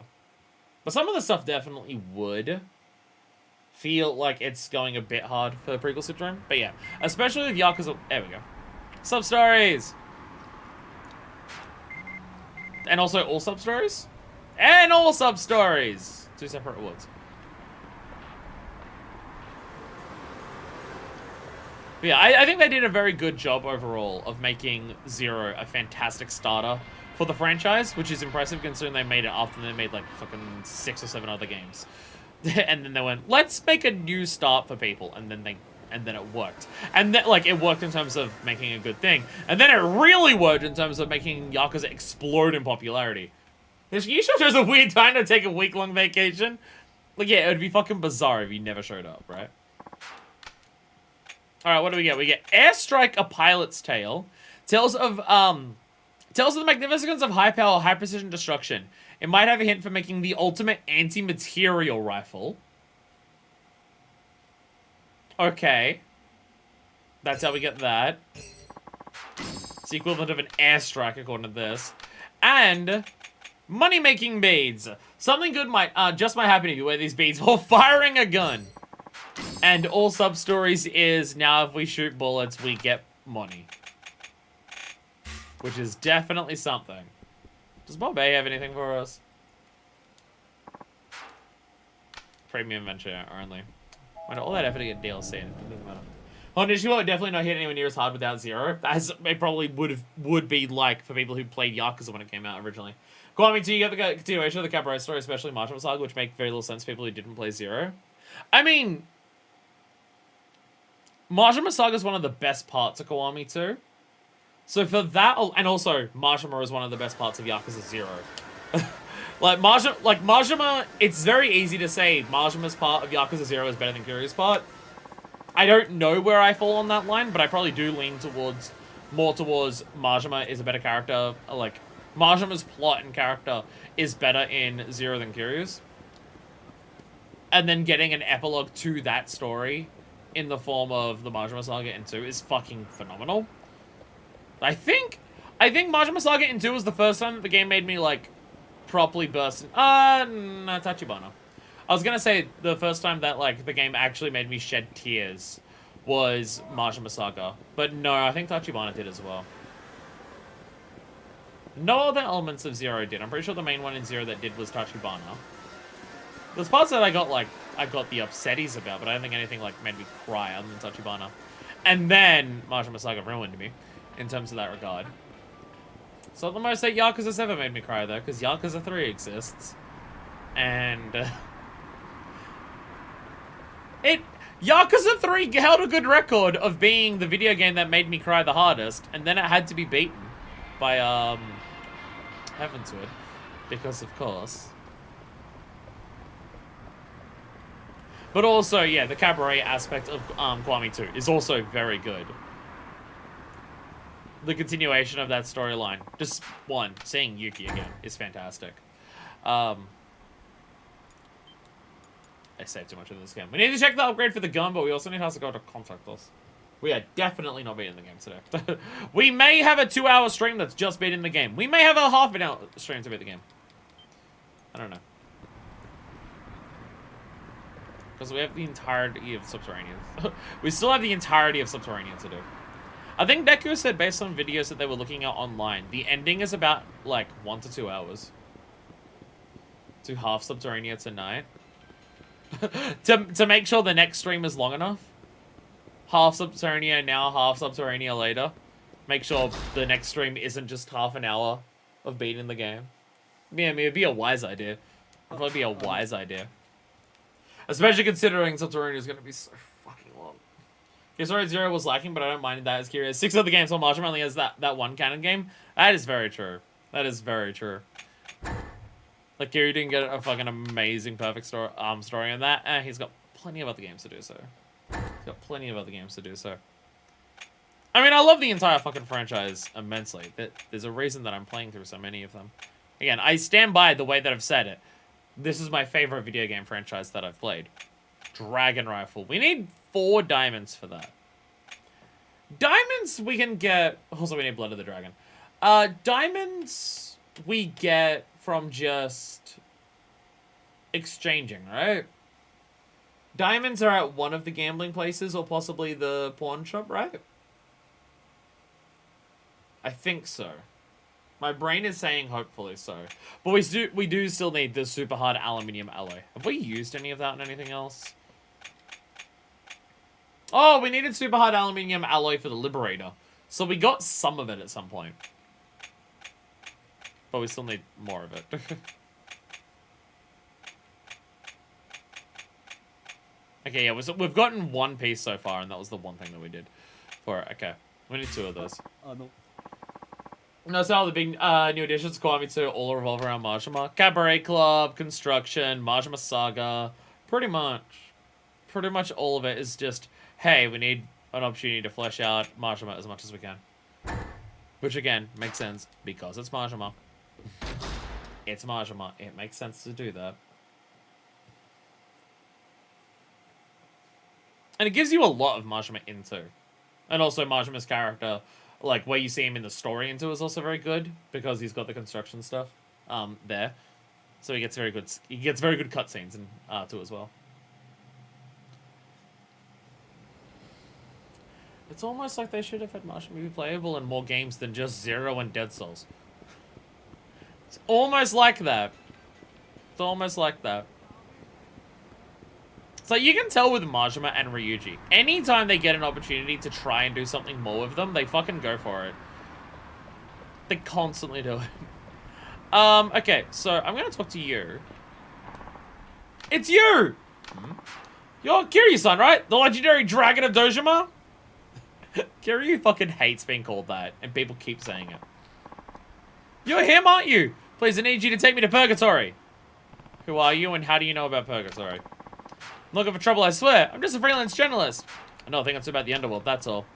But some of the stuff definitely would feel like it's going a bit hard for prequel syndrome. But yeah, especially with Yakuza... There we go. Sub-stories! And also all sub-stories? And all sub-stories! 2 separate awards. But yeah, I think they did a very good job overall of making Zero a fantastic starter for the franchise, which is impressive considering they made it after they made like fucking 6 or 7 other games. And then they went, let's make a new start for people, and then it worked. And then, like, it worked in terms of making a good thing. And then it really worked in terms of making Yakuza explode in popularity. You sure there's a weird time to take a week-long vacation? Like, yeah, it would be fucking bizarre if you never showed up, right? Alright, what do we get? We get Airstrike, A Pilot's Tale. Tells of the magnificence of high power, high precision destruction. It might have a hint for making the ultimate anti-material rifle. Okay. That's how we get that. It's the equivalent of an airstrike according to this. And money-making beads. Something good might just might happen if you wear these beads while firing a gun. And all sub-stories is now if we shoot bullets, we get money. Which is definitely something. Does Bob A have anything for us? Premium venture only. Went all that effort to get DLC. It doesn't matter. Honishima would definitely not hit anywhere near as hard without Zero, as it probably would be like for people who played Yakuza when it came out originally. Kwame 2, you got the continuation of the Cabaret story, especially Majima Saga, which make very little sense to people who didn't play Zero. I mean, Majima Saga is one of the best parts of Kiwami 2. So for that, and also Majima is one of the best parts of Yakuza 0. Majima, it's very easy to say Majima's part of Yakuza 0 is better than Kiryu's part. I don't know where I fall on that line, but I probably do lean more towards Majima is a better character. Like, Majima's plot and character is better in 0 than Kiryu's. And then getting an epilogue to that story in the form of the Majima Saga in 2 is fucking phenomenal. I think Majima Saga in 2 was the first time that the game made me, like, properly burst. No, Tachibana. I was gonna say the first time that, like, the game actually made me shed tears was Majima Saga. But no, I think Tachibana did as well. No other elements of 0 did. I'm pretty sure the main one in 0 that did was Tachibana. There's parts that I got the upsetties about, but I don't think anything, like, made me cry other than Tachibana. And then Majima Saga ruined me in terms of that regard. It's not the most that Yakuza's ever made me cry, though, because Yakuza 3 exists. And Yakuza 3 held a good record of being the video game that made me cry the hardest, and then it had to be beaten by, Heavensward, because of course. But also, yeah, the cabaret aspect of Kiwami 2 is also very good. The continuation of that storyline, just one, seeing Yuki again is fantastic. I saved too much of this game. We need to check the upgrade for the gun, but we also need Hasegawa to contact us. We are definitely not beating the game today. We may have a 2-hour stream that's just beating the game. We may have a half an hour stream to beat the game. I don't know. Because we have the entirety of Subterranean. We still have the entirety of Subterranean to do. I think Deku said, based on videos that they were looking at online, the ending is about, like, 1 to 2 hours. To half Subterranean tonight. to make sure the next stream is long enough. Half Subterranean now, half Subterranean later. Make sure the next stream isn't just half an hour of beating the game. Yeah, I mean, it'd be a wise idea. It'd probably be a wise idea. Especially considering Subterranean is going to be so fucking long. Okay, sorry, 0 was lacking, but I don't mind that as curious. 6 other games, while Majima only has that one canon game. That is very true. That is very true. Like, Kiryu didn't get a fucking amazing, perfect story in that. He's got plenty of other games to do so. He's got plenty of other games to do so. I mean, I love the entire fucking franchise immensely. There's a reason that I'm playing through so many of them. Again, I stand by the way that I've said it. This is my favorite video game franchise that I've played. Dragon Rifle. We need 4 diamonds for that. Diamonds we can get... Also, we need Blood of the Dragon. Diamonds we get from just exchanging, right? Diamonds are at one of the gambling places or possibly the pawn shop, right? I think so. My brain is saying hopefully so. But we do still need the super hard aluminium alloy. Have we used any of that in anything else? Oh, we needed super hard aluminium alloy for the Liberator. So we got some of it at some point. But we still need more of it. Okay, yeah, we've gotten one piece so far, and that was the one thing that we did for it. Okay, we need 2 of those. No, so all the big new additions to Kiwami 2 all revolve around Majima. Cabaret Club, Construction, Majima Saga. Pretty much all of it is just, hey, we need an opportunity to flesh out Majima as much as we can. Which, again, makes sense because it's Majima. It's Majima. It makes sense to do that. And it gives you a lot of Majima into. And also Majima's character, like, where you see him in the story into is also very good because he's got the construction stuff there. So he gets very good cutscenes in too as well. It's almost like they should have had Majima be playable in more games than just Zero and Dead Souls. It's almost like that. It's almost like that. So you can tell with Majima and Ryuji, anytime they get an opportunity to try and do something more with them, they fucking go for it. They constantly do it. Okay, so I'm gonna talk to you. It's you! You're Kiryu-san, right? The legendary Dragon of Dojima? Kiryu fucking hates being called that, and people keep saying it. You're him, aren't you? Please, I need you to take me to Purgatory. Who are you, and how do you know about Purgatory? I'm looking for trouble, I swear. I'm just a freelance journalist. I know, I think it's about the underworld, that's all.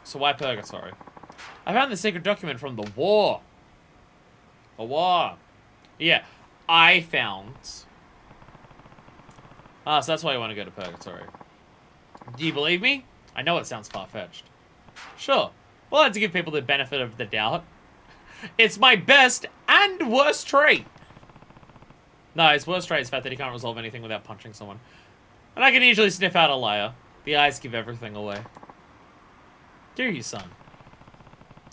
So why Purgatory? I found the secret document from the war. A war. Yeah, I found. So that's why you want to go to Purgatory. Do you believe me? I know it sounds far-fetched. Sure. Well, I had to give people the benefit of the doubt. It's my best and worst trait. No, his worst trait is the fact that he can't resolve anything without punching someone. And I can usually sniff out a liar. The eyes give everything away. Kiryu-san.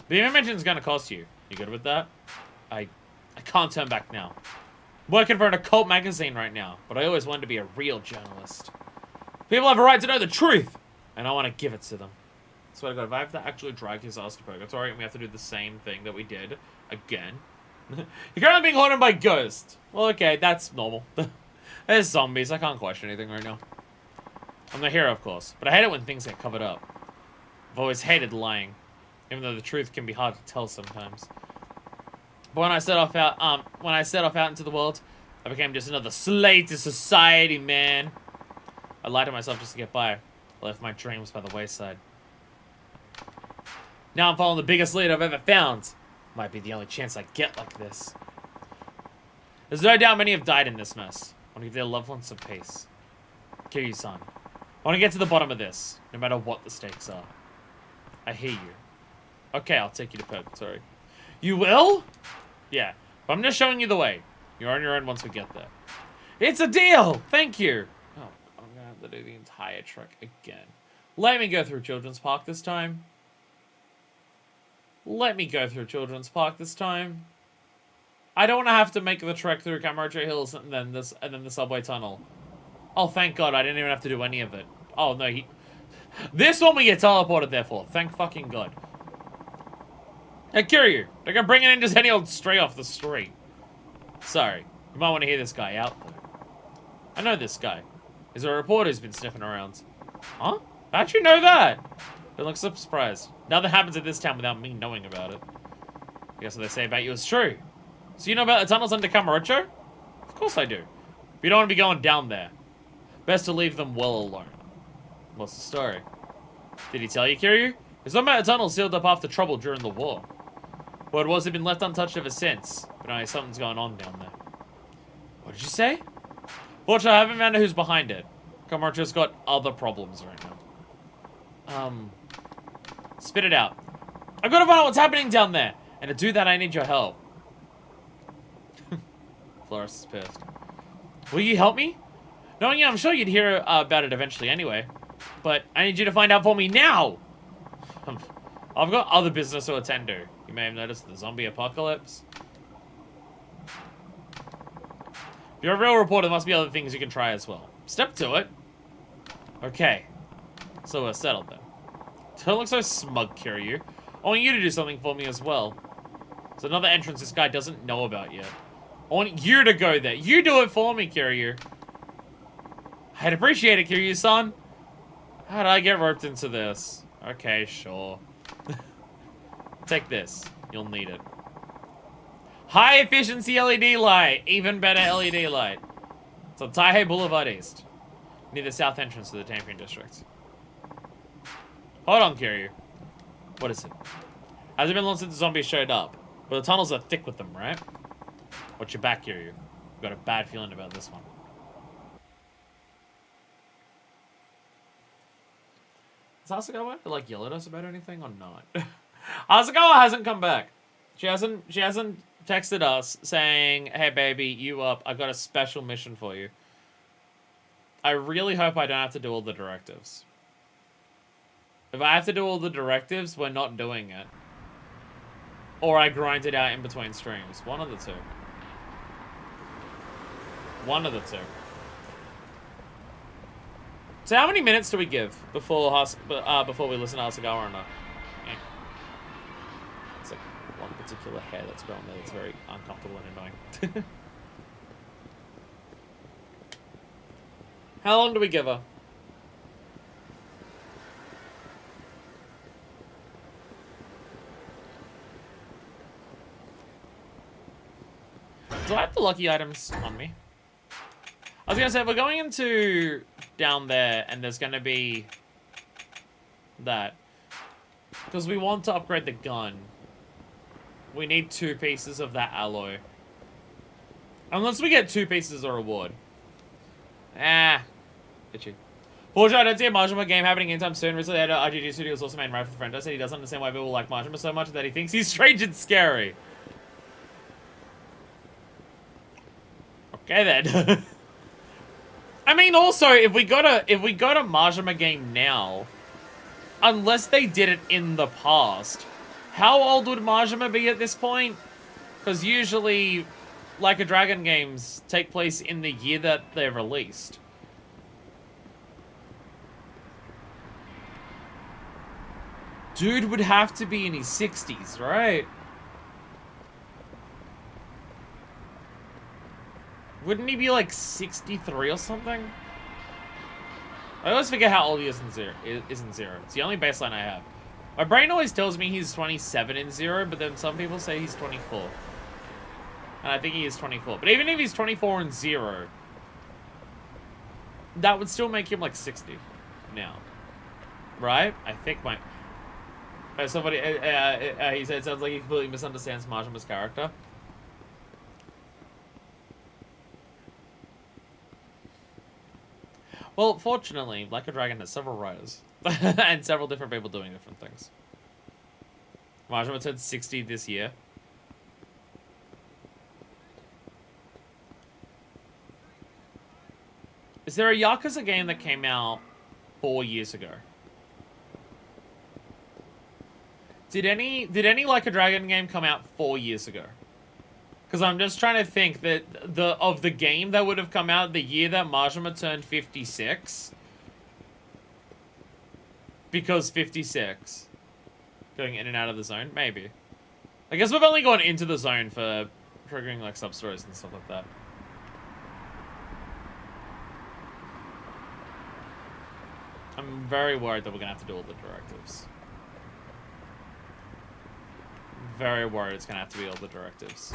The invention's gonna cost you. You good with that? I can't turn back now. I'm working for an occult magazine right now, but I always wanted to be a real journalist. People have a right to know the truth, and I want to give it to them. So I got, if I have to actually drag his ass to Purgatory, and we have to do the same thing that we did again. You're currently being haunted by ghosts. Well, okay, that's normal. There's zombies. I can't question anything right now. I'm the hero, of course, but I hate it when things get covered up. I've always hated lying, even though the truth can be hard to tell sometimes. But when I set off out into the world, I became just another slave to society, man. I lied to myself just to get by. I left my dreams by the wayside. Now I'm following the biggest lead I've ever found. Might be the only chance I get like this. There's no doubt many have died in this mess. I want to give their loved ones some peace. Kiryu-san, I want to get to the bottom of this, no matter what the stakes are. I hear you. Okay, I'll take you to Purgatory. You will? Yeah, but I'm just showing you the way. You're on your own once we get there. It's a deal! Thank you! Oh, I'm gonna have to do the entire trek again. Let me go through Children's Park this time. Let me go through Children's Park this time. I don't want to have to make the trek through Kamurocho Hills and then the subway tunnel. Oh, thank God, I didn't even have to do any of it. Oh, no, this one we get teleported there for. Thank fucking God. Hey, Kiryu, they're gonna bring it in just any old stray off the street. Sorry, you might want to hear this guy out, though. I know this guy. He's a reporter who's been sniffing around. Huh? How'd you know that? It looks so surprised. Nothing happens in this town without me knowing about it. I guess what they say about you is true. So you know about the tunnels under Kamurocho? Of course I do. But you don't want to be going down there. Best to leave them well alone. What's the story? Did he tell you, Kiryu? There's one about a tunnel sealed up after trouble during the war. Word was, it's been left untouched ever since. But I know something's going on down there. What did you say? Fortunately, I haven't found out who's behind it. Kamurocho's got other problems right now. Spit it out. I've got to find out what's happening down there. And to do that, I need your help. Florist is pissed. Will you help me? Knowing you, I'm sure you'd hear about it eventually anyway. But I need you to find out for me now. I've got other business to attend to. You may have noticed the zombie apocalypse. If you're a real reporter, there must be other things you can try as well. Step to it. Okay. So we're settled then. Don't look so smug, Kiryu. I want you to do something for me as well. There's another entrance this guy doesn't know about yet. I want you to go there. You do it for me, Kiryu. I'd appreciate it, Kiryu-san. How did I get roped into this? Okay, sure. Take this. You'll need it. High efficiency LED light. Even better LED light. It's on Taihei Boulevard East. Near the south entrance to the Tampion District. Hold on, Kiryu. What is it? Hasn't been long since the zombies showed up. But the tunnels are thick with them, right? Watch your back, Kiryu. I've got a bad feeling about this one. Is Asagawa like yell at us about anything or not? Asagawa hasn't come back. She hasn't texted us saying, hey baby, you up, I've got a special mission for you. I really hope I don't have to do all the directives. If I have to do all the directives, we're not doing it. Or I grind it out in between streams. One of the two. One of the two. So how many minutes do we give before we listen to Asagawa or not? Eh. It's like one particular hair that's grown there that's very uncomfortable and annoying. How long do we give her? Do I have the lucky items on me? I was gonna say, if we're going into down there and there's gonna be that, because we want to upgrade the gun, we need 2 pieces of that alloy. Unless we get 2 pieces as a reward. Ah, itchy. Fortunately, I don't see a Majima game happening anytime soon. Recently, head to RGG Studios also made right for the franchise. Said he doesn't understand why people like Majima so much that he thinks he's strange and scary. Okay then. I mean, also, if we got a Majima game now, unless they did it in the past, how old would Majima be at this point? Because usually, Like a Dragon games take place in the year that they're released. Dude would have to be in his 60s, right? Wouldn't he be like 63 or something? I always forget how old he is in Zero. It's the only baseline I have. My brain always tells me he's 27 in Zero, but then some people say he's 24. And I think he is 24. But even if he's 24 in Zero, that would still make him like 60 now. Right? I think my... somebody... he said it sounds like he completely misunderstands Majima's character. Well, fortunately, Like a Dragon has several writers. and several different people doing different things. Majima turned 60 this year. Is there a Yakuza game that came out 4 years ago? Did any Like a Dragon game come out 4 years ago? Because I'm just trying to think that of the game that would have come out the year that Majima turned 56. Because 56. Going in and out of the zone? Maybe. I guess we've only gone into the zone for triggering like sub-stories and stuff like that. I'm very worried that we're going to have to do all the directives. Very worried it's going to have to be all the directives.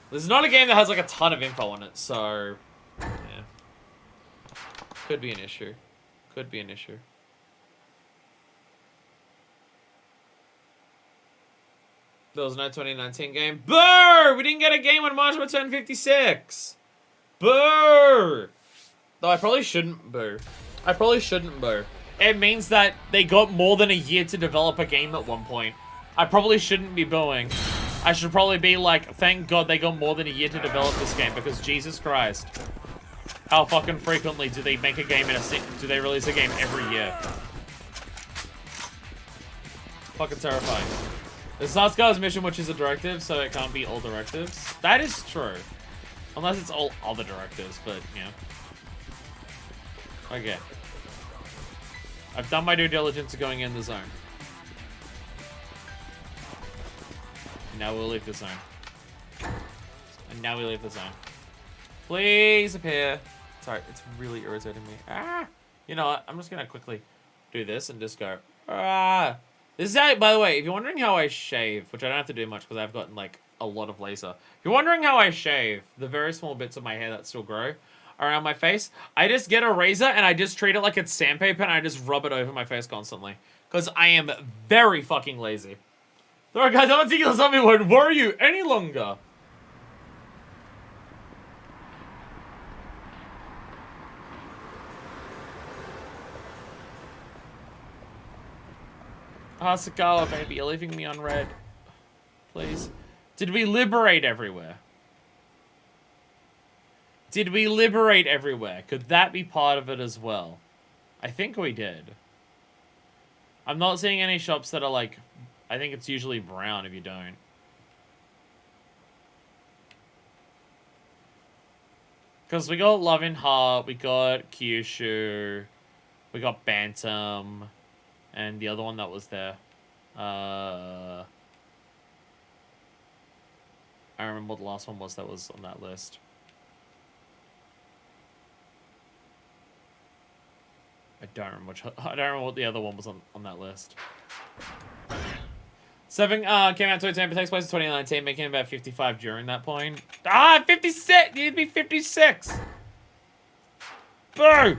This is not a game that has like a ton of info on it, so... yeah. Could be an issue. Could be an issue. There was no 2019 game. Boo! We didn't get a game when Majima turned 56! Boo! Though I probably shouldn't boo. I probably shouldn't boo. It means that they got more than a year to develop a game at one point. I probably shouldn't be booing. I should probably be like, thank God they got more than a year to develop this game, because Jesus Christ. How fucking frequently do they make a game do they release a game every year? Fucking terrifying. It's Sasuke's mission, which is a directive, so it can't be all directives. That is true. Unless it's all other directives, but, yeah. Okay. I've done my due diligence of going in the zone. Now we'll leave the zone. And now we leave the zone. Please appear. Sorry, it's really irritating me. Ah! You know what? I'm just gonna quickly do this and just go. Ah! This is how, by the way, if you're wondering how I shave, which I don't have to do much because I've gotten like a lot of laser. If you're wondering how I shave, the very small bits of my hair that still grow around my face, I just get a razor and I just treat it like it's sandpaper and I just rub it over my face constantly. Because I am very fucking lazy. Alright guys, I don't think something won't worry you any longer. Hasakawa, baby, you're leaving me on red. Please. Did we liberate everywhere? Did we liberate everywhere? Could that be part of it as well? I think we did. I'm not seeing any shops that are like... I think it's usually brown if you don't. Because we got Loving Heart, we got Kyushu, we got Bantam, and the other one that was there. I remember what the last one was that was on that list. I don't remember what the other one was on that list. 7 came out in 2010, but takes place in 2019, making about 55 during that point. Ah, 56! You'd be 56! Boo!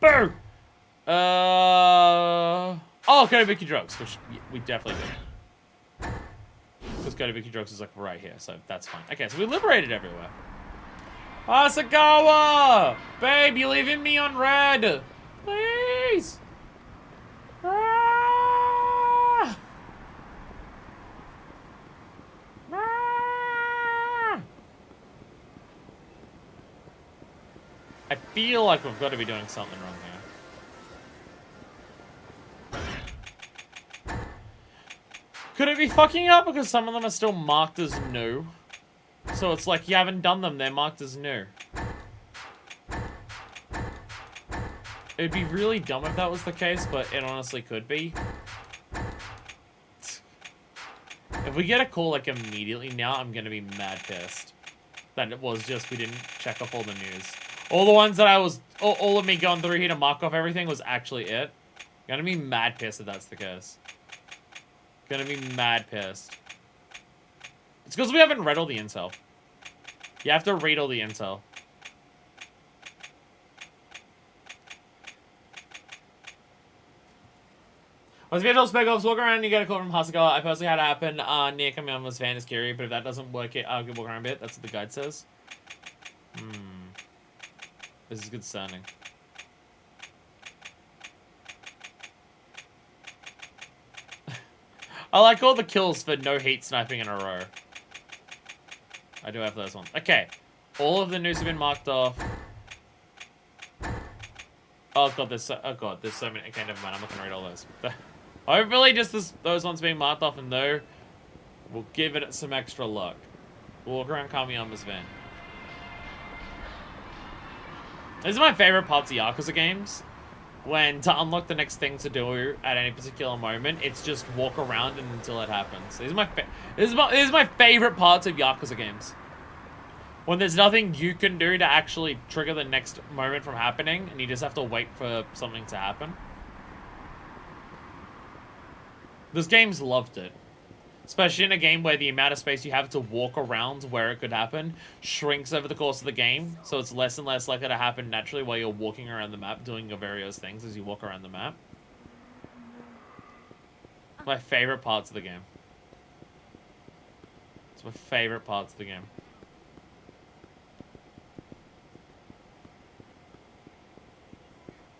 Boo! Oh, Kotobuki Drugs, which we definitely did. Because Kotobuki Drugs is like right here, so that's fine. Okay, so we liberated everywhere. Asakawa! Babe, you leaving me on red! Please! Ah! Ah! I feel like we've got to be doing something wrong here. Could it be fucking up because some of them are still marked as new? So it's like you haven't done them, they're marked as new. It'd be really dumb if that was the case, but it honestly could be. If we get a call like immediately now, I'm gonna be mad pissed. That it was just we didn't check off all the news. All the ones that I was, all of me going through here to mark off everything was actually it. Gonna be mad pissed if that's the case. Gonna be mad pissed. It's because we haven't read all the intel. You have to read all the intel. Once you get those spec ops, walk around and you get a call from Hasagawa. I personally had it happen near Kamiyama's van is Kiryu, but if that doesn't work, I'll walk around a bit. That's what the guide says. This is good sounding. I like all the kills for no heat sniping in a row. I do have those ones. Okay. All of the news have been marked off. Oh god, there's so many. Okay, never mind. I'm not gonna read all those. Hopefully just those ones being marked off and no, we'll give it some extra luck. We'll walk around Kamiyama's van. These are my favorite parts of Yakuza games. When to unlock the next thing to do at any particular moment, it's just walk around until it happens. These are my favorite parts of Yakuza games. When there's nothing you can do to actually trigger the next moment from happening, and you just have to wait for something to happen. This game's loved it. Especially in a game where the amount of space you have to walk around where it could happen shrinks over the course of the game. So it's less and less likely to happen naturally while you're walking around the map, doing your various things as you walk around the map. My favorite parts of the game. It's my favorite parts of the game.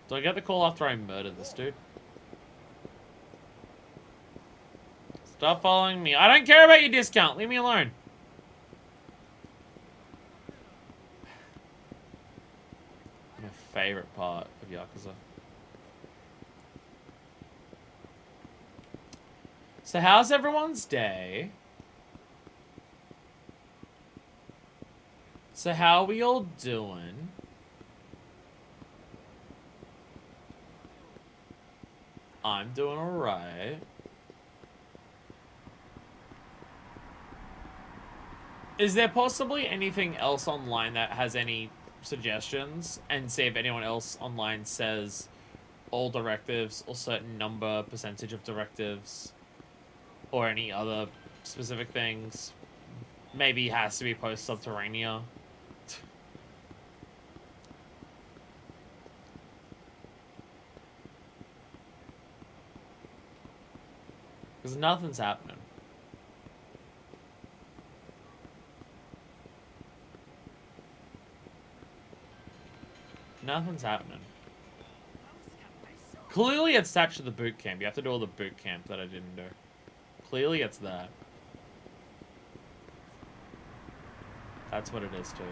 Do I get the call after I murder this dude? Stop following me. I don't care about your discount. Leave me alone. My favorite part of Yakuza. So how's everyone's day? So how are we all doing? I'm doing alright. Is there possibly anything else online that has any suggestions? And see if anyone else online says all directives or certain number, percentage of directives, or any other specific things. Maybe it has to be post-Subterranea. Because nothing's happening. Nothing's happening. Clearly it's attached to the boot camp. You have to do all the boot camp that I didn't do. Clearly it's that. That's what it is too.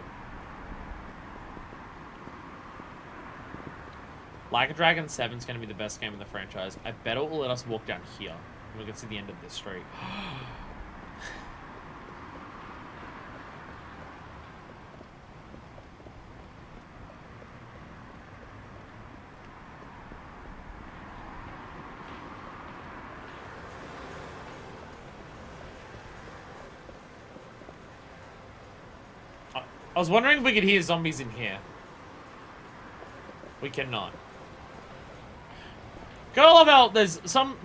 Like a Dragon 7 is going to be the best game in the franchise. I bet it will let us walk down here. And we can see the end of this street. I was wondering if we could hear zombies in here. We cannot. Gotta love how there's some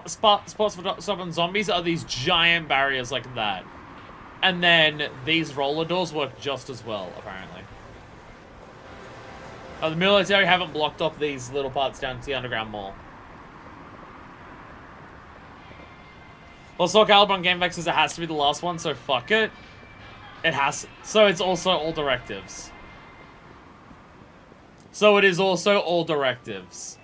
spots for stopping zombies are these giant barriers like that. And then these roller doors work just as well, apparently. Oh, the military haven't blocked off these little parts down to the underground mall. Well, Soul Calibur on GameFAQs says it has to be the last one, so fuck it. It has. So it's also all directives. So it is also all directives.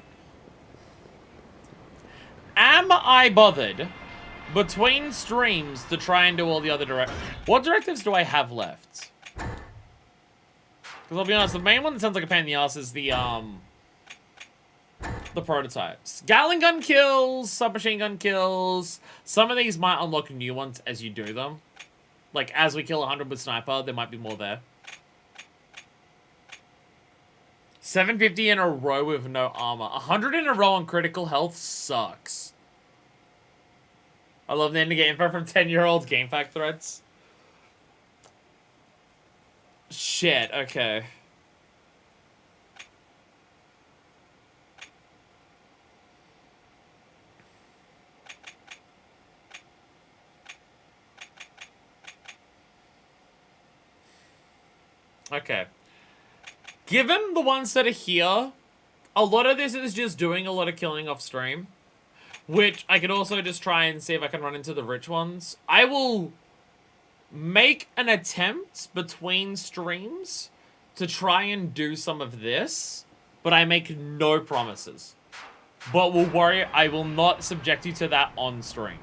Am I bothered between streams to try and do all the other What directives do I have left? Because I'll be honest, the main one that sounds like a pain in the ass is the prototypes. Gatling gun kills, submachine gun kills. Some of these might unlock new ones as you do them. Like, as we kill 100 with sniper, there might be more there. 750 in a row with no armor. 100 in a row on critical health sucks. I love the ending info from 10-year-old GameFAQ threads. Shit, okay. Okay. Given the ones that are here, a lot of this is just doing a lot of killing off stream. Which I could also just try and see if I can run into the rich ones. I will make an attempt between streams to try and do some of this. But I make no promises. But we'll worry, I will not subject you to that on stream.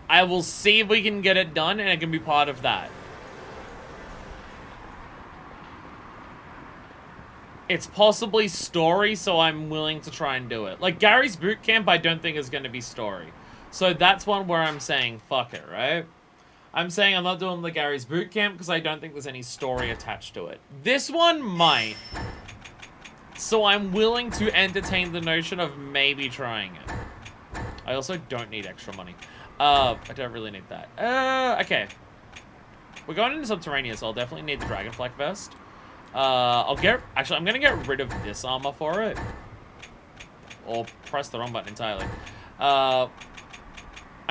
I will see if we can get it done and it can be part of that. It's possibly story, so I'm willing to try and do it. Like, Gary's boot camp, I don't think is going to be story. So that's one where I'm saying, fuck it, right? I'm saying I'm not doing the Gary's boot camp because I don't think there's any story attached to it. This one might. So I'm willing to entertain the notion of maybe trying it. I also don't need extra money. I don't really need that. Okay. We're going into Subterranea, so I'll definitely need the Dragonfly vest. Actually, I'm gonna get rid of this armor for it. Or press the wrong button entirely. I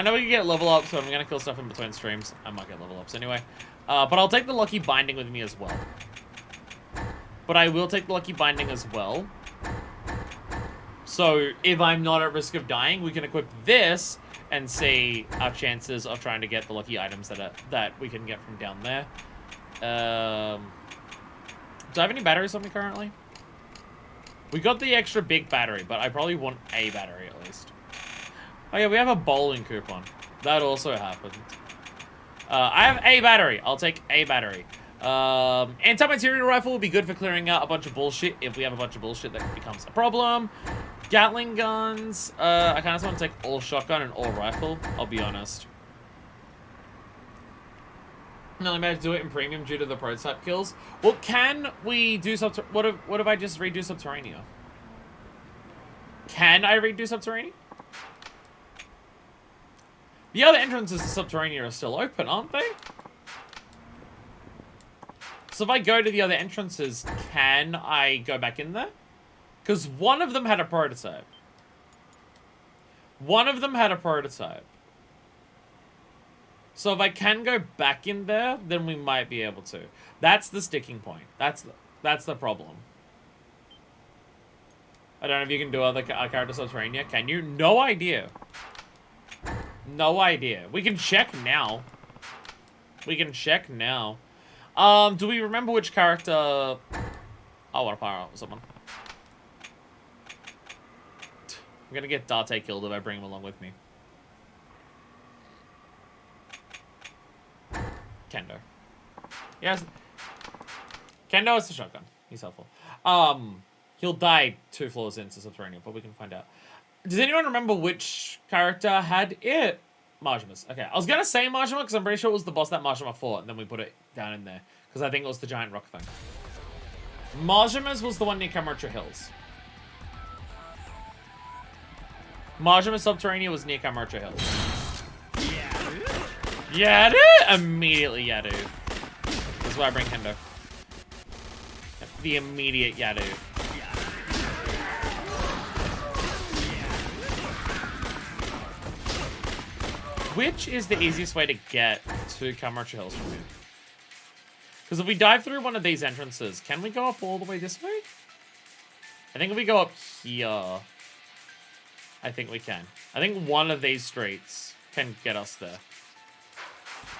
know we can get level ups, so I'm gonna kill stuff in between streams. I might get level ups anyway. But I'll take the Lucky Binding with me as well. But I will take the Lucky Binding as well. So, if I'm not at risk of dying, we can equip this and see our chances of trying to get the lucky items that we can get from down there. Do I have any batteries on me currently? We got the extra big battery, but I probably want a battery at least. Oh yeah, we have a bowling coupon. That also happened. I have a battery. I'll take a battery. Anti-material rifle will be good for clearing out a bunch of bullshit if we have a bunch of bullshit that becomes a problem. Gatling guns. I kind of want to take all shotgun and all rifle, I'll be honest. No, I might do it in premium due to the prototype kills. Well, can we do what if I just redo Subterranea? Can I redo Subterranea? The other entrances to Subterranea are still open, aren't they? So if I go to the other entrances, can I go back in there? Because one of them had a prototype. One of them had a prototype. So if I can go back in there, then we might be able to. That's the sticking point. That's the problem. I don't know if you can do other character Subterranea. Can you? No idea. No idea. We can check now. We can check now. Do we remember which character... Oh, I want to fire out someone. I'm gonna get Date killed if I bring him along with me. Kendo. Yes. Kendo is the shotgun. He's helpful. He'll die 2 floors into Subterranean, but we can find out. Does anyone remember which character had it? Majima's. Okay, I was gonna say Majima because I'm pretty sure it was the boss that Majima fought, and then we put it down in there because I think it was the giant rock thing. Majima's was the one near Kamurocho Hills. Majima's Subterranea was near Kamurocho Hills. Yadu? Immediately Yadu. That's why I bring Kendo. The immediate Yadu. Which is the easiest way to get to Kamurocho Hills from here? Because if we dive through one of these entrances, can we go up all the way this way? I think if we go up here, I think we can. I think one of these streets can get us there.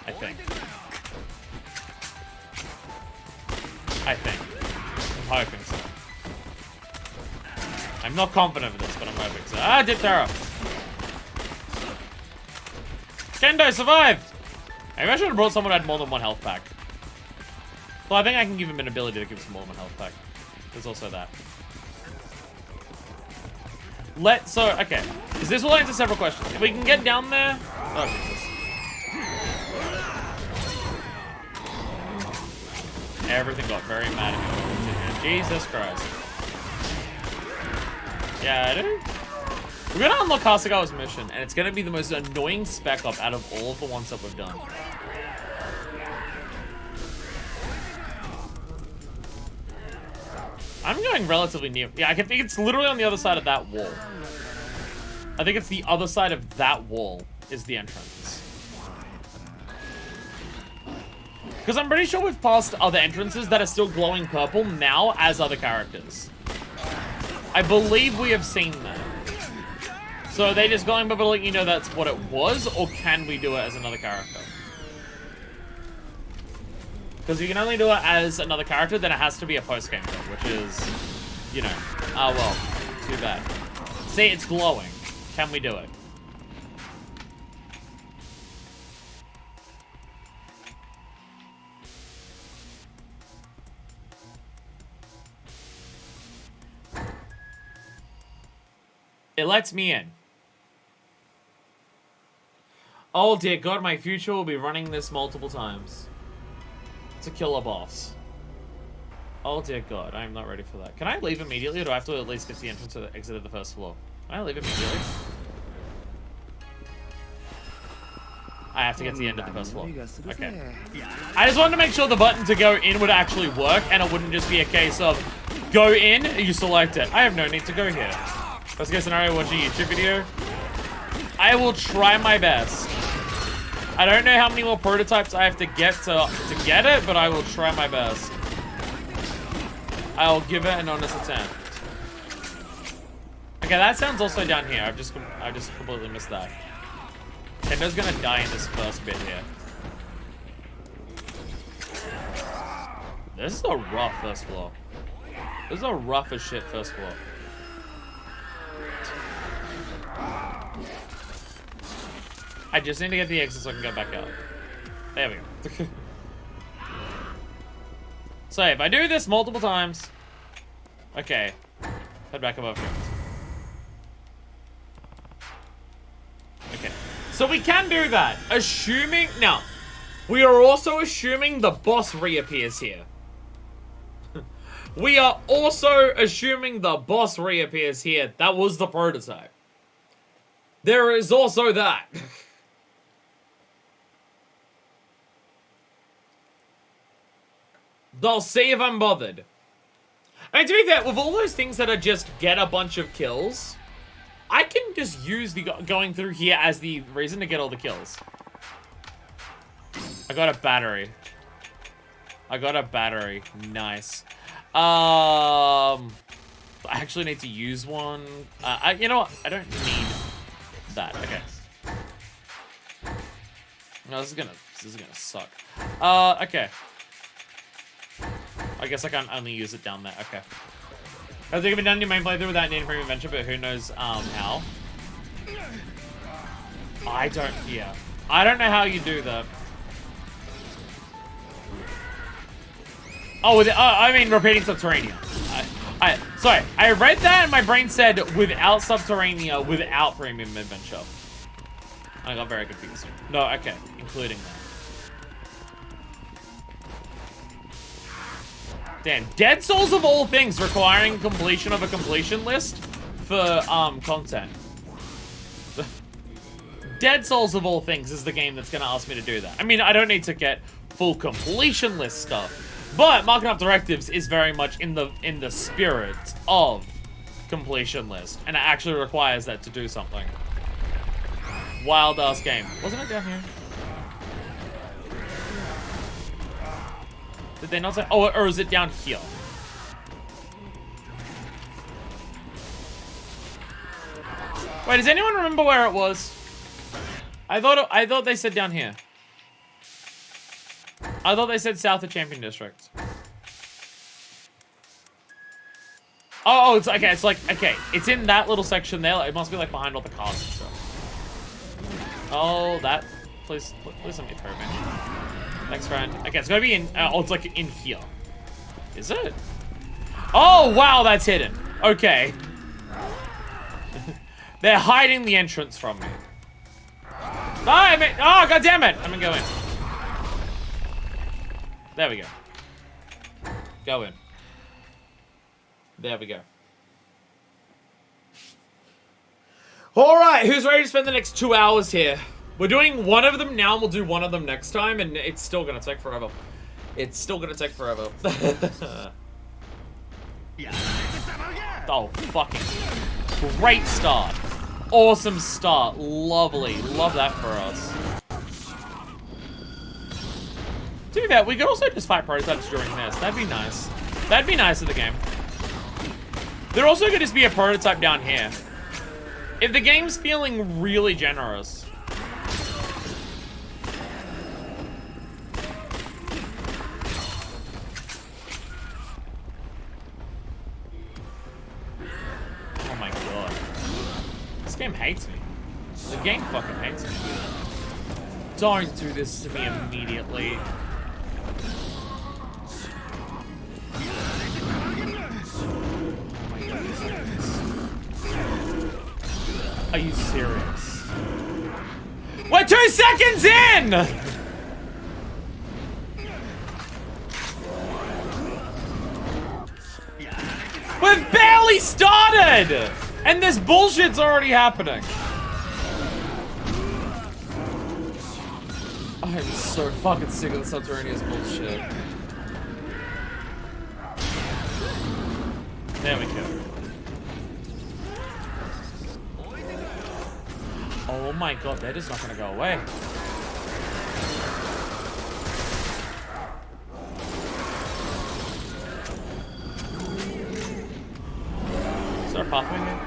I think. I'm hoping so. I'm not confident of this, but I'm hoping so. Ah, Diptera! Kendo, survive! Maybe I should have brought someone who had more than 1 health pack. Well, I think I can give him an ability to give us more than 1 health pack. There's also that. Okay. This will answer several questions. If we can get down there... Oh, Jesus. Everything got very mad at me. Jesus Christ. Yeah, dude. We're gonna unlock Hasegawa's mission, and it's gonna be the most annoying spec up out of all of the ones that we've done. I'm going relatively near. Yeah, I can think it's literally on the other side of that wall. I think it's the other side of that wall is the entrance. Because I'm pretty sure we've passed other entrances that are still glowing purple now as other characters. I believe we have seen them. So are they just glowing purple to let you know that's what it was, or can we do it as another character? Because you can only do it as another character, then it has to be a post-game thing, which is, you know, oh well, too bad. See, it's glowing. Can we do it? It lets me in. Oh dear God, my future will be running this multiple times. To kill a boss. Oh dear God, I am not ready for that. Can I leave immediately, or do I have to at least get to the entrance or the exit of the first floor? Can I leave immediately? I have to get to the end of the first floor. Okay. I just wanted to make sure the button to go in would actually work, and it wouldn't just be a case of go in, you select it. I have no need to go here. Best case scenario, watch a YouTube video. I will try my best. I don't know how many more prototypes I have to get to get it, but I will try my best. I'll give it an honest attempt. Okay, that sounds also down here. I just completely missed that. Kendo's gonna die in this first bit here. This is a rough first floor. This is a rough as shit first floor. I just need to get the exit so I can go back out. There we go. So if I do this multiple times, okay, head back above here. Okay, so we can do that. Assuming, now, we are also assuming the boss reappears here. We are also assuming the boss reappears here. That was the prototype. There is also that. They'll see if I'm bothered. I mean, to be fair, with all those things that are just get a bunch of kills, I can just use the going through here as the reason to get all the kills. I got a battery. I got a battery. Nice. I actually need to use one. You know what? I don't need that. Okay. No, this is gonna suck. Okay. I guess I can only use it down there. Okay. I think I've been done your main playthrough without needing premium adventure, but who knows how? I don't. Yeah. I don't know how you do that. Oh, I mean repeating Subterranea. Sorry, I read that and my brain said without Subterranea, without premium adventure. I got very confused. No, okay, including that. Damn, Dead Souls of all things requiring completion of a completion list for content. Dead Souls of all things is the game that's gonna ask me to do that. I mean, I don't need to get full completion list stuff. But marking up directives is very much in the spirit of completion list, and it actually requires that to do something. Wild ass game. Wasn't it down here? Did they not say? Oh, or is it down here? Wait, does anyone remember where it was? I thought they said down here. I thought they said south of Champion District. Oh, it's okay. It's like, okay, it's in that little section there. Like, it must be like behind all the cars and stuff. Oh, that. Please let me through, man. Thanks, friend. Okay, it's gotta be in. Oh, it's like in here. Is it? Oh, wow, that's hidden. Okay. They're hiding the entrance from me. Oh, god damn it! I'm gonna go in. There we go. Go in. There we go. Alright, who's ready to spend the next 2 hours here? We're doing one of them now, and we'll do one of them next time, and it's still gonna take forever. It's still gonna take forever. Oh, fucking great start. Awesome start. Lovely. Love that for us. To be fair, we could also just fight prototypes during this. That'd be nice. That'd be nice of the game. There also could just be a prototype down here. If the game's feeling really generous. Oh my god. This game hates me. The game fucking hates me. Don't do this to me immediately. Are you serious? We're 2 seconds in! We've barely started! And this bullshit's already happening. I'm so fucking sick of the subterraneous bullshit. There we go. Oh my god, that is not gonna go away. Is there a pathway here?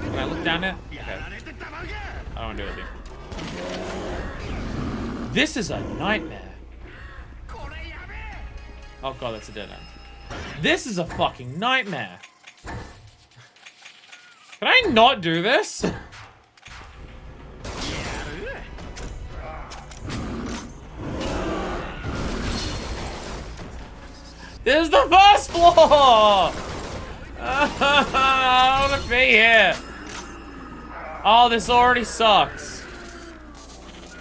Can I look down it? Okay. I don't wanna do it here. This is a nightmare. Oh god, that's a dead end. This is a fucking nightmare. Can I not do this? This is the first floor! I don't want to be here. Oh, this already sucks.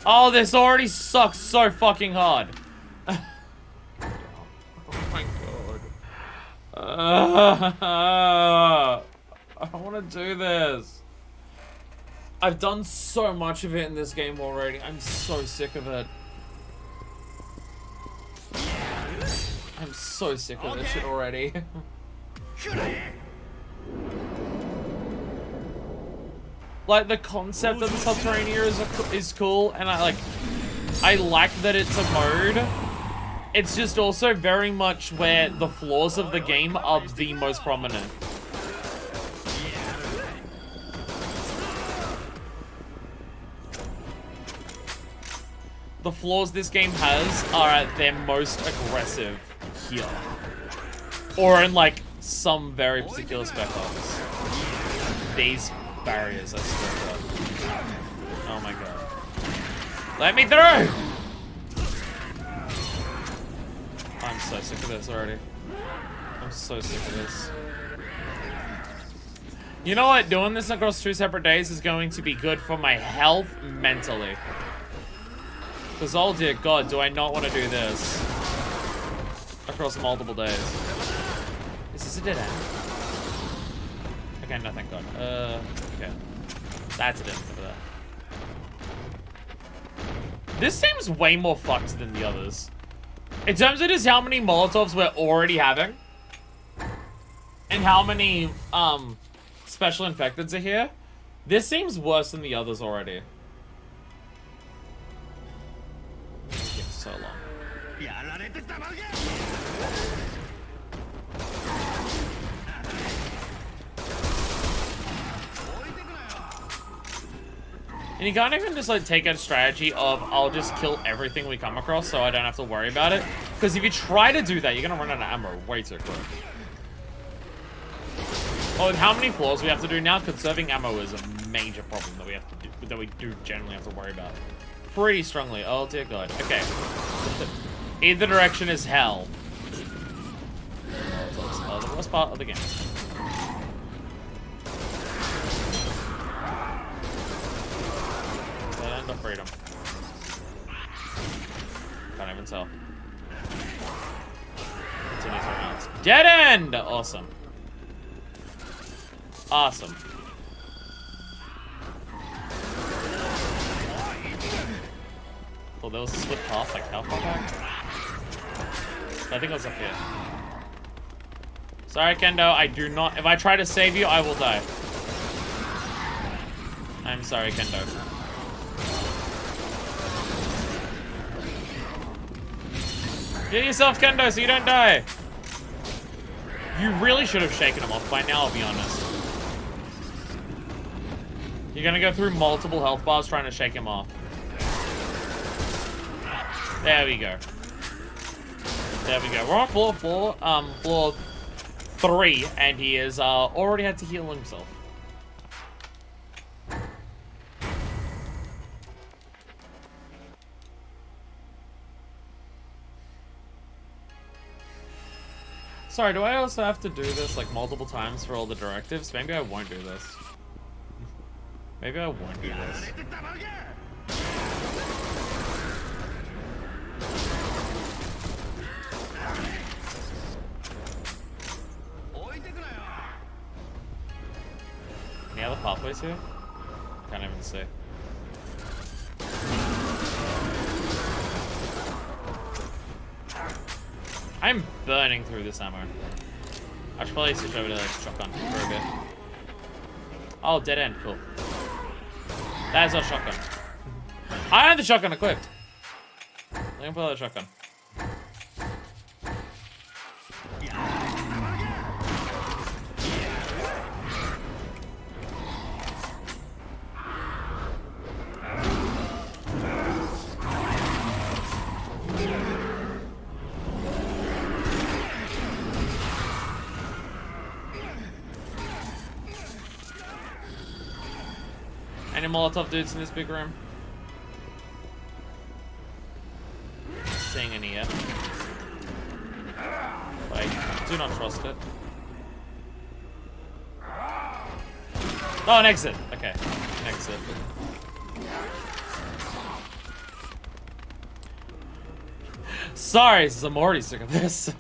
Oh, this already sucks so fucking hard. Oh my god. I don't want to do this. I've done so much of it in this game already. I'm so sick of it. I'm so sick of this shit already. Like, the concept of the Subterranea is cool, and I like that it's a mode. It's just also very much where the flaws of the game are the most prominent. The flaws this game has are at their most aggressive here. Or in, like, some very particular spec ops. These barriers, I swear to God. Oh my God. Let me through! I'm so sick of this already. I'm so sick of this. You know what? Doing this across 2 separate days is going to be good for my health mentally. Because, oh dear God, do I not want to do this across multiple days. Is this a dead end? Okay, no, thank God. Okay. That's a dead end over there. This seems way more fucked than the others. In terms of just how many Molotovs we're already having, and how many, special infecteds are here, this seems worse than the others already. It's so long. And you can't even just like take a strategy of I'll just kill everything we come across so I don't have to worry about it. Because if you try to do that, you're gonna run out of ammo way too quick. Oh, and how many floors we have to do now? Conserving ammo is a major problem that we have to do, that we do generally have to worry about. Pretty strongly. Oh dear God. Okay. Either direction is hell. Oh, the worst part of the game. Land of freedom. Can't even tell. Continues around. Dead end! Awesome. Awesome. Well, there was a split path, like how far back? I think it was up here. Sorry, Kendo, I do not. If I try to save you, I will die. I'm sorry, Kendo. Get yourself, Kendo, so you don't die. You really should have shaken him off by now, I'll be honest. You're gonna go through multiple health bars trying to shake him off. There we go. There we go. We're on floor 3, and he is already had to heal himself. Sorry, do I also have to do this like multiple times for all the directives? Maybe I won't do this. Maybe I won't do this. Any other pathways here? Can't even see. I'm burning through this ammo. I should probably switch over to like shotgun for a bit. Oh, dead end, cool. That is our shotgun. I have the shotgun equipped. Let me pull out the shotgun. Any Molotov dudes in this big room? Not seeing any yet. But I do not trust it. Oh, an exit. Okay, an exit. Sorry, I'm already sick of this.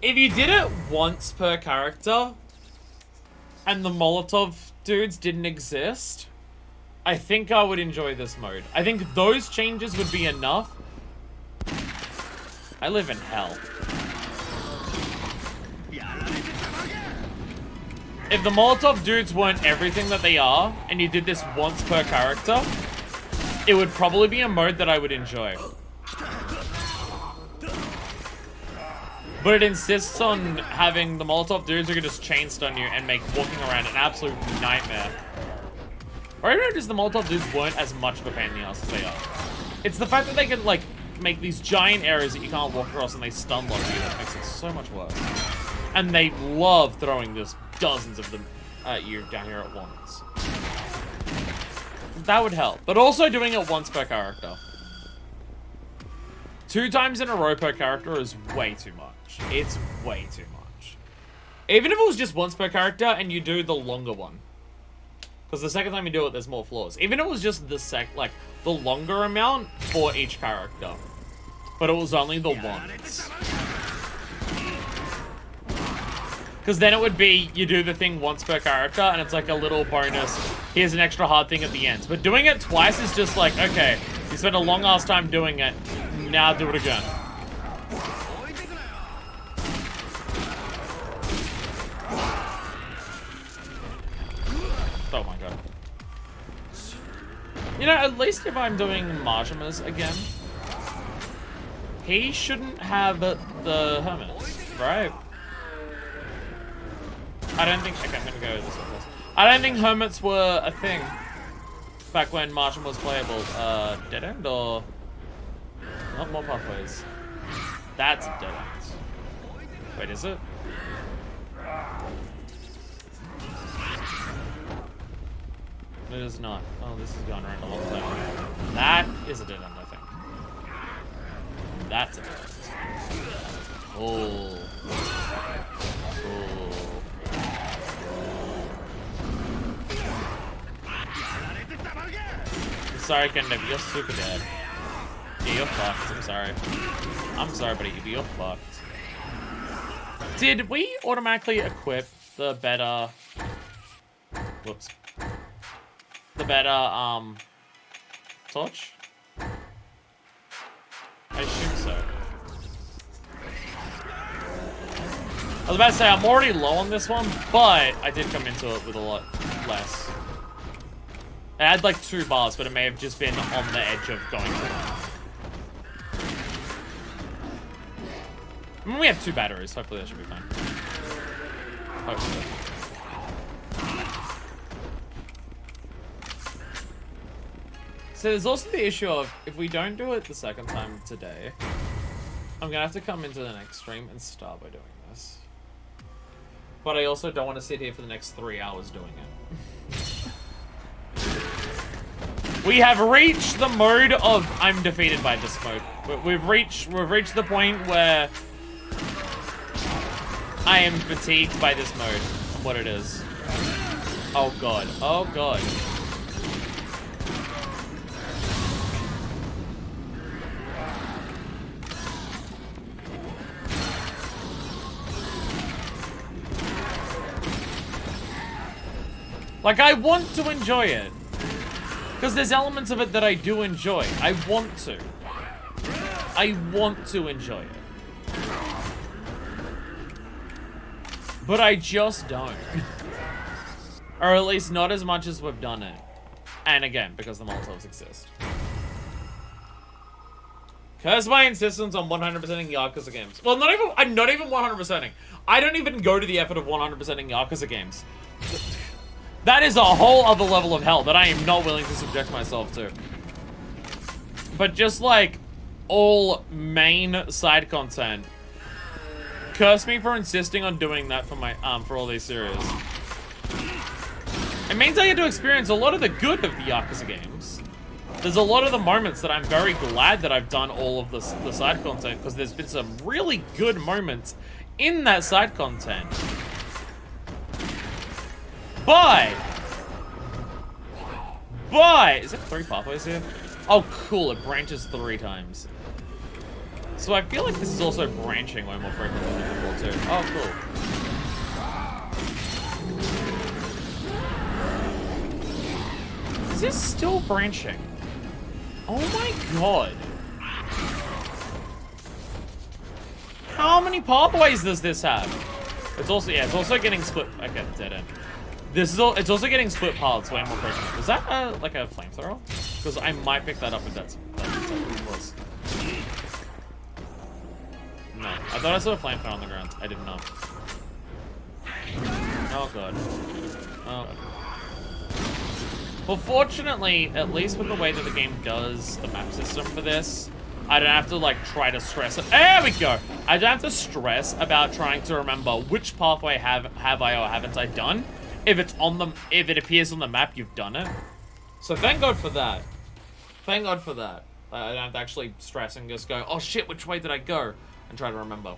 If you did it once per character, and the Molotov dudes didn't exist, I think I would enjoy this mode. I think those changes would be enough I live in hell. If the Molotov dudes weren't everything that they are, and you did this once per character, it would probably be a mode that I would enjoy. But it insists on having the Molotov dudes who can just chain stun you and make walking around an absolute nightmare. Or I don't know, just the Molotov dudes weren't as much of a pain in the ass as they are. It's the fact that they can, like, make these giant areas that you can't walk across and they stun lock you that makes it so much worse. And they love throwing just dozens of them at you down here at once. That would help. But also doing it once per character. 2 times in a row per character is way too much. It's way too much. Even if it was just once per character and you do the longer one. Because the second time you do it, there's more flaws. Even if it was just the the longer amount for each character. But it was only the once. Because then it would be, you do the thing once per character, and it's like a little bonus. Here's an extra hard thing at the end. But doing it twice is just like, okay, you spent a long ass time doing it, now do it again. Oh my god. You know, at least if I'm doing Majima's again, he shouldn't have the hermits, right? I don't think... Okay, I'm gonna go this way first. I don't think hermits were a thing back when Majima was playable. Dead end or... Not more pathways. That's a dead end. Wait, is it? It is not. Oh, this has gone around a long time. That is a dead end, I think. That's a dead end. Oh. Oh. I'm sorry, Kendo, you're super dead. Yeah, you're fucked. I'm sorry. I'm sorry, buddy. You're fucked. Did we automatically equip the better... Whoops. The better, torch? I assume so. I was about to say, I'm already low on this one, but I did come into it with a lot less. I had like 2 bars, but it may have just been on the edge of going to one. I mean, we have 2 batteries. Hopefully that should be fine. Hopefully. So there's also the issue of, if we don't do it the second time today, I'm gonna have to come into the next stream and start by doing this. But I also don't want to sit here for the next 3 hours doing it. We have reached the mode of I'm defeated by this mode. We've reached the point where I am fatigued by this mode and what it is. Oh god. Oh god. Like, I want to enjoy it. Because there's elements of it that I do enjoy. I want to. I want to enjoy it. But I just don't. Or at least not as much as we've done it. And again, because the Molotovs exist. Curse my insistence on 100%ing Yakuza games. Well, I'm not even 100%ing. I don't even go to the effort of 100%ing Yakuza games. That is a whole other level of hell that I am not willing to subject myself to. But just like all main side content, curse me for insisting on doing that for my for all these series. It means I get to experience a lot of the good of the Yakuza games. There's a lot of the moments that I'm very glad that I've done all of the side content, because there's been some really good moments in that side content. But, is it 3 pathways here? Oh, cool, it branches 3 times. So I feel like this is also branching way more frequently than before too. Oh, cool. Is this still branching? Oh my god. How many pathways does this have? It's also, yeah, it's also getting split. Okay, dead end. This is all, it's also getting split paths way more frequently. Was that like a flamethrower? Because I might pick that up if that's what it was. No, I thought I saw a flamethrower on the ground. I did not. Oh god. Oh god. Well, fortunately, at least with the way that the game does the map system for this, I don't have to like try to stress it. There we go. I don't have to stress about trying to remember which pathway have I or haven't I done. If it's on the, if it appears on the map, you've done it. So thank God for that. Thank God for that. I don't have to actually stress and just go, oh shit, which way did I go? And try to remember.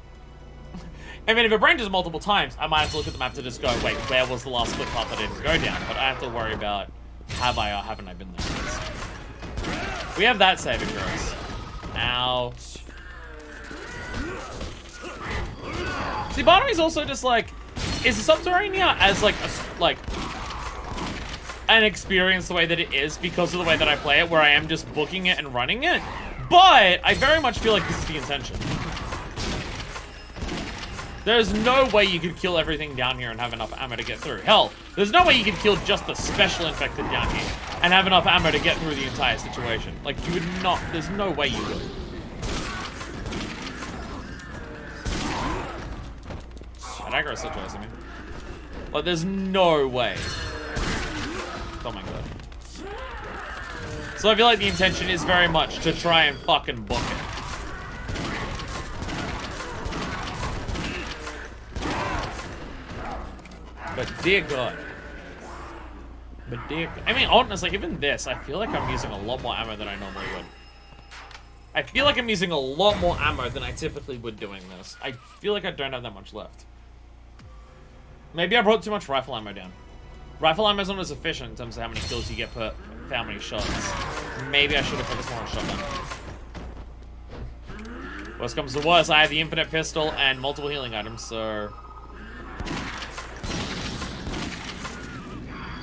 I mean, if it branches multiple times, I might have to look at the map to just go, wait, where was the last split path I didn't go down? But I have to worry about, have I or haven't I been there? We have that saving throws. Ow. See, part of me is also just like, is Subterranea as like an experience the way that it is because of the way that I play it, where I am just booking it and running it? But I very much feel like this is the intention. There's no way you could kill everything down here and have enough ammo to get through. Hell, there's no way you could kill just the special infected down here and have enough ammo to get through the entire situation. Like, you would not, there's no way you would. That aggro still chasing me. Like, there's no way. Oh my god. So I feel like the intention is very much to try and fucking book it. But dear God. But dear God. I mean, honestly, even this, I feel like I'm using a lot more ammo than I normally would. I feel like I'm using a lot more ammo than I typically would doing this. I feel like I don't have that much left. Maybe I brought too much rifle ammo down. Rifle ammo is not as efficient in terms of how many kills you get per how many shots. Maybe I should have focused more on shotgun. Worst comes to worst, I have the infinite pistol and multiple healing items, so...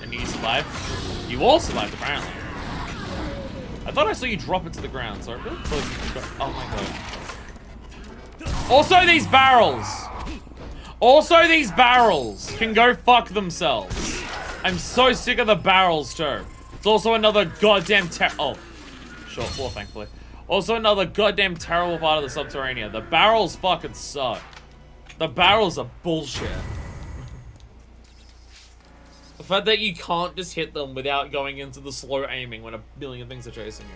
And you survive? You all survived, apparently. I thought I saw you drop it to the ground, so I really thought you could go... Oh my god. Also, these barrels! Also, these barrels can go fuck themselves. I'm so sick of the barrels, too. It's also another goddamn oh. Short floor, thankfully. Also another goddamn terrible part of the Subterranea. The barrels fucking suck. The barrels are bullshit. The fact that you can't just hit them without going into the slow aiming when a million things are chasing you.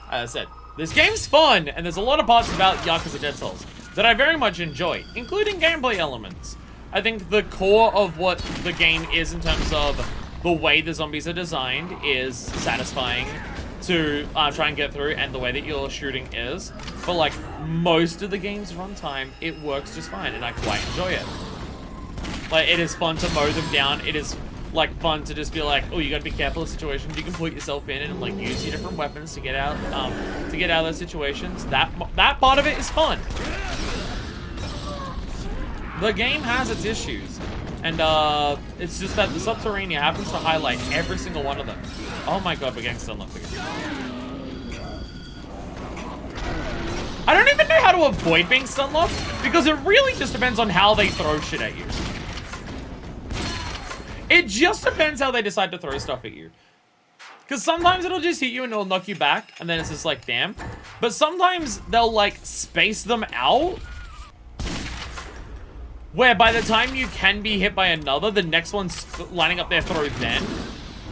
As I said, this game's fun, and there's a lot of parts about Yakuza Dead Souls that I very much enjoy, including gameplay elements. I think the core of what the game is in terms of the way the zombies are designed is satisfying to try and get through, and the way that you're shooting is. But like most of the game's runtime, it works just fine, and I quite enjoy it. Like, it is fun to mow them down. It is like fun to just be like, oh, you gotta be careful of situations you can put yourself in and like use your different weapons to get out of those situations. That part of it is fun. The game has its issues, and it's just that the Subterranea happens to highlight every single one of them. Oh my god, we're getting stun locked again. I don't even know how to avoid being stun locked, because it really just depends on how they throw shit at you. It just depends how they decide to throw stuff at you. Because sometimes it'll just hit you and it'll knock you back, and then it's just like, damn. But sometimes they'll like space them out, where by the time you can be hit by another, the next one's lining up their throw then.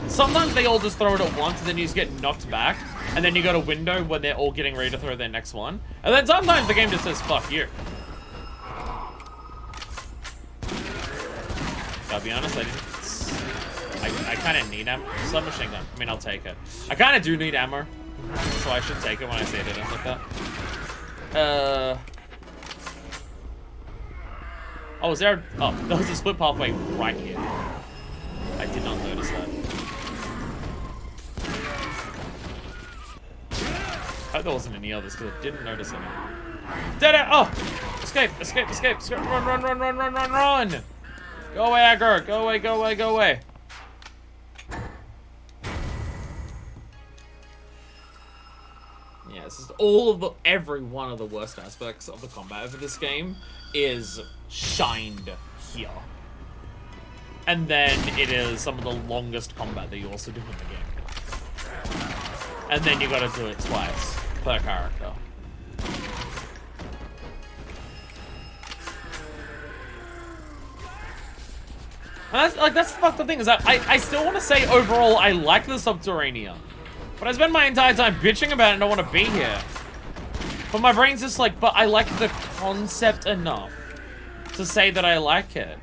Sometimes they all just throw it at once, and then you just get knocked back, and then you got a window when they're all getting ready to throw their next one. And then sometimes the game just says, fuck you. I'll be honest, I kind of need ammo. Submachine gun. I mean, I'll take it. I kind of do need ammo, so I should take it when I say it and like that. Oh, is there? Oh, there was a split pathway right here. I did not notice that. I hope there wasn't any others because I didn't notice any. Dead end! Oh! Escape! Escape! Escape! Escape! Run! Run! Run! Run! Run! Run! Run! Go away, aggro! Go away! Go away! Go away! Yeah, it's just every one of the worst aspects of the combat of this game is shined here. And then it is some of the longest combat that you also do in the game. And then you gotta do it twice per character. And that's the fucked up thing, is that I still want to say overall I like the Subterranea. But I spend my entire time bitching about it and don't want to be here. But my brain's just like, but I like the concept enough to say that I like it.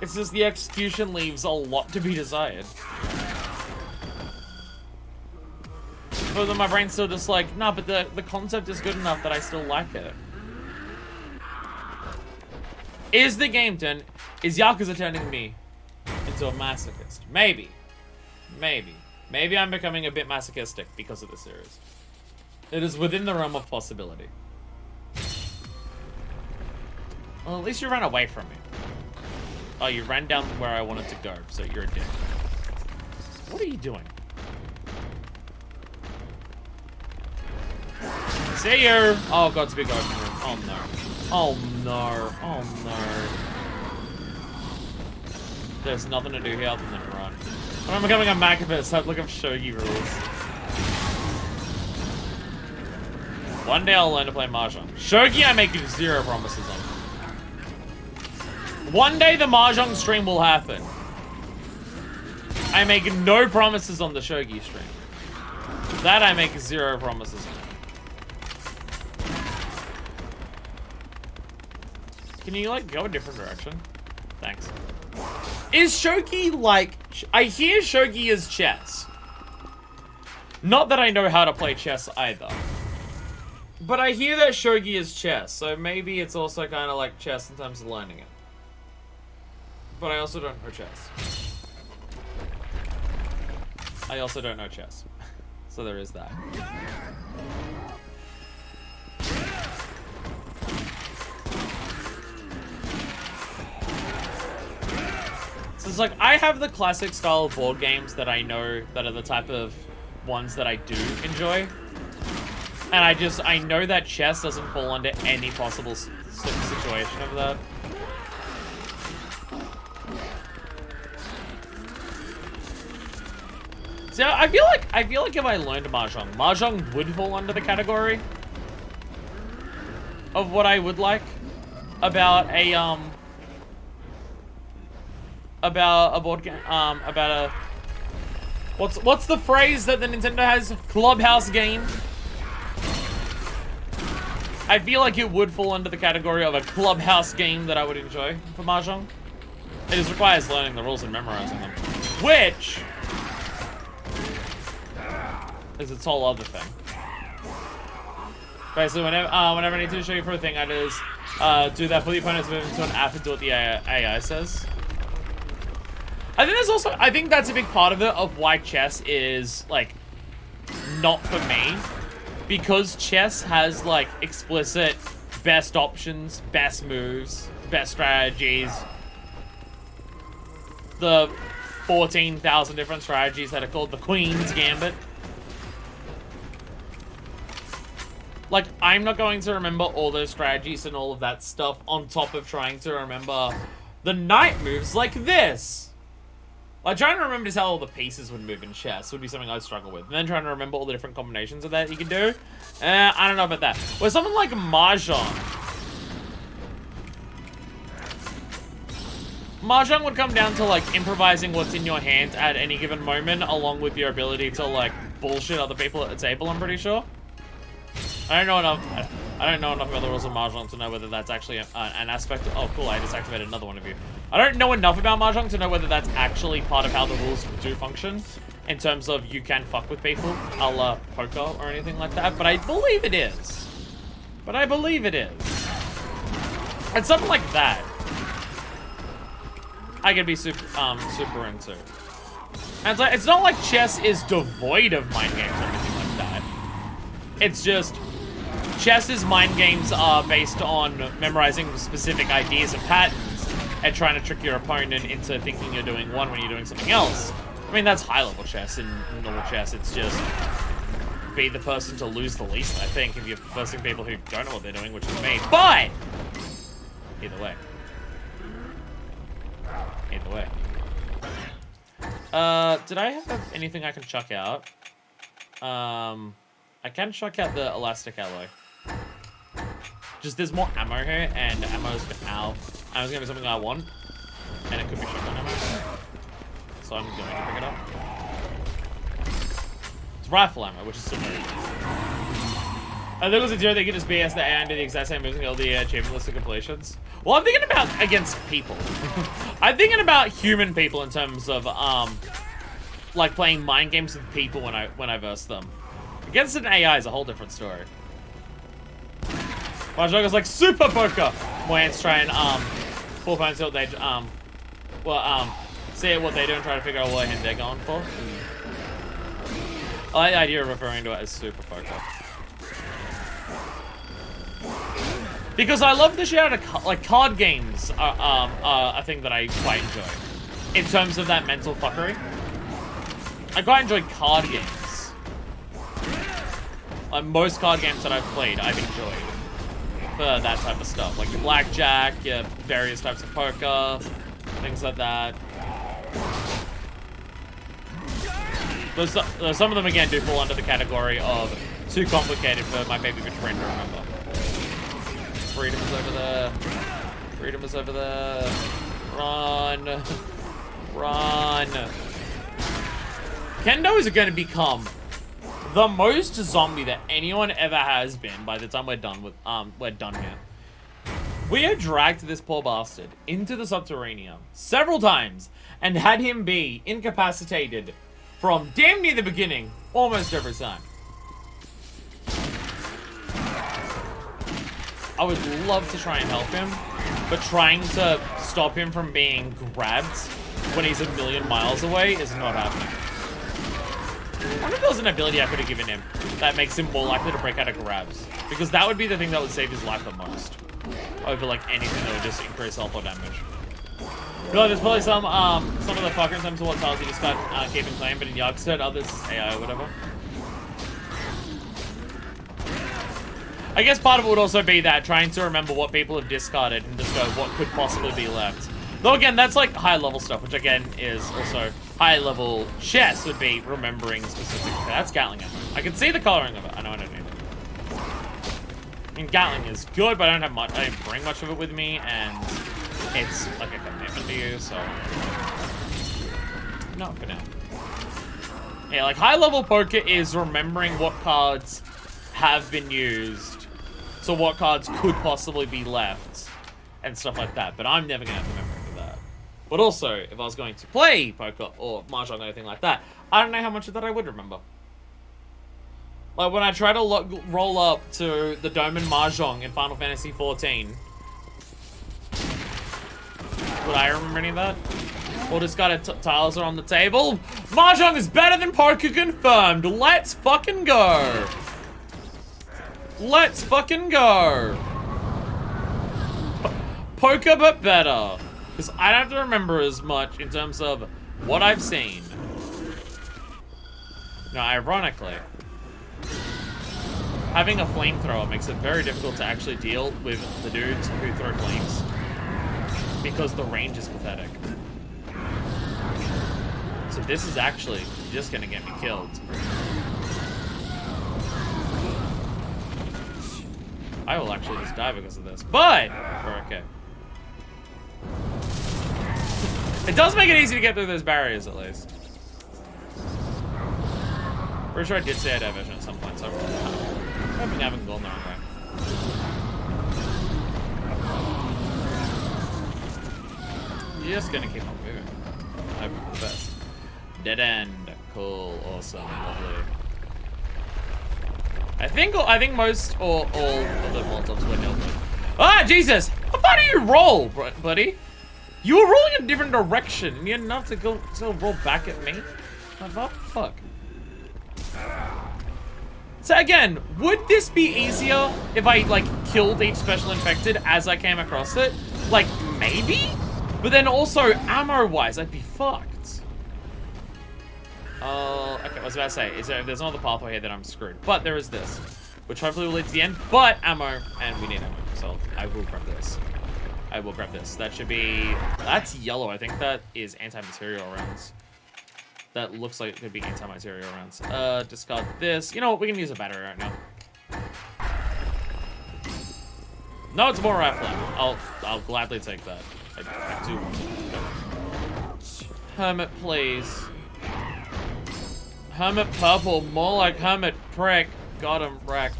It's just the execution leaves a lot to be desired. But then my brain's still just like, nah, but the concept is good enough that I still like it. Is the game is Yakuza turning me into a masochist? Maybe. Maybe. Maybe I'm becoming a bit masochistic because of the series. It is within the realm of possibility. Well, at least you ran away from me. Oh, you ran down where I wanted to go, so you're a dick. What are you doing? See you! Oh, God's big open room. Oh, no. Oh, no. Oh, no. There's nothing to do here other than run. When I'm becoming a Macabus, I'd look up Shogi rules. One day I'll learn to play Mahjong. Shogi, I make 0 promises on. One day the Mahjong stream will happen. I make no promises on the Shogi stream. That I make 0 promises on. Can you, like, go a different direction? Thanks. Is Shogi, like... I hear Shogi is chess. Not that I know how to play chess either. But I hear that Shogi is chess, so maybe it's also kind of like chess in terms of learning it. But I also don't know chess. I also don't know chess. So there is that. So it's like, I have the classic style of board games that I know that are the type of ones that I do enjoy. And I know that chess doesn't fall under any possible situation of that. So I feel like if I learned Mahjong would fall under the category of what I would like about a board game, about a what's the phrase that the Nintendo has? Clubhouse game. I feel like it would fall under the category of a clubhouse game that I would enjoy for Mahjong. It just requires learning the rules and memorizing them, which is its whole other thing. Basically, whenever I need to show you for a thing, I just do that, put the opponent's move into an app and do what the AI says. I think that's a big part of it, of why chess is, like, not for me. Because chess has, like, explicit best options, best moves, best strategies. The 14,000 different strategies that are called the Queen's Gambit. Like, I'm not going to remember all those strategies and all of that stuff on top of trying to remember the knight moves like this. Like, trying to remember just how all the pieces would move in chess would be something I'd struggle with. And then trying to remember all the different combinations of that you can do. I don't know about that. Where something like Mahjong would come down to, like, improvising what's in your hand at any given moment, along with your ability to, like, bullshit other people at the table, I'm pretty sure. I don't know enough about the rules of Mahjong to know whether that's actually an aspect of... Oh, cool, I just activated another one of you. I don't know enough about Mahjong to know whether that's actually part of how the rules do function, in terms of you can fuck with people, a la poker or anything like that, but I believe it is. And something like that, I could be super into. And it's not like chess is devoid of mind games or anything like that. It's just... Chess's mind games are based on memorizing specific ideas and patterns and trying to trick your opponent into thinking you're doing one when you're doing something else. I mean, that's high-level chess. In normal chess, it's just be the person to lose the least, I think, if you're versing people who don't know what they're doing, which is me. But either way. Either way. Did I have anything I can chuck out? I can chuck out the elastic alloy. Just there's more ammo here, and ammo's gonna be something I want, and it could be shotgun ammo. So I'm going to pick it up. It's rifle ammo, which is super. I think it was a deal they could just BS the AI and do the exact same moves and all the achievement list of completions. Well, I'm thinking about against people. I'm thinking about human people in terms of like playing mind games with people when I verse them. Against an AI is a whole different story. Mahjong is like super poker. My ants try and pull opponents see what they see what they do and try to figure out what hand they're going for. I like the idea of referring to it as super poker. Because I love the shit out of like card games are a thing that I quite enjoy. In terms of that mental fuckery. I quite enjoy card games. Like most card games that I've played, I've enjoyed. For that type of stuff. Like your blackjack, your various types of poker, things like that. Some of them, again, do fall under the category of too complicated for my baby good friend to remember. Freedom is over there. Freedom is over there. Run. Run. Kendo is going to become the most zombie that anyone ever has been by the time we're done here. We have dragged this poor bastard into the subterranean several times and had him be incapacitated from damn near the beginning almost every time. I would love to try and help him, but trying to stop him from being grabbed when he's a million miles away is not happening. I wonder if there was an ability I could have given him that makes him more likely to break out of grabs. Because that would be the thing that would save his life the most. Over like anything that would just increase health or damage. No, there's probably some of the fucker in terms of what tiles you just got keeping claim, but in Yakuza, others AI or whatever. I guess part of it would also be that trying to remember what people have discarded and just go what could possibly be left. Though again, that's like high level stuff, which again is also high level chess would be remembering specific. Okay, that's Gatling ammo. I can see the coloring of it. I know I don't need it. I mean, Gatling is good, but I don't have much. I don't bring much of it with me, and it's like a commitment to you, so not for now. Yeah, like high level poker is remembering what cards have been used, so what cards could possibly be left, and stuff like that. But I'm never gonna have the memory for that. But also, if I was going to play poker or mahjong or anything like that, I don't know how much of that I would remember. Like when I try to roll up to the Dome and Mahjong in Final Fantasy XIV, would I remember any of that? All discarded tiles are on the table. Mahjong is better than poker, confirmed. Let's fucking go. Let's fucking go. Poker, but better. Because I don't have to remember as much in terms of what I've seen. Now, ironically, having a flamethrower makes it very difficult to actually deal with the dudes who throw flames. Because the range is pathetic. So this is actually just gonna get me killed. I will actually just die because of this, but we're okay. It does make it easy to get through those barriers, at least. Pretty sure I did say I'd have vision at some point, so I'm hoping I haven't gone the wrong way. You're just gonna keep on moving. I hope for the best. Dead end. Cool. Awesome. Lovely. I think most or all of the Molotovs were dealt with. Ah, Jesus! How far do you roll, buddy? You were rolling in a different direction, and you had enough to go roll back at me? What the fuck? So again, would this be easier if I, like, killed each special infected as I came across it? Like, maybe? But then also, ammo-wise, I'd be fucked. Okay, I was about to say, if there's another pathway here, then I'm screwed. But there is this, which hopefully will lead to the end. But ammo, and we need ammo, so I will grab this. I will grab this. That should be... That's yellow. I think that is anti-material rounds. That looks like it could be anti-material rounds. Discard this. You know what? We can use a battery right now. No, it's more rifle ammo. I'll gladly take that. I do want it. Hermit, please. Hermit purple. More like hermit prick. Got him wrecked.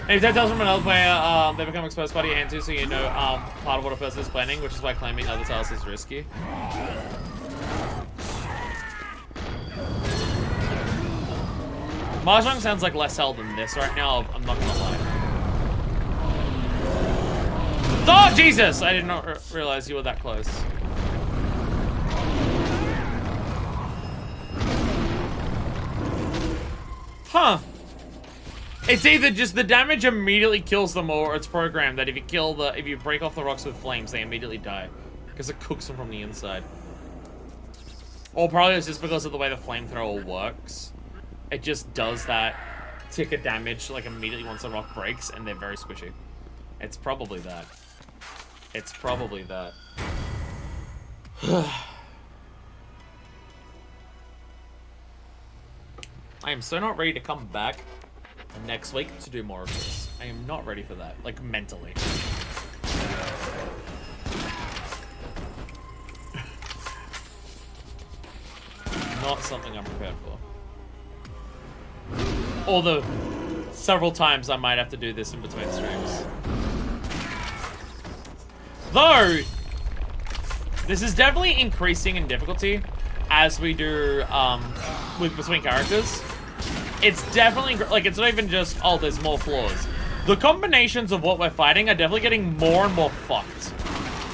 And if that tells from another player, they become exposed by your hand too, so you know part of what a person is planning, which is why claiming other tiles is risky. Mahjong sounds like less hell than this right now, I'm not gonna lie. Oh, Jesus! I did not realize you were that close. Huh. It's either just the damage immediately kills them, or it's programmed that if you break off the rocks with flames, they immediately die. Because it cooks them from the inside. Or probably it's just because of the way the flamethrower works. It just does that tick of damage like immediately once the rock breaks, and they're very squishy. It's probably that. It's probably that. I am so not ready to come back next week to do more of this. I am not ready for that, like mentally. Not something I'm prepared for. Although, several times I might have to do this in between streams. Though, this is definitely increasing in difficulty as we do between characters. It's definitely, like, it's not even just, oh, there's more floors. The combinations of what we're fighting are definitely getting more and more fucked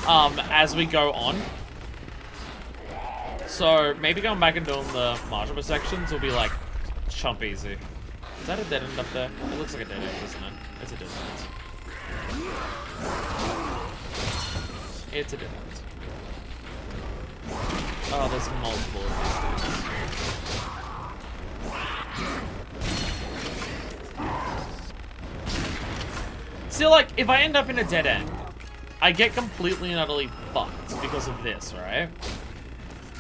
as we go on. So, maybe going back and doing the marginal sections will be, like, chump easy. Is that a dead end up there? It looks like a dead end, isn't it? It's a dead end. It's a dead end. Oh, there's multiple of these things. See, like, if I end up in a dead end, I get completely and utterly fucked because of this, right?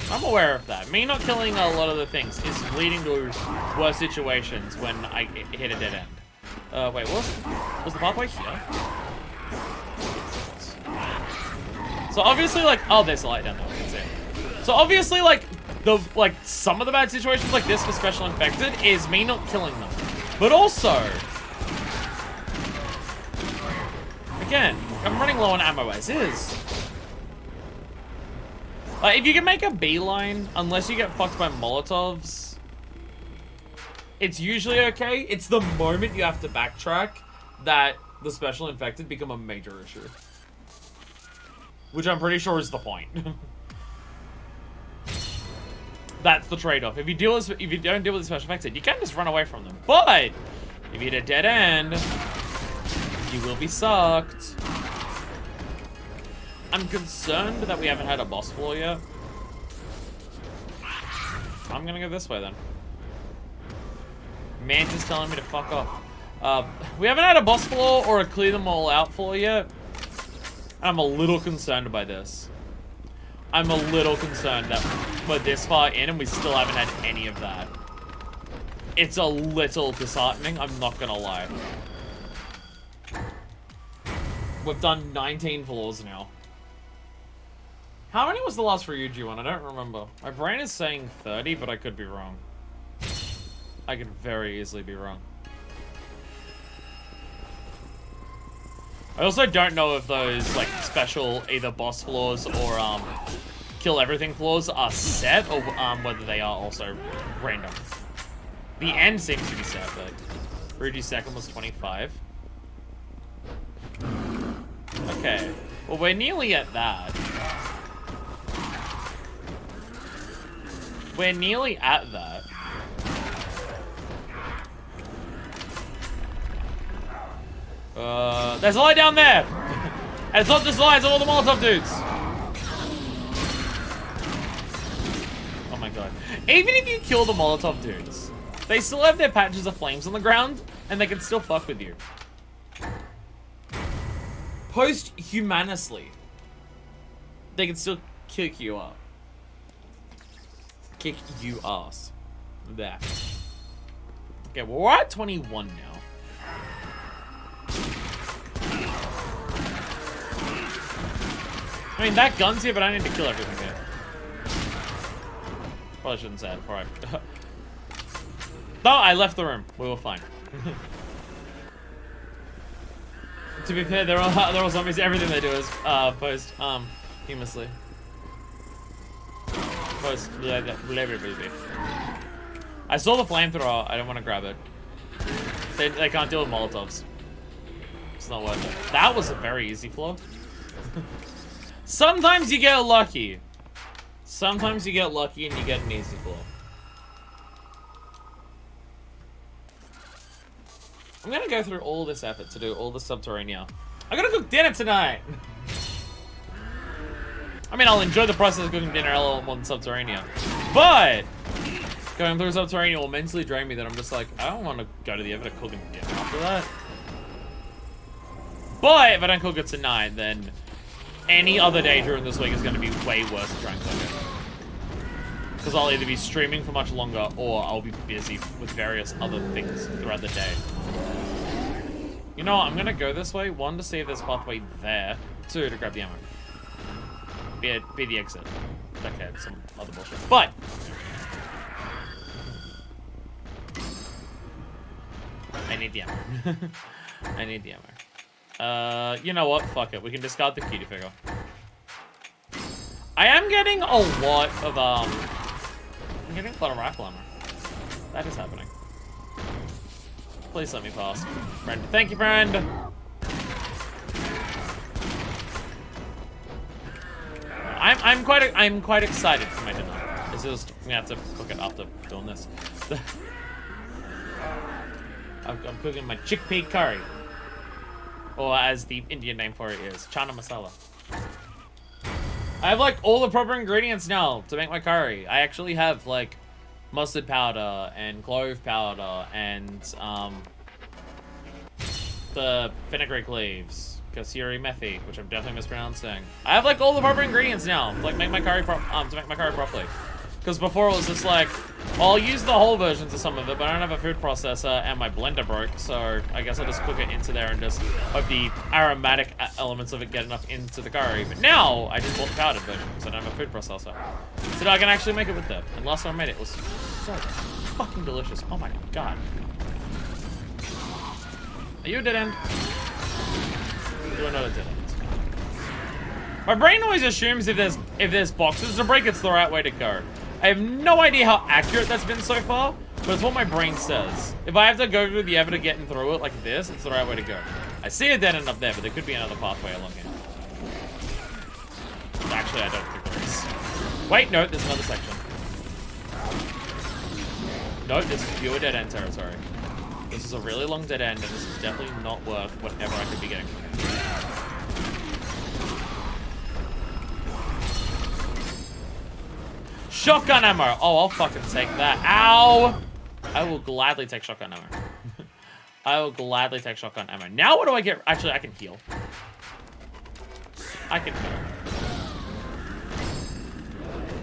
I'm aware of that. Me not killing a lot of the things is leading to worse situations when I hit a dead end. Wait, was the pathway here? So obviously, like, oh, there's a light down there. I can see it. So obviously, like, some of the bad situations like this for Special Infected is me not killing them. But also, again, I'm running low on ammo as is. Like, if you can make a beeline, unless you get fucked by Molotovs, it's usually okay. It's the moment you have to backtrack that the Special Infected become a major issue. Which I'm pretty sure is the point. That's the trade-off. If you don't deal with the Special Infected, you can just run away from them. But if you hit a dead end, you will be sucked. I'm concerned that we haven't had a boss floor yet. I'm gonna go this way then. Mantis telling me to fuck off. We haven't had a boss floor or a clear them all out floor yet. I'm a little concerned by this. I'm a little concerned that we're this far in and we still haven't had any of that. It's a little disheartening, I'm not gonna lie. We've done 19 floors now. How many was the last Ryuji one? I don't remember. My brain is saying 30, but I could be wrong. I could very easily be wrong. I also don't know if those, like, special either boss floors or, kill everything floors are set, or, whether they are also random. The end seems to be set, but Ryuji's second was 25. Okay. Well, we're nearly at that. We're nearly at that. There's a light down there! And it's not just lights, it's all the Molotov dudes! Oh my god. Even if you kill the Molotov dudes, they still have their patches of flames on the ground, and they can still fuck with you. Posthumously, they can still kick you up. Kick you ass. There. Okay, well, we're at 21 now. I mean, that gun's here, but I need to kill everything here. Probably shouldn't say it before I... No, I left the room. We were fine. To be fair, they're all zombies. Everything they do is posthumously. I saw the flamethrower. I don't want to grab it. They can't deal with Molotovs. It's not worth it. That was a very easy floor. Sometimes you get lucky. Sometimes you get lucky and you get an easy floor. I'm gonna go through all this effort to do all the Subterranea. I gotta cook dinner tonight! I mean, I'll enjoy the process of cooking dinner a little more than Subterranea. But going through Subterranea will mentally drain me that I'm just like, I don't want to go to the effort of cooking dinner after that. But if I don't cook it tonight, then any other day during this week is going to be way worse to try and cook it. Because I'll either be streaming for much longer or I'll be busy with various other things throughout the day. You know what, I'm going to go this way. One, to see if there's a pathway there. Two, to grab the ammo. Be the exit. Okay, some other bullshit. But I need the ammo. I need the ammo. You know what? Fuck it. We can discard the cutie figure. I am getting a lot of, I'm getting a lot of rifle ammo. That is happening. Please let me pass. Friend. Thank you, friend! I'm quite excited for my dinner. It's just, I'm gonna have to cook it after doing this. I'm cooking my chickpea curry. Or as the Indian name for it is, chana masala. I have like all the proper ingredients now to make my curry. I actually have like mustard powder and clove powder and the fenugreek leaves, kasuri methi, which I'm definitely mispronouncing. I have like all the proper ingredients now to like make my curry properly. Because before it was just like, I'll use the whole versions of some of it, but I don't have a food processor and my blender broke, so I guess I'll just cook it into there and just hope the aromatic elements of it get enough into the curry. But now, I just bought the powdered version, because I don't have a food processor. So now I can actually make it with that. And last time I made it, it was so fucking delicious. Oh my god. Are you a dead end? You are not a dead end. My brain always assumes if there's boxes to break, it's the right way to go. I have no idea how accurate that's been so far, but it's what my brain says. If I have to go through the effort of getting through it like this, it's the right way to go. I see a dead end up there, but there could be another pathway along here. Actually, I don't think there is. Wait, no, there's another section. No, this is pure dead end territory. This is a really long dead end, and this is definitely not worth whatever I could be getting from it. Shotgun ammo! Oh, I'll fucking take that. Ow! I will gladly take shotgun ammo. I will gladly take shotgun ammo. Now what do I get? Actually, I can heal. I can heal.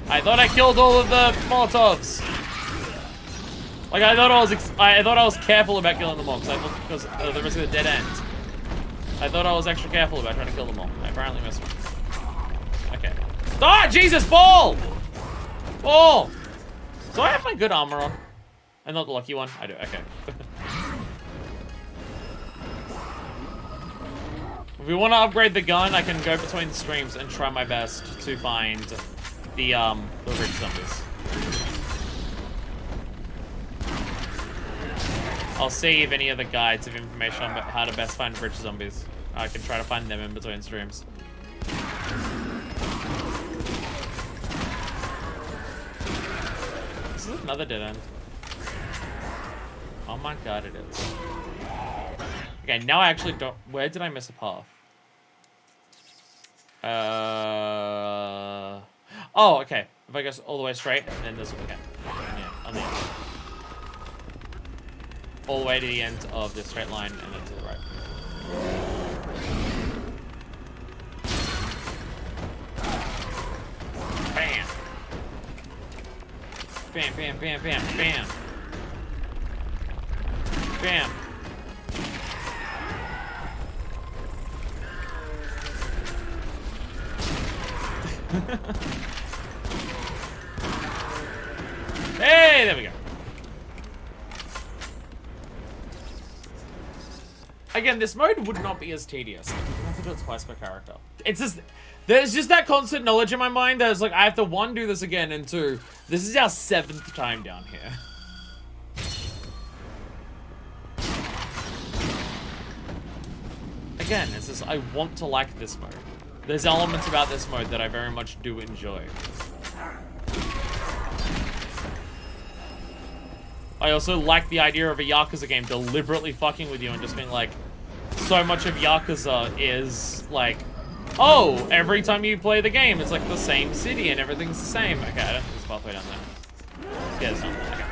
I thought I killed all of the Molotovs. Like, I thought I was careful about killing them all, because of the risk of the dead end. I thought I was extra careful about trying to kill them all. I apparently missed one. Okay. Ah, Jesus, ball! Ball! Do I have my good armor on? And not the lucky one? I do, okay. If we want to upgrade the gun, I can go between streams and try my best to find the rich zombies. I'll save any of the guides of information on how to best find rich zombies. I can try to find them in between streams. This is another dead end. Oh my god, it is. Okay, now I actually don't... Where did I miss a path? Oh, okay. If I go all the way straight, and then this will okay. Yeah, on the end. All the way to the end of this straight line, and then to the right. Bam! Bam, bam, bam, bam, bam! Bam! Hey, there we go. Again, this mode would not be as tedious. You don't have to do it twice per character. It's just, there's just that constant knowledge in my mind that it's like, I have to one, do this again, and two, this is our 7th time down here. Again, it's just, I want to like this mode. There's elements about this mode that I very much do enjoy. I also like the idea of a Yakuza game deliberately fucking with you and just being like, so much of Yakuza is like, oh, every time you play the game, it's like the same city and everything's the same. Okay, I don't think there's a pathway down there. Yeah, there's not. Okay.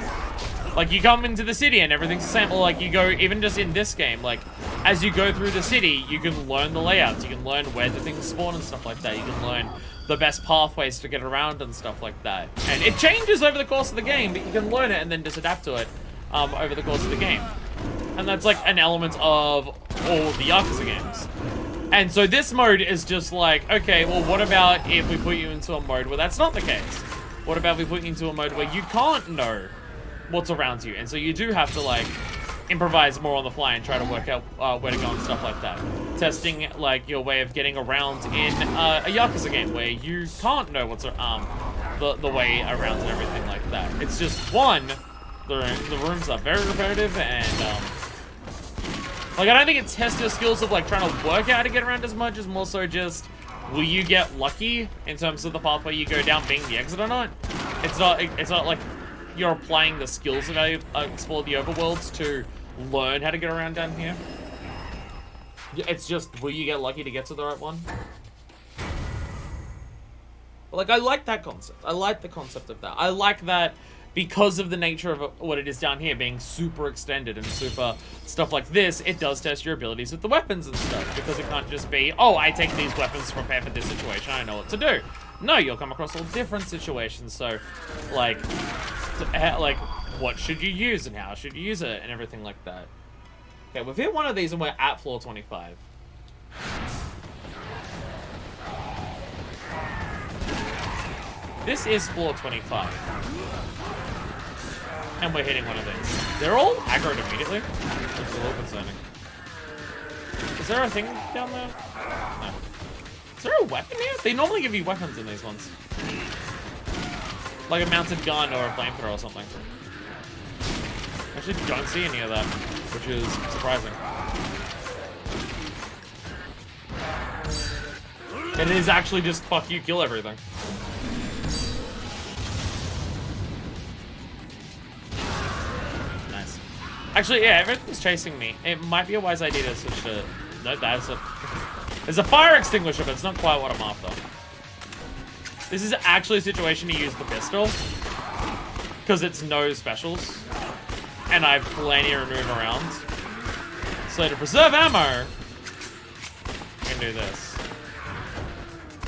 Like, you come into the city and everything's the same. Or like, you go, even just in this game, like, as you go through the city, you can learn the layouts. You can learn where the things spawn and stuff like that. You can learn the best pathways to get around and stuff like that. And it changes over the course of the game, but you can learn it and then just adapt to it over the course of the game. And that's like an element of all the Yakuza games. And so this mode is just like, okay, well, what about if we put you into a mode where that's not the case? What about we put you into a mode where you can't know what's around you? And so you do have to, like, improvise more on the fly and try to work out where to go and stuff like that. Testing, like, your way of getting around in a Yakuza game where you can't know what's the way around and everything like that. It's just, one, the rooms are very repetitive and, like, I don't think it tests your skills of, like, trying to work out how to get around as much as more so just, will you get lucky in terms of the pathway you go down being the exit or not? It's not like you're applying the skills of how you explore the overworlds to learn how to get around down here. It's just, will you get lucky to get to the right one? But, like, I like that concept. I like the concept of that. I like that because of the nature of what it is down here being super extended and super stuff like this, it does test your abilities with the weapons and stuff, because it can't just be, oh, I take these weapons to prepare for this situation, I know what to do. No, you'll come across all different situations, so, like, what should you use and how should you use it and everything like that. Okay, we've hit one of these and we're at floor 25. This is floor 25. And we're hitting one of these. They're all aggroed immediately. It's a little concerning. Is there a thing down there? No. Is there a weapon here? They normally give you weapons in these ones. Like a mounted gun or a flamethrower or something. I actually don't see any of that, which is surprising. It is actually just fuck you, kill everything. Nice. Actually, yeah, everything's chasing me. It might be a wise idea to switch to... No, that's a... There's a fire extinguisher, but it's not quite what I'm after. This is actually a situation to use the pistol, because it's no specials, and I have plenty of room around. So to preserve ammo, I can do this.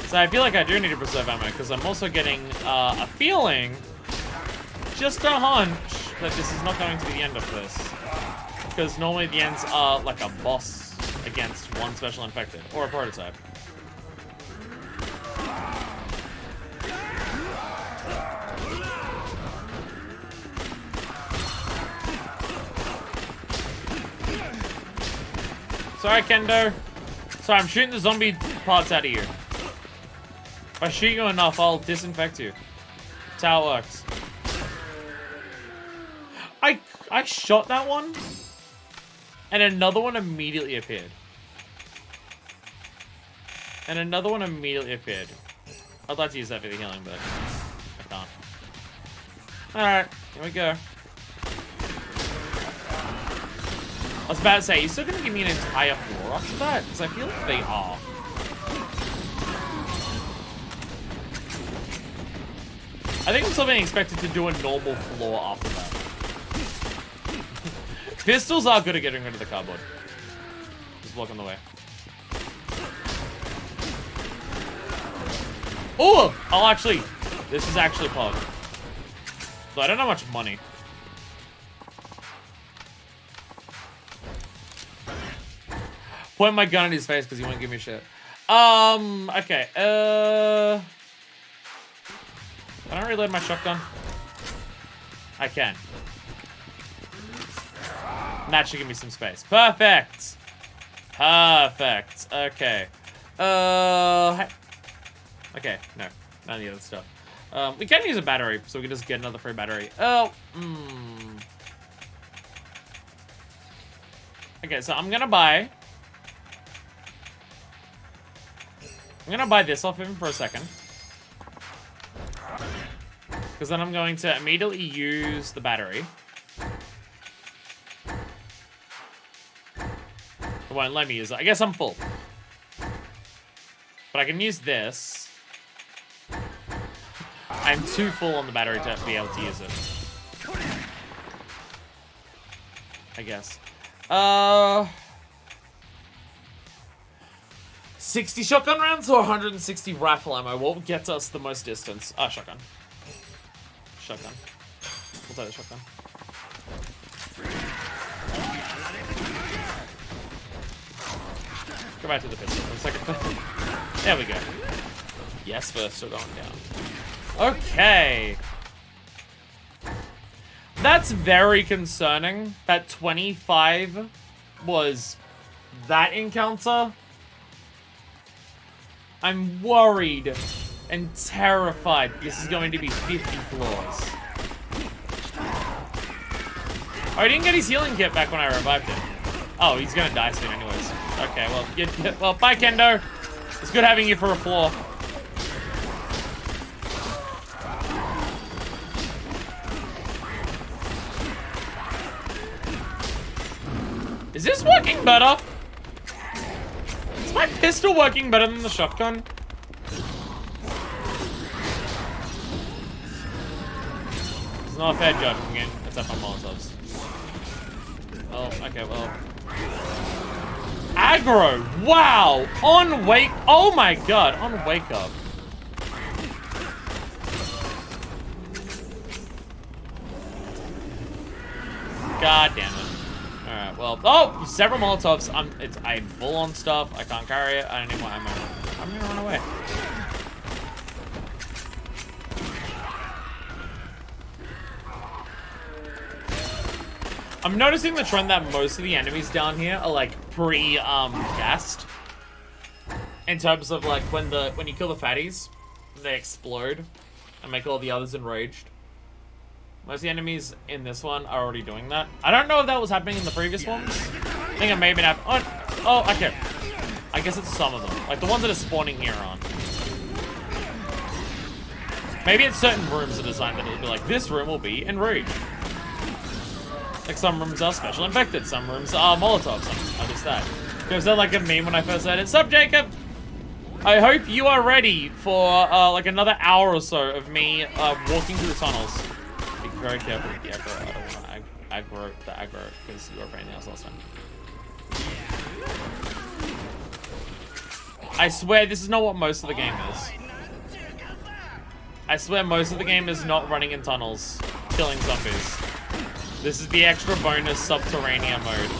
So I feel like I do need to preserve ammo, because I'm also getting a feeling, just a hunch, that this is not going to be the end of this. Because normally the ends are like a boss against one special infected, or a prototype. Sorry, Kendo. Sorry, I'm shooting the zombie parts out of you. If I shoot you enough, I'll disinfect you. That's how it works. I shot that one, and another one immediately appeared. And another one immediately appeared. I'd like to use that for the healing, but I can't. Alright, here we go. I was about to say, you're still gonna give me an entire floor after that? Because I feel like they are. I think I'm still being expected to do a normal floor after that. Pistols are good at getting rid of the cardboard. Just blocking the way. Oh! I'll actually... This is actually pog. So I don't have much money. Point my gun in his face because he won't give me shit. Okay. Can I reload my shotgun? I can. And that should give me some space. Perfect. Perfect. Okay. Okay, no. None of the other stuff. We can use a battery, so we can just get another free battery. Oh, Okay, so I'm gonna buy this off him for a second. Because then I'm going to immediately use the battery. It won't let me use it. I guess I'm full. But I can use this. I'm too full on the battery to be able to use it. I guess. 60 shotgun rounds or 160 rifle ammo? What will get us the most distance? Shotgun. Shotgun. We'll take the shotgun. Go back to the pistol for a second. There we go. Yes, first, still going down. Okay. That's very concerning. That 25 was that encounter. I'm worried and terrified this is going to be 50 floors. Oh, I didn't get his healing kit back when I revived him. Oh, he's gonna die soon anyways. Okay, well, bye, Kendo. It's good having you for a floor. Is this working better? Is my pistol working better than the shotgun? It's not a fair judge again, except on Molotovs. Oh, okay, well. Aggro! Wow! On wake. Oh my god, on wake up. God damn it. Alright, well. Oh! Several Molotovs. I'm full on stuff. I can't carry it. I don't need more ammo. I'm gonna run away. I'm noticing the trend that most of the enemies down here are like gassed. In terms of like when you kill the fatties, they explode and make all the others enraged. Most of the enemies in this one are already doing that. I don't know if that was happening in the previous ones. I think it may have been happening. Oh, okay. I guess it's some of them. Like the ones that are spawning here on. Maybe it's certain rooms are designed that it'll be like, this room will be enraged. Like some rooms are special infected, some rooms are Molotovs, I just that. Because they're like a meme when I first said it. Sup, Jacob? I hope you are ready for like another hour or so of me walking through the tunnels. Be very careful with the aggro. I don't want to aggro the aggro because you were playing the house last time. I swear this is not what most of the game is. I swear most of the game is not running in tunnels, killing zombies. This is the extra bonus subterranean mode.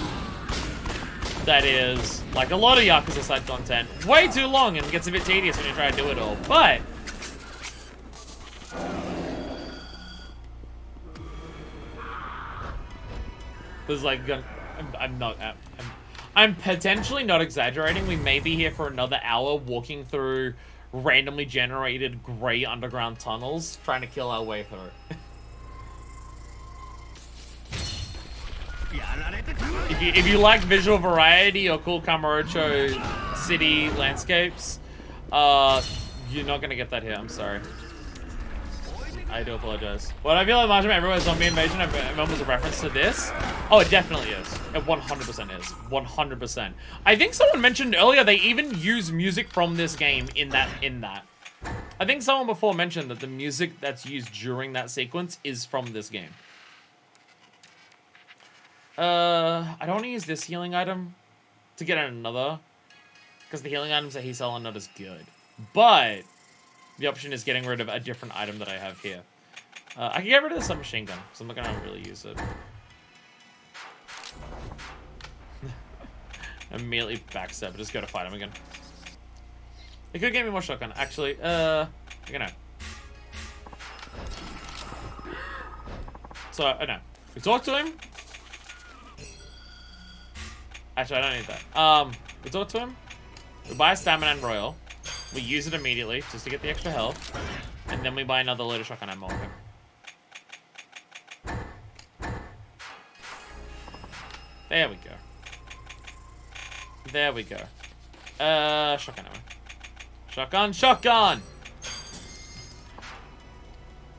That is, like a lot of Yakuza side content, way too long and gets a bit tedious when you try to do it all, but... There's like, I'm potentially not exaggerating. We may be here for another hour walking through randomly generated gray underground tunnels, trying to kill our way through. If you like visual variety or cool Kamurocho city landscapes, you're not gonna get that here. I'm sorry. I do apologize. What I feel like Marshall everywhere zombie invasion, I remember was a reference to this. Oh, it definitely is. It 100% is. 100%. I think someone mentioned earlier they even use music from this game in that. I think someone before mentioned that the music that's used during that sequence is from this game. I don't want to use this healing item to get another, because the healing items that he's selling are not as good. But the option is getting rid of a different item that I have here. I can get rid of the submachine gun, because I'm not going to really use it. Immediately backstab, just go to fight him again. It could give me more shotgun, actually. You know. So, I know. We talk to him. Actually, I don't need that. We talk to him. We buy a stamina and royal. We use it immediately just to get the extra health. And then we buy another load of shotgun ammo with him. There we go. There we go. Shotgun ammo. Shotgun, shotgun!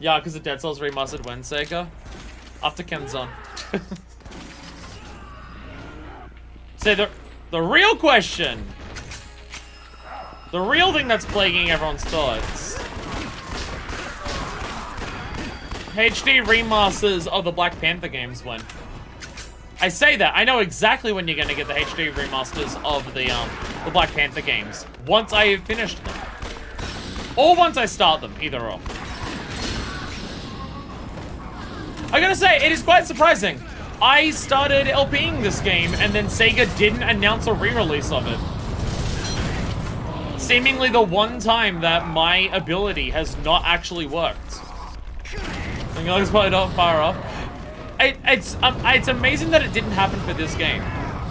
Yakuza Dead Souls Remastered when, Sega? After Kenzon. So the real question, the real thing that's plaguing everyone's thoughts, HD remasters of the Black Panther games when? I say that, I know exactly when you're gonna get the HD remasters of the Black Panther games. Once I have finished them. Or once I start them, either or. I gotta say, it is quite surprising. I started LPing this game, and then Sega didn't announce a re-release of it. Seemingly the one time that my ability has not actually worked. I think it's probably not far off. It's amazing that it didn't happen for this game.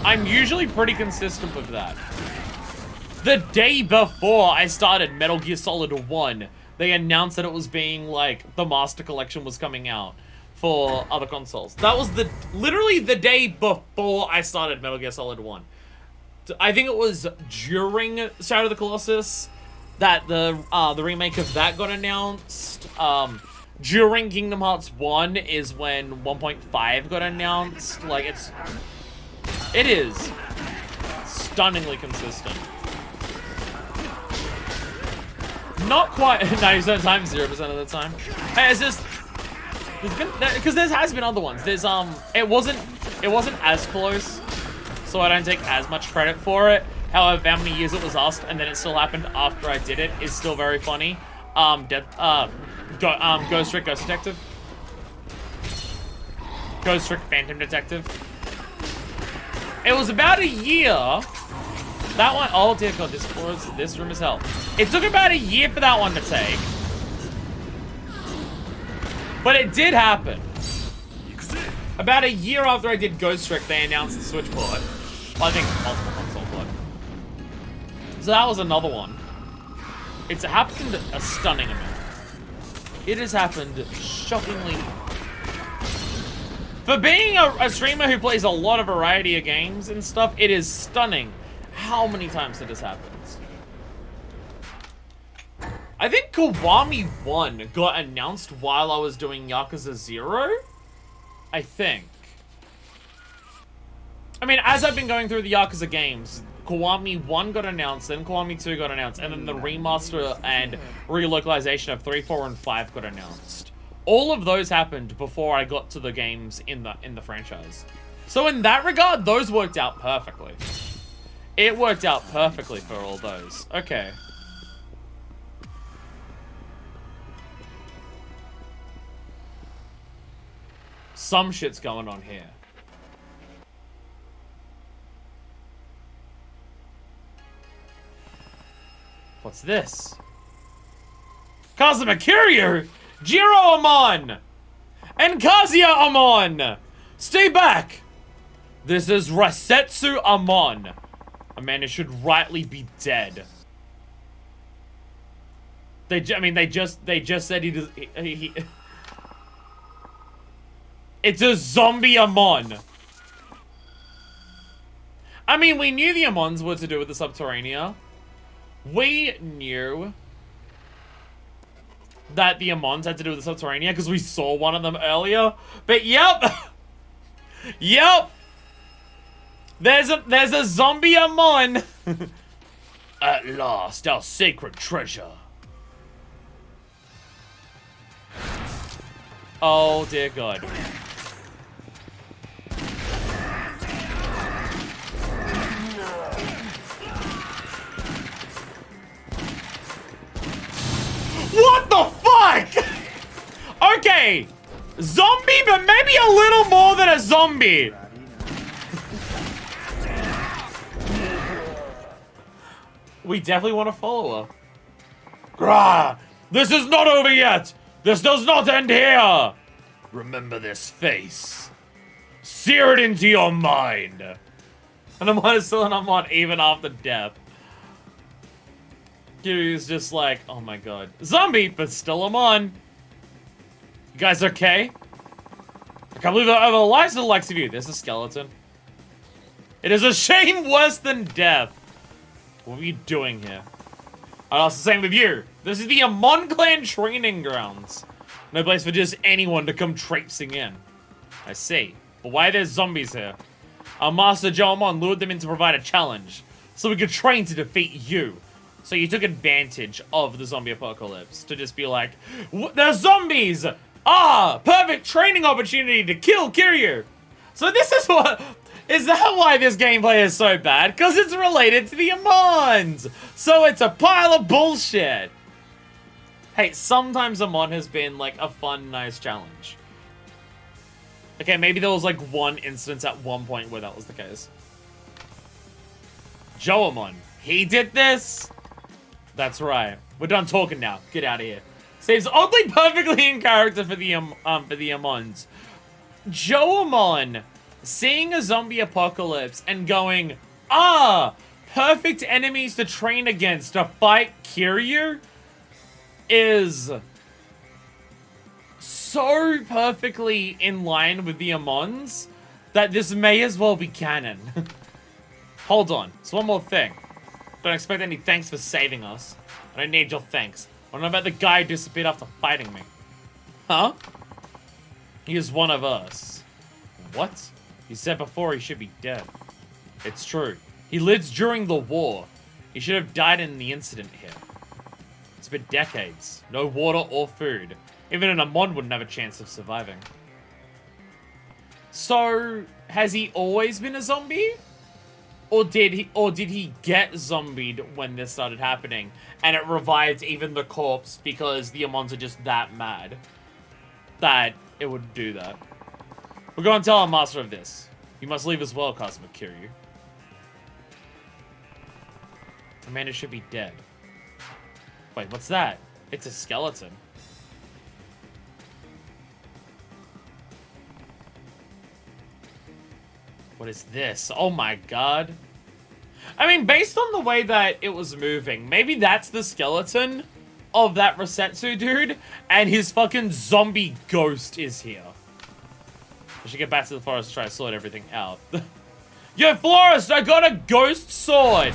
I'm usually pretty consistent with that. The day before I started Metal Gear Solid 1, they announced that it was being, like, the Master Collection was coming out for other consoles. That was literally the day before I started Metal Gear Solid 1. I think it was during Shadow of the Colossus that the remake of that got announced. During Kingdom Hearts 1 is when 1.5 got announced. Like, it is stunningly consistent. Not quite 90% of the time, 0% of the time. Hey, it's just, because there has been other ones. There's it wasn't as close, so I don't take as much credit for it. However, how many years it was asked and then it still happened after I did it is still very funny. Ghost Trick Ghost Detective. Ghost Trick Phantom Detective. It was about a year. That one, oh dear god, this room is hell. It took about a year for that one to take. But it did happen. About a year after I did Ghost Trick, they announced the Switch port. Well, I think multiple console port. So that was another one. It's happened a stunning amount. It has happened shockingly. For being a streamer who plays a lot of variety of games and stuff, it is stunning how many times it has happened. I think Kiwami 1 got announced while I was doing Yakuza 0. I think. I mean, as I've been going through the Yakuza games, Kiwami 1 got announced, then Kiwami 2 got announced, and then the remaster and relocalization of 3, 4, and 5 got announced. All of those happened before I got to the games in the franchise. So in that regard, those worked out perfectly. It worked out perfectly for all those. Okay. Some shit's going on here. What's this? Kazuma Kiryu! Jiro Amon! And Kazuya Amon! Stay back! This is Rasetsu Amon. A man who should rightly be dead. They just said he it's a zombie Amon. I mean, we knew the Amons were to do with the Subterranea. We knew that the Amons had to do with the Subterranea because we saw one of them earlier. But yep. Yep. There's a zombie Amon. At last, our sacred treasure. Oh, dear God. What the fuck? Okay. Zombie, but maybe a little more than a zombie. We definitely want to follow her. Grah! This is not over yet! This does not end here! Remember this face. Sear it into your mind. And Amon is still an Amon even after death. Kiryu's just like, oh my god. Zombie, but still Amon. You guys okay? I can't believe I have a life to the likes of you. There's a skeleton. It is a shame worse than death. What are you doing here? And also same with you. This is the Amon clan training grounds. No place for just anyone to come traipsing in. I see. But why are there zombies here? Our master Joe Amon lured them in to provide a challenge. So we could train to defeat you. So you took advantage of the zombie apocalypse to just be like, there's zombies! Ah! Perfect training opportunity to kill Kiryu! So this is what... Is that why this gameplay is so bad? Because it's related to the Amons! So it's a pile of bullshit! Hey, sometimes Amon has been like a fun, nice challenge. Okay, maybe there was like one instance at one point where that was the case. Joamon, he did this? That's right. We're done talking now. Get out of here. Seems oddly perfectly in character for the Amons. Joamon seeing a zombie apocalypse and going, ah, perfect enemies to train against to fight Kiryu is so perfectly in line with the Amons that this may as well be canon. Hold on. So one more thing. Don't expect any thanks for saving us. I don't need your thanks. I don't know about the guy who disappeared after fighting me. Huh? He is one of us. What? You said before he should be dead. It's true. He lived during the war. He should have died in the incident here. It's been decades. No water or food. Even an Amon wouldn't have a chance of surviving. So, has he always been a zombie? Or did he get zombied when this started happening? And it revived even the corpse because the Amons are just that mad that it would do that. We'll go and tell our master of this. You must leave as well, Cosmic Kiryu. Amanda should be dead. Wait, what's that? It's a skeleton. What is this? Oh my god. I mean, based on the way that it was moving, maybe that's the skeleton of that Resetsu dude, and his fucking zombie ghost is here. I should get back to the forest to try to sort everything out. Yo, Florist, I got a ghost sword!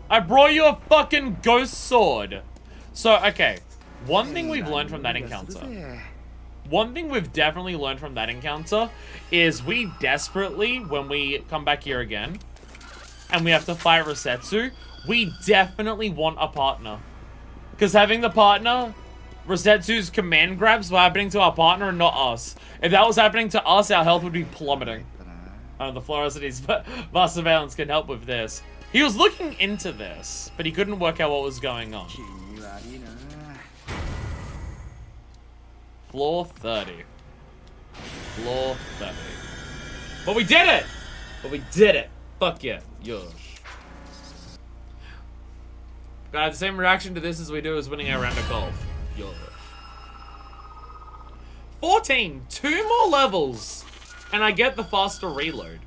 I brought you a fucking ghost sword. So, okay. One thing we've learned from that encounter. One thing we've definitely learned from that encounter is we desperately, when we come back here again, and we have to fight Resetsu, we definitely want a partner. Because having the partner, Resetsu's command grabs were happening to our partner and not us. If that was happening to us, our health would be plummeting. The Floricity's vast surveillance can help with this. He was looking into this, but he couldn't work out what was going on. Floor 30. Floor 30. But we did it! But we did it! Fuck yeah. Yo. Gotta have the same reaction to this as we do as winning our round of golf. Yo. 14! 2 more levels! And I get the faster reload.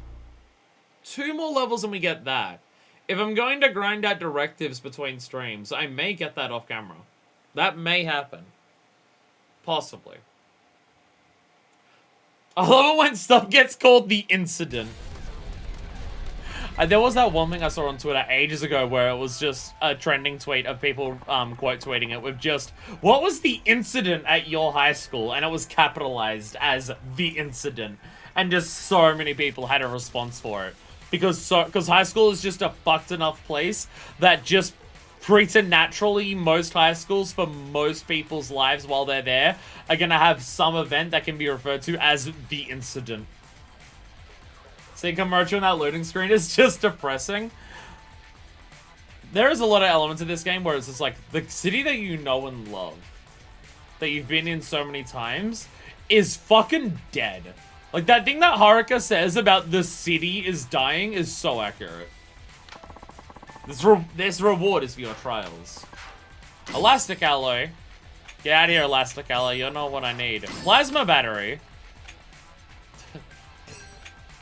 2 more levels and we get that. If I'm going to grind out directives between streams, I may get that off camera. That may happen. Possibly. I love it when stuff gets called the incident. There was that one thing I saw on Twitter ages ago where it was just a trending tweet of people quote tweeting it with just, what was the incident at your high school? And it was capitalized as the incident. And just so many people had a response for it. Because high school is just a fucked enough place that just preternaturally most high schools for most people's lives while they're there are gonna have some event that can be referred to as the incident. Seeing Kamurocho on that loading screen is just depressing. There is a lot of elements of this game where it's just like the city that you know and love, that you've been in so many times, is fucking dead. Like, that thing that Haruka says about the city is dying is so accurate. This reward is for your trials. Elastic alloy. Get out of here, elastic alloy. You're not what I need. Plasma battery.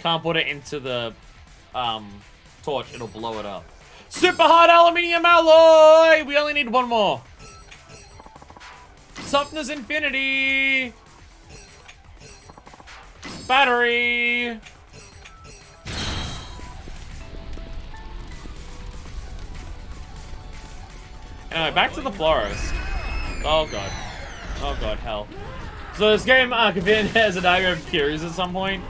Can't put it into the torch. It'll blow it up. Super hard aluminium alloy! We only need one more. Softness infinity. Battery. Anyway, back to the florist. Oh god. Oh god, hell. So this game could be as a diagram of Kiryu's at some point.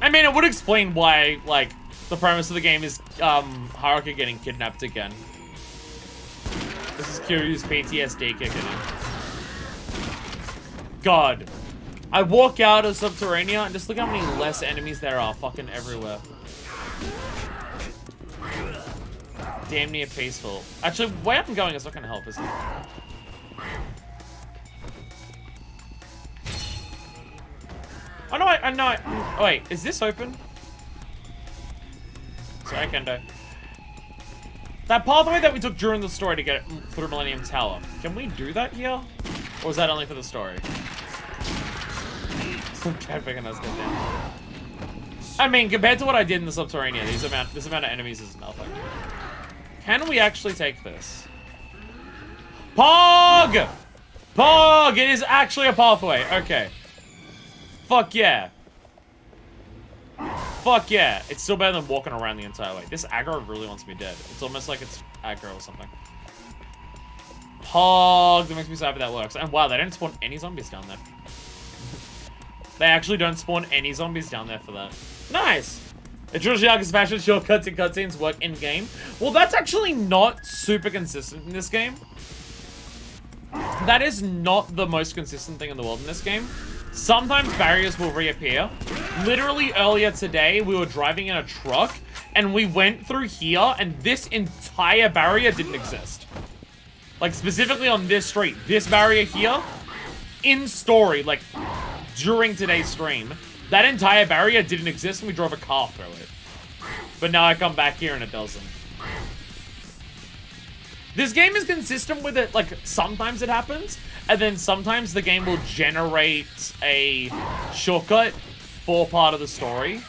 I mean, it would explain why, like, the premise of the game is Haruka getting kidnapped again. This is Kiryu's PTSD kicking in. God. I walk out of Subterranea and just look how many less enemies there are fucking everywhere. Damn near peaceful. Actually, where I'm going is not gonna help, is it? Oh no, I know. Oh wait, is this open? Sorry, Kendo. That pathway that we took during the story to get through Millennium Tower. Can we do that here? Or is that only for the story? Cat picking us down. I mean, compared to what I did in the Subterranea, this amount of enemies is nothing. Can we actually take this? Pog! Pog! It is actually a pathway. Okay. Fuck yeah. Fuck yeah. It's still better than walking around the entire way. This aggro really wants me dead. It's almost like it's aggro or something. Pog! That makes me so happy that works. And wow, they don't spawn any zombies down there. They actually don't spawn any zombies down there for that. Nice! Yakuza fashion shortcuts and cutscenes work in-game. Well, that's actually not super consistent in this game. That is not the most consistent thing in the world in this game. Sometimes barriers will reappear. Literally earlier today, we were driving in a truck and we went through here and this entire barrier didn't exist. Like, specifically on this street. This barrier here, in story, like, during today's stream, that entire barrier didn't exist and we drove a car through it. But now I come back here and it doesn't. This game is consistent with it, like, sometimes it happens, and then sometimes the game will generate a shortcut for part of the story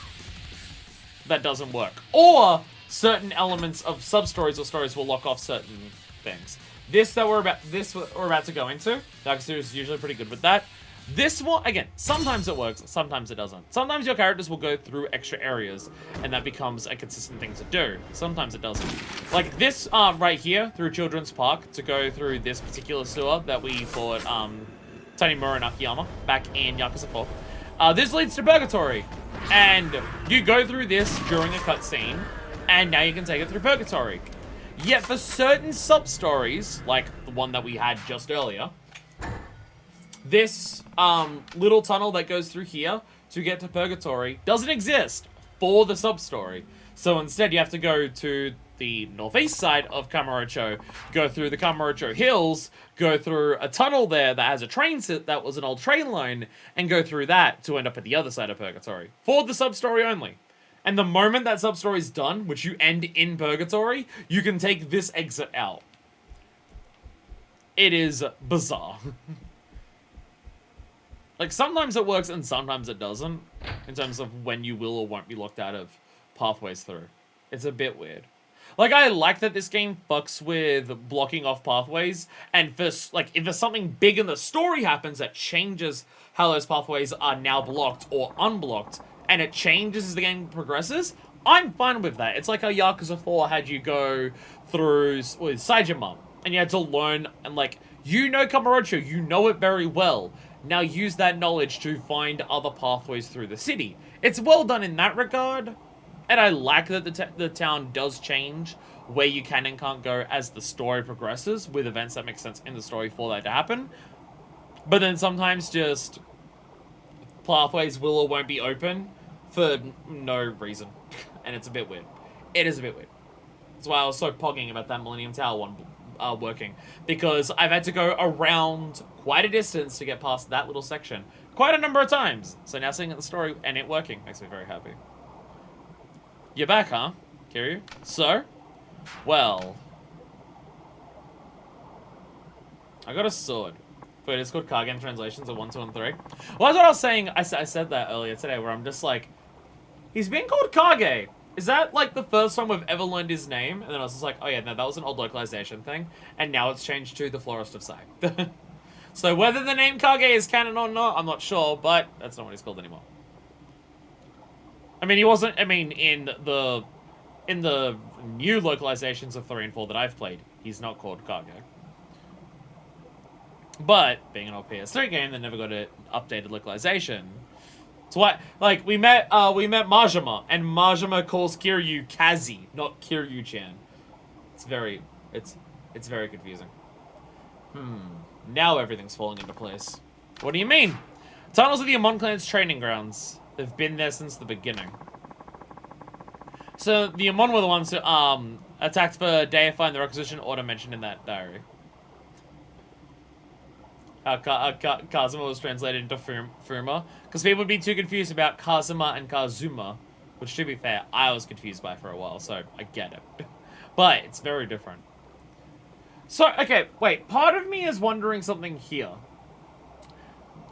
that doesn't work. Or certain elements of sub-stories or stories will lock off certain things. This we're about to go into, Yakuza is usually pretty good with that. This one, again, sometimes it works, sometimes it doesn't. Sometimes your characters will go through extra areas, and that becomes a consistent thing to do. Sometimes it doesn't. Like this right here, through Children's Park, to go through this particular sewer that we fought Tanimura and Akiyama back in Yakuza 4. This leads to Purgatory, and you go through this during a cutscene, and now you can take it through Purgatory. Yet for certain sub-stories, like the one that we had just earlier, this little tunnel that goes through here to get to Purgatory doesn't exist for the sub-story. So instead you have to go to the northeast side of Kamurocho, go through the Kamurocho Hills, go through a tunnel there that has a train set that was an old train line, and go through that to end up at the other side of Purgatory. For the sub-story only. And the moment that sub-story is done, which you end in Purgatory, you can take this exit out. It is bizarre. Like, sometimes it works and sometimes it doesn't, in terms of when you will or won't be locked out of pathways through. It's a bit weird. Like, I like that this game fucks with blocking off pathways, and for, like, if there's something big in the story happens that changes how those pathways are now blocked or unblocked, and it changes as the game progresses, I'm fine with that. It's like how Yakuza 4 had you go through with Saejima, and you had to learn, and like, you know Kamurocho, you know it very well. Now use that knowledge to find other pathways through the city. It's well done in that regard. and I like that the town does change where you can and can't go as the story progresses with events that make sense in the story for that to happen. But then sometimes just pathways will or won't be open for no reason. And it's a bit weird. It is a bit weird. That's why I was so pogging about that Millennium Tower one working. Because I've had to go around quite a distance to get past that little section. Quite a number of times. So now seeing the story and it working makes me very happy. You're back, huh, Kiryu? So? Well. I got a sword. But it's called Kage in translations of 1, 2, and 3. Well, that's what I was saying. I said that earlier today where I'm just like, he's been called Kage. Is that like the first time we've ever learned his name? And then I was just like, oh yeah, no, that was an old localization thing. And now it's changed to the Florist of Sai. So whether the name Kage is canon or not, I'm not sure, but that's not what he's called anymore. I mean, he wasn't, I mean, in the new localizations of 3 and 4 that I've played, he's not called Kage. But, being an old PS3 game that never got an updated localization. So what, like, we met Majima, and Majima calls Kiryu Kazi, not Kiryu-chan. It's very confusing. Now everything's falling into place. What do you mean? Tunnels are the Amon clan's training grounds. They've been there since the beginning. So, the Amon were the ones who, attacked for deifying the requisition order mentioned in that diary. Kazuma was translated into Fuma, because people would be too confused about Kazuma and Kazuma, which, to be fair, I was confused by for a while, so I get it. But it's very different. So, okay, wait, part of me is wondering something here.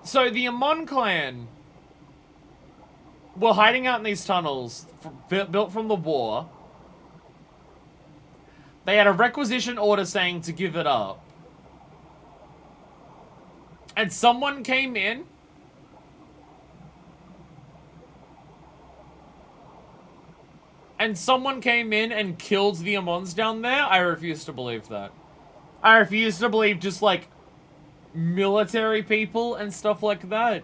So, the Amon clan were hiding out in these tunnels built from the war. They had a requisition order saying to give it up. And someone came in and killed the Amons down there? I refuse to believe that. I refuse to believe just, like, military people and stuff like that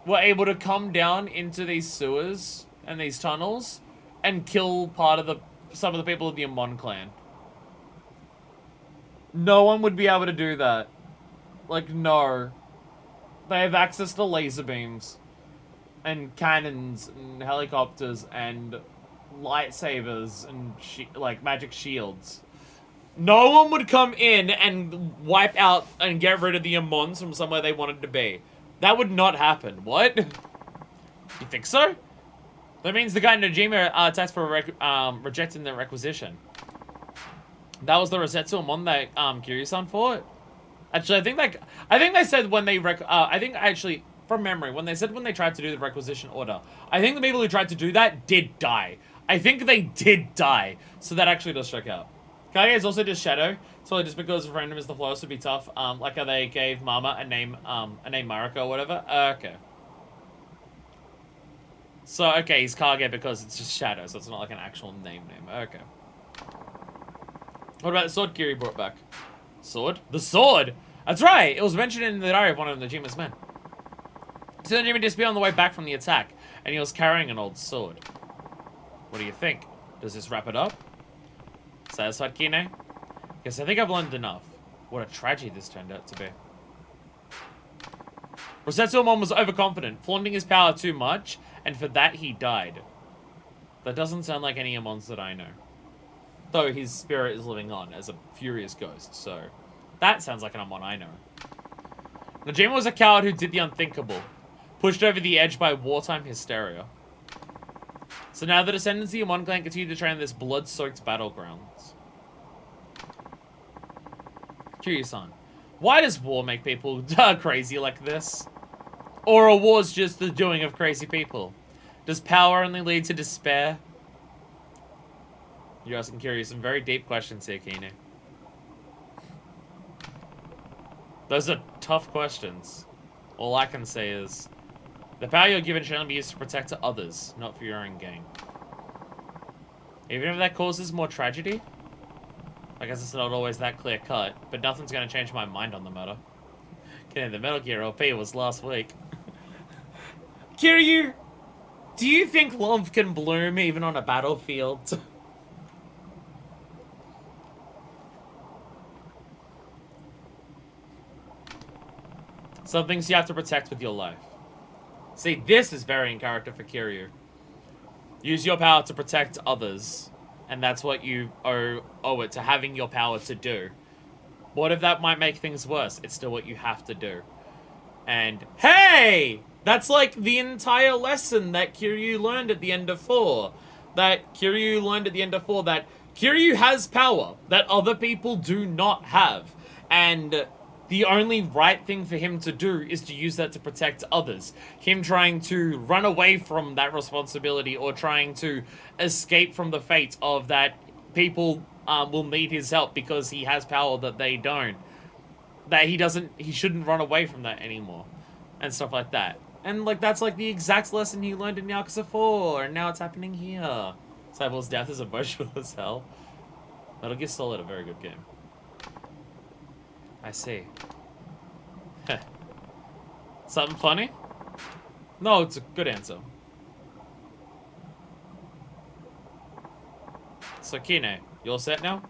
were able to come down into these sewers and these tunnels and kill some of the people of the Amon clan. No one would be able to do that. Like, no. They have access to laser beams. And cannons, and helicopters, and lightsabers, and, like, magic shields. No one would come in and wipe out and get rid of the Amons from somewhere they wanted to be. That would not happen. What? You think so? That means the guy Najima attacked for rejecting the requisition. That was the Rosetsu Amon that Kiryu-san fought? Actually, I think they said when they from memory, when they tried to do the requisition order, I think the people who tried to do that did die. I think they did die. So that actually does check out. Kage is also just Shadow, so just because random is the flowers would be tough. Like how they gave Mama a name Mariko or whatever. Okay. So, okay, he's Kage because it's just Shadow, so it's not like an actual name. Okay. What about the sword Kiryu brought back? Sword? The sword! That's right! It was mentioned in the diary of one of Najima's men. So Najima disappeared on the way back from the attack, and he was carrying an old sword. What do you think? Does this wrap it up? Satisfied, Kine? Yes, I think I've learned enough. What a tragedy this turned out to be. Rosetsu Amon was overconfident, flaunting his power too much, and for that he died. That doesn't sound like any Amons that I know. Though his spirit is living on as a furious ghost, so that sounds like an Amon I know. Najima was a coward who did the unthinkable, pushed over the edge by wartime hysteria. So now the descendants of the Amon clan continue to train in this blood-soaked battlegrounds. Kiryu-san, why does war make people crazy like this? Or are wars just the doing of crazy people? Does power only lead to despair? You're asking Kiryu some very deep questions here, Kine. Those are tough questions. All I can say is, the power you're given should only be used to protect others, not for your own gain. Even if that causes more tragedy? I guess it's not always that clear-cut, but nothing's gonna change my mind on the matter. Kidding, the Metal Gear LP was last week. Kiryu! Do you think love can bloom even on a battlefield? Some things you have to protect with your life. See, this is very in character for Kiryu. Use your power to protect others. And that's what you owe it to having your power to do. What if that might make things worse? It's still what you have to do. And, hey! That's like the entire lesson that Kiryu learned at the end of 4. That Kiryu has power that other people do not have. And the only right thing for him to do is to use that to protect others. Him trying to run away from that responsibility or trying to escape from the fate of that people will need his help because he has power that they don't. That he shouldn't run away from that anymore. And stuff like that. And like that's like the exact lesson he learned in Yakuza 4, and now it's happening here. Cyborg's death is emotional as hell. Metal Gear Solid, a very good game. I see. Something funny? No, it's a good answer. So Kine, you all set now?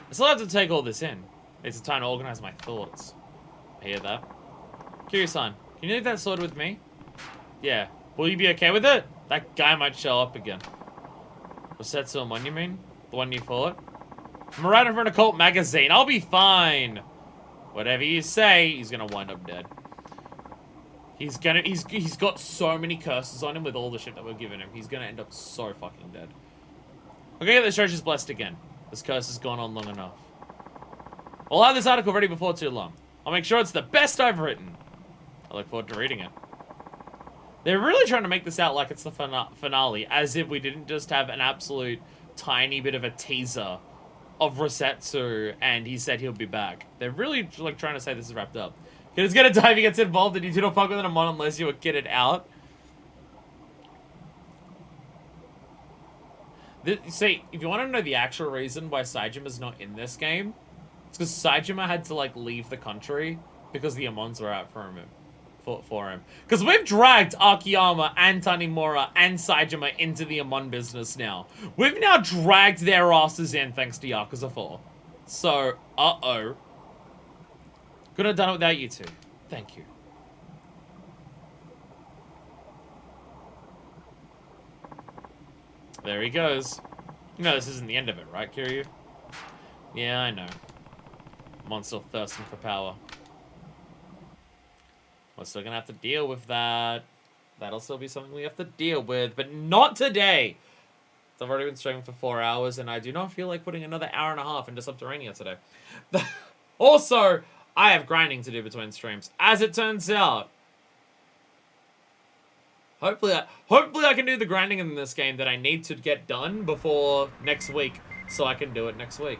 I still have to take all this in. It's time to organize my thoughts. I hear that. Kiryu-san, can you leave that sword with me? Yeah. Will you be okay with it? That guy might show up again. Rosetsu Amon, you mean? The one you fought? I'm right in front of Cult Magazine. I'll be fine. Whatever you say, he's gonna wind up dead. He's got so many curses on him with all the shit that we're giving him. He's gonna end up so fucking dead. Okay, the church is blessed again. This curse has gone on long enough. I'll have this article ready before too long. I'll make sure it's the best I've written. I look forward to reading it. They're really trying to make this out like it's the finale, as if we didn't just have an absolute tiny bit of a teaser of Rosetsu, and he said he'll be back. They're really like trying to say this is wrapped up. Kid's gonna die if he gets involved, and you do not fuck with an Amon unless you are kitted out. See, if you want to know the actual reason why Saijima's not in this game, it's because Saijima had to like leave the country because the Amons were out for him. Because we've dragged Akiyama and Tanimura and Saijima into the Amon business now. We've now dragged their asses in thanks to Yakuza 4. So, uh-oh. Could have done it without you two. Thank you. There he goes. You know this isn't the end of it, right, Kiryu? Yeah, I know. Amon's still thirsting for power. We're still gonna have to deal with that. That'll still be something we have to deal with, but not today. I've already been streaming for 4 hours, and I do not feel like putting another hour and a half into Subterranea today. Also, I have grinding to do between streams, as it turns out. Hopefully I can do the grinding in this game that I need to get done before next week, so I can do it next week.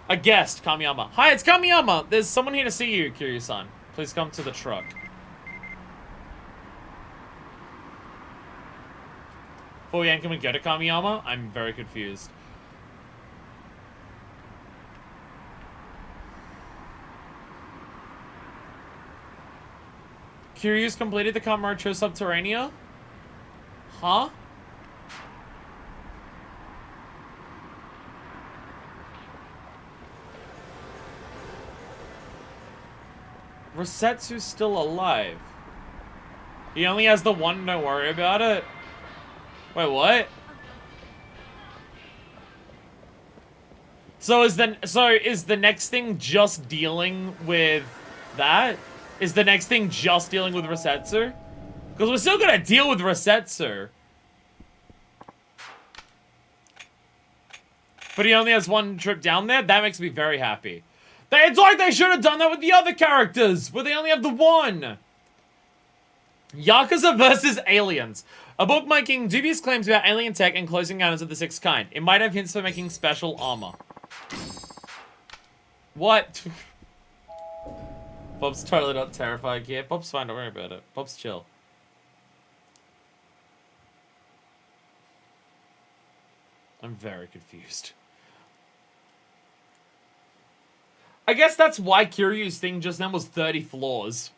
A guest, Kamiyama. Hi, it's Kamiyama. There's someone here to see you, Kiryu-san. Please come to the truck. Fuyan, can we go to Kamiyama? I'm very confused. Kiryu's completed the Kamurocho Subterranea? Huh? Rosetsu's still alive. He only has the one, don't worry about it. Wait, what? So is the next thing just dealing with that? Is the next thing just dealing with Rosetsu? Because we're still gonna deal with Rosetsu. But he only has one trip down there? That makes me very happy. It's like they should have done that with the other characters, where they only have the one. Yakuza versus Aliens. A book making dubious claims about alien tech and close encounters of the sixth kind. It might have hints for making special armor. What? Bob's totally not terrified here. Bob's fine, don't worry about it. Bob's chill. I'm very confused. I guess that's why Kiryu's thing just then was 30 floors.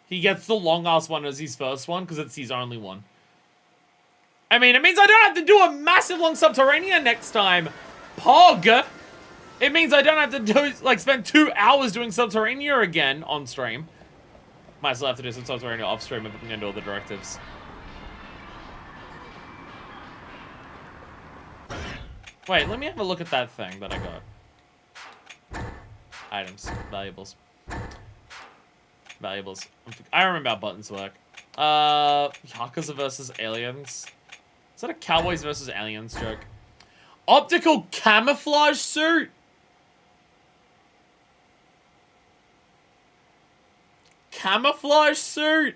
He gets the long-ass one as his first one, because it's his only one. I mean, it means I don't have to do a massive long Subterranea next time. Pog! It means I don't have to do, like, spend 2 hours doing Subterranea again on stream. Might still have to do some Subterranea off stream if I can get all the directives. Wait, let me have a look at that thing that I got. Items. Valuables. Valuables. I remember how buttons work. Yakuza versus aliens. Is that a Cowboys versus aliens joke? Optical camouflage suit? Camouflage suit?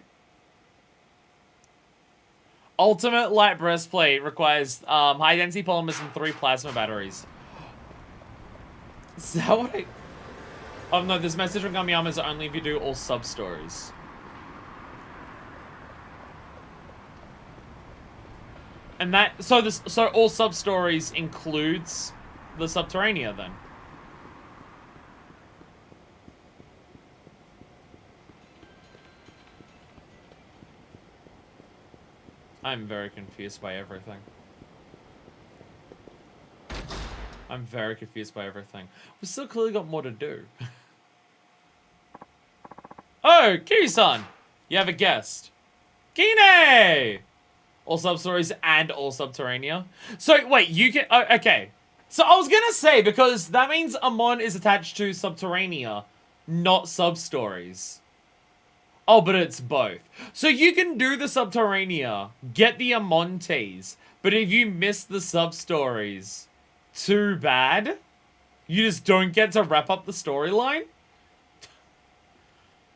Ultimate light breastplate requires high density polymers and 3 plasma batteries. Is that what I... Oh no, this message from Gamiyama is only if you do all sub-stories. And that... So all sub-stories includes the Subterranea then? I'm very confused by everything. I'm very confused by everything. We still clearly got more to do. Oh, Kiryu-san! You have a guest. Kine! All sub-stories and all Subterranea. So, wait, you can... Oh, okay. So, I was gonna say, because that means Amon is attached to Subterranea, not sub-stories. Oh, but it's both. So you can do the Subterranea, get the Amontes, but if you miss the sub-stories, too bad. You just don't get to wrap up the storyline?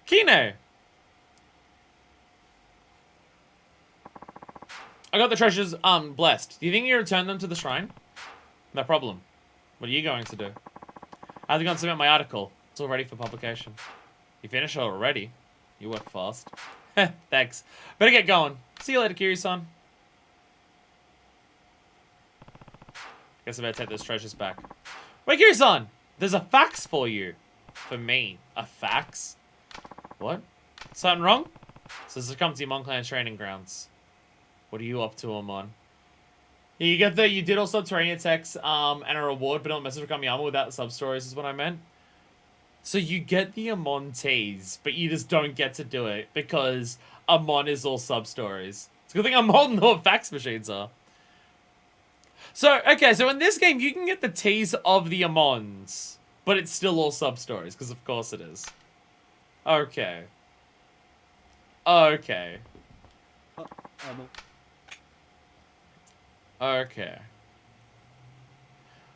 Kine! I got the treasures, blessed. Do you think you return them to the shrine? No problem. What are you going to do? I have to go and submit my article. It's all ready for publication. You finished it already? You work fast. Thanks. Better get going. See you later, Kiryu-san. Guess I better take those treasures back. Wait, Kiryu-san! There's a fax for you. For me. A fax? What? Something wrong? Says to come to your Mon Clan training grounds. What are you up to, Amon? You get the, you did all Subterranea texts, and a reward, but don't message with Kamiyama without the sub-stories is what I meant. So you get the Amontes, but you just don't get to do it because Amon is all sub-stories. It's a good thing Amon know what fax machines are. So, okay, so in this game, you can get the T's of the Amons, but it's still all sub-stories, because of course it is. Okay. Okay. Okay.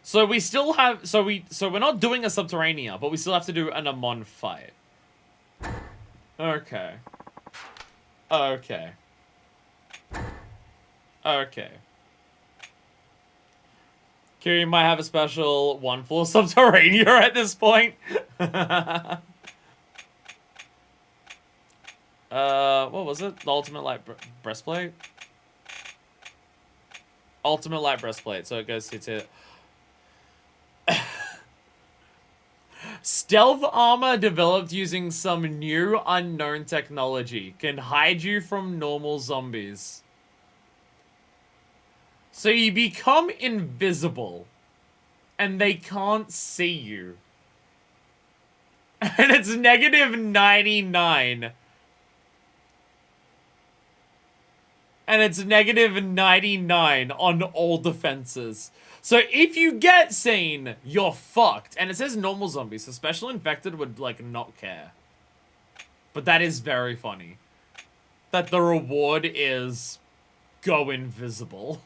So we still have, so we're not doing a Subterranea, but we still have to do an Amon fight. Okay. Okay. Okay. Kiryu might have a special one for Subterranea at this point. What was it? The Ultimate Light Breastplate? Ultimate Light Breastplate, so it goes to stealth armor developed using some new unknown technology can hide you from normal zombies. So you become invisible and they can't see you. And it's -99. And it's -99 on all defenses. So if you get seen, you're fucked. And it says normal zombies, so special infected would, like, not care. But that is very funny. That the reward is go invisible.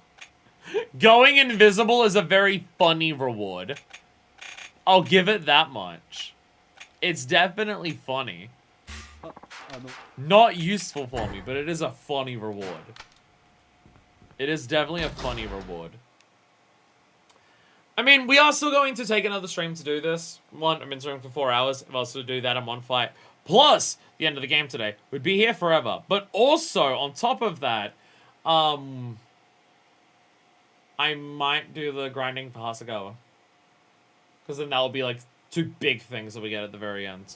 Going invisible is a very funny reward. I'll give it that much. It's definitely funny. Not useful for me, but it is a funny reward. It is definitely a funny reward. I mean, we are still going to take another stream to do this. I've been streaming for 4 hours. If I was to do that, I'm on fight. Plus, the end of the game today. We'd be here forever. But also, on top of that, I might do the grinding for Hasegawa. Because then that will be like 2 big things that we get at the very end.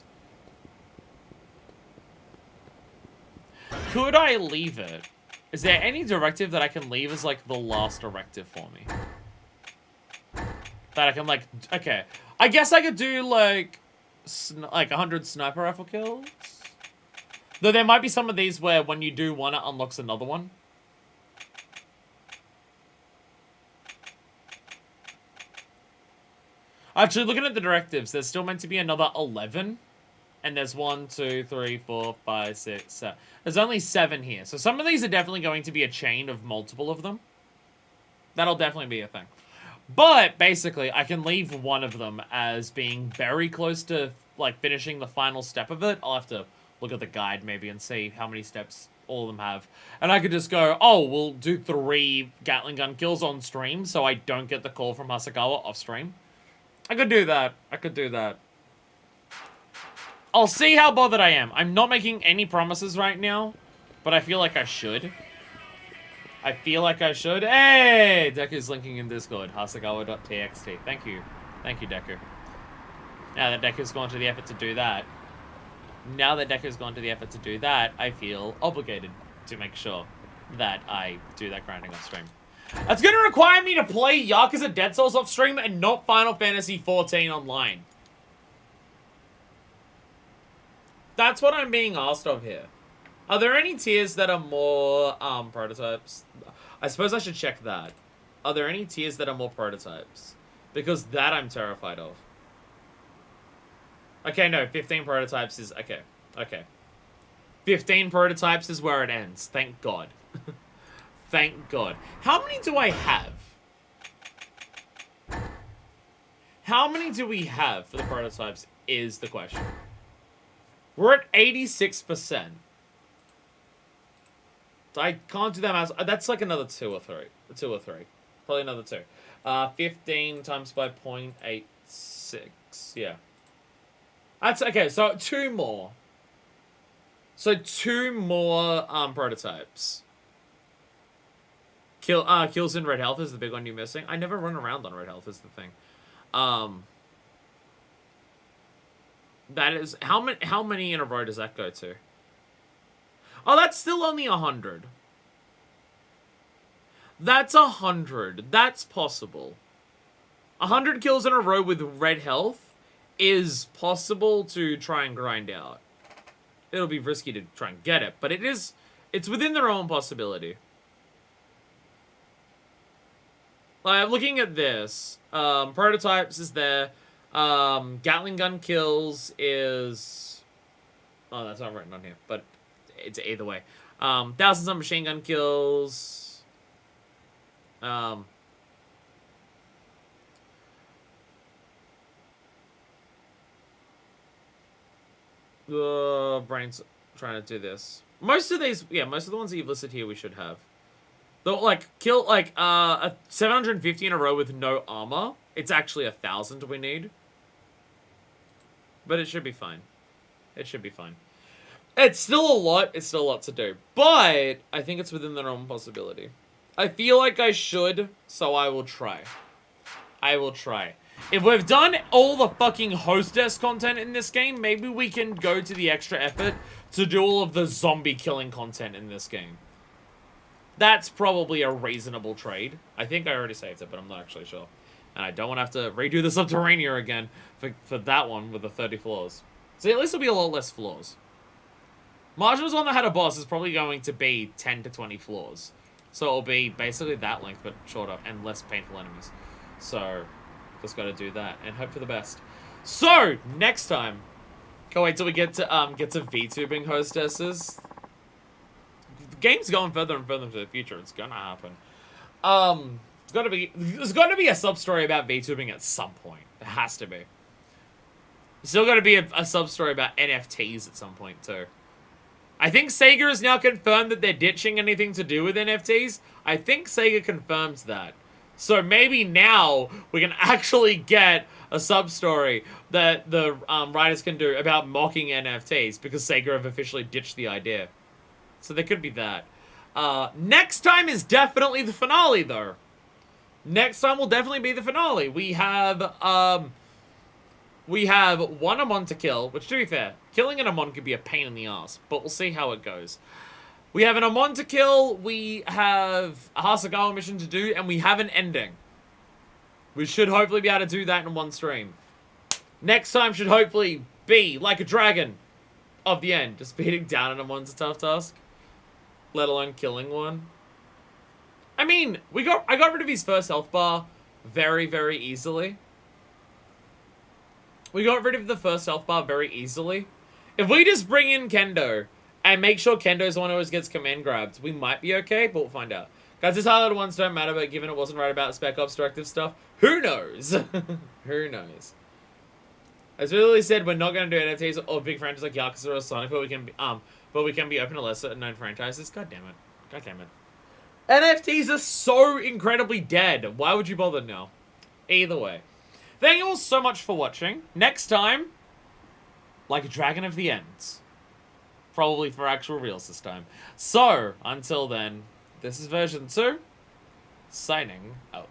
could I leave it? Is there any directive that I can leave as, like, the last directive for me? That I can, like, okay. I guess I could do, like 100 sniper rifle kills. Though there might be some of these where when you do one, it unlocks another one. Actually, looking at the directives, there's still meant to be another 11. And there's 1, 2, 3, 4, 5, 6, 7. There's only 7 here. So some of these are definitely going to be a chain of multiple of them. That'll definitely be a thing. But, basically, I can leave one of them as being very close to, like, finishing the final step of it. I'll have to look at the guide, maybe, and see how many steps all of them have. And I could just go, oh, we'll do 3 Gatling gun kills on stream, so I don't get the call from Hasegawa off stream. I could do that. I could do that. I'll see how bothered I am. I'm not making any promises right now, but I feel like I should. I feel like I should. Hey! Deku's linking in Discord. Hasegawa.txt. Thank you. Thank you, Deku. Now that Deku's gone to the effort to do that, I feel obligated to make sure that I do that grinding off stream. That's going to require me to play Yakuza Dead Souls off stream and not Final Fantasy XIV online. That's what I'm being asked of here. Are there any tiers that are more prototypes? I suppose I should check that. Are there any tiers that are more prototypes? Because that I'm terrified of. Okay, no, 15 prototypes is... Okay, okay. 15 prototypes is where it ends. Thank God. Thank God. How many do I have? How many do we have for the prototypes is the question. We're at 86%. I can't do that math. That's like another 2 or 3. 2 or 3. Probably another 2. 15 times by 0.86. Yeah. That's okay. So 2 more. So 2 more prototypes. Kills in Red Health is the big one you're missing. I never run around on Red Health is the thing. That is how many in a row does that go to? Oh, that's still only 100. That's 100. That's possible. 100 kills in a row with red health is possible to try and grind out. It'll be risky to try and get it, but it's within their own possibility. Like, looking at this, prototypes is there. Gatling gun kills is... Oh, that's not written on here, but it's either way. Thousands of machine gun kills. The brain's trying to do this. Most of these, yeah, most of the ones that you've listed here we should have. Though, like, kill, like, 750 in a row with no armor. It's actually 1,000 we need. But it should be fine. It should be fine. It's still a lot. It's still a lot to do. But I think it's within the normal possibility. I feel like I should, so I will try. I will try. If we've done all the fucking hostess content in this game, maybe we can go to the extra effort to do all of the zombie killing content in this game. That's probably a reasonable trade. I think I already saved it, but I'm not actually sure. And I don't want to have to redo the Subterranea again for that one with the 30 floors. So at least it'll be a lot less floors. Marginal's one that had a boss is probably going to be 10 to 20 floors. So it'll be basically that length, but shorter and less painful enemies. So, just gotta do that and hope for the best. So, next time, can't wait till we get to VTubing hostesses. The game's going further and further into the future. It's gonna happen. There's gotta be a sub-story about VTubing at some point. There has to be. There's still gotta be a sub-story about NFTs at some point, too. I think Sega has now confirmed that they're ditching anything to do with NFTs. I think Sega confirms that. So maybe now we can actually get a sub-story that the writers can do about mocking NFTs because Sega have officially ditched the idea. So there could be that. Next time is definitely the finale, though. Next time will definitely be the finale. We have one Amon to kill, which, to be fair, killing an Amon could be a pain in the ass, but we'll see how it goes. We have an Amon to kill, we have a Hasagawa mission to do, and we have an ending. We should hopefully be able to do that in one stream. Next time should hopefully be like a dragon of the end. Just beating down on Amon's a tough task. Let alone killing one. I mean, I got rid of his first health bar very, very easily. We got rid of the first health bar very easily. If we just bring in Kendo and make sure Kendo's the one who always gets command grabbed, we might be okay, but we'll find out. Guys, these highlighted ones don't matter, but given it wasn't right about Spec Ops directive stuff, who knows? Who knows? As we literally said, we're not going to do NFTs or big franchises like Yakuza or Sonic, but we can be open to lesser known franchises. God damn it. God damn it. NFTs are so incredibly dead. Why would you bother now? Either way. Thank you all so much for watching. Next time, like a Dragon of the Ends. Probably for actual reals this time. So, until then, this is version 2, signing out.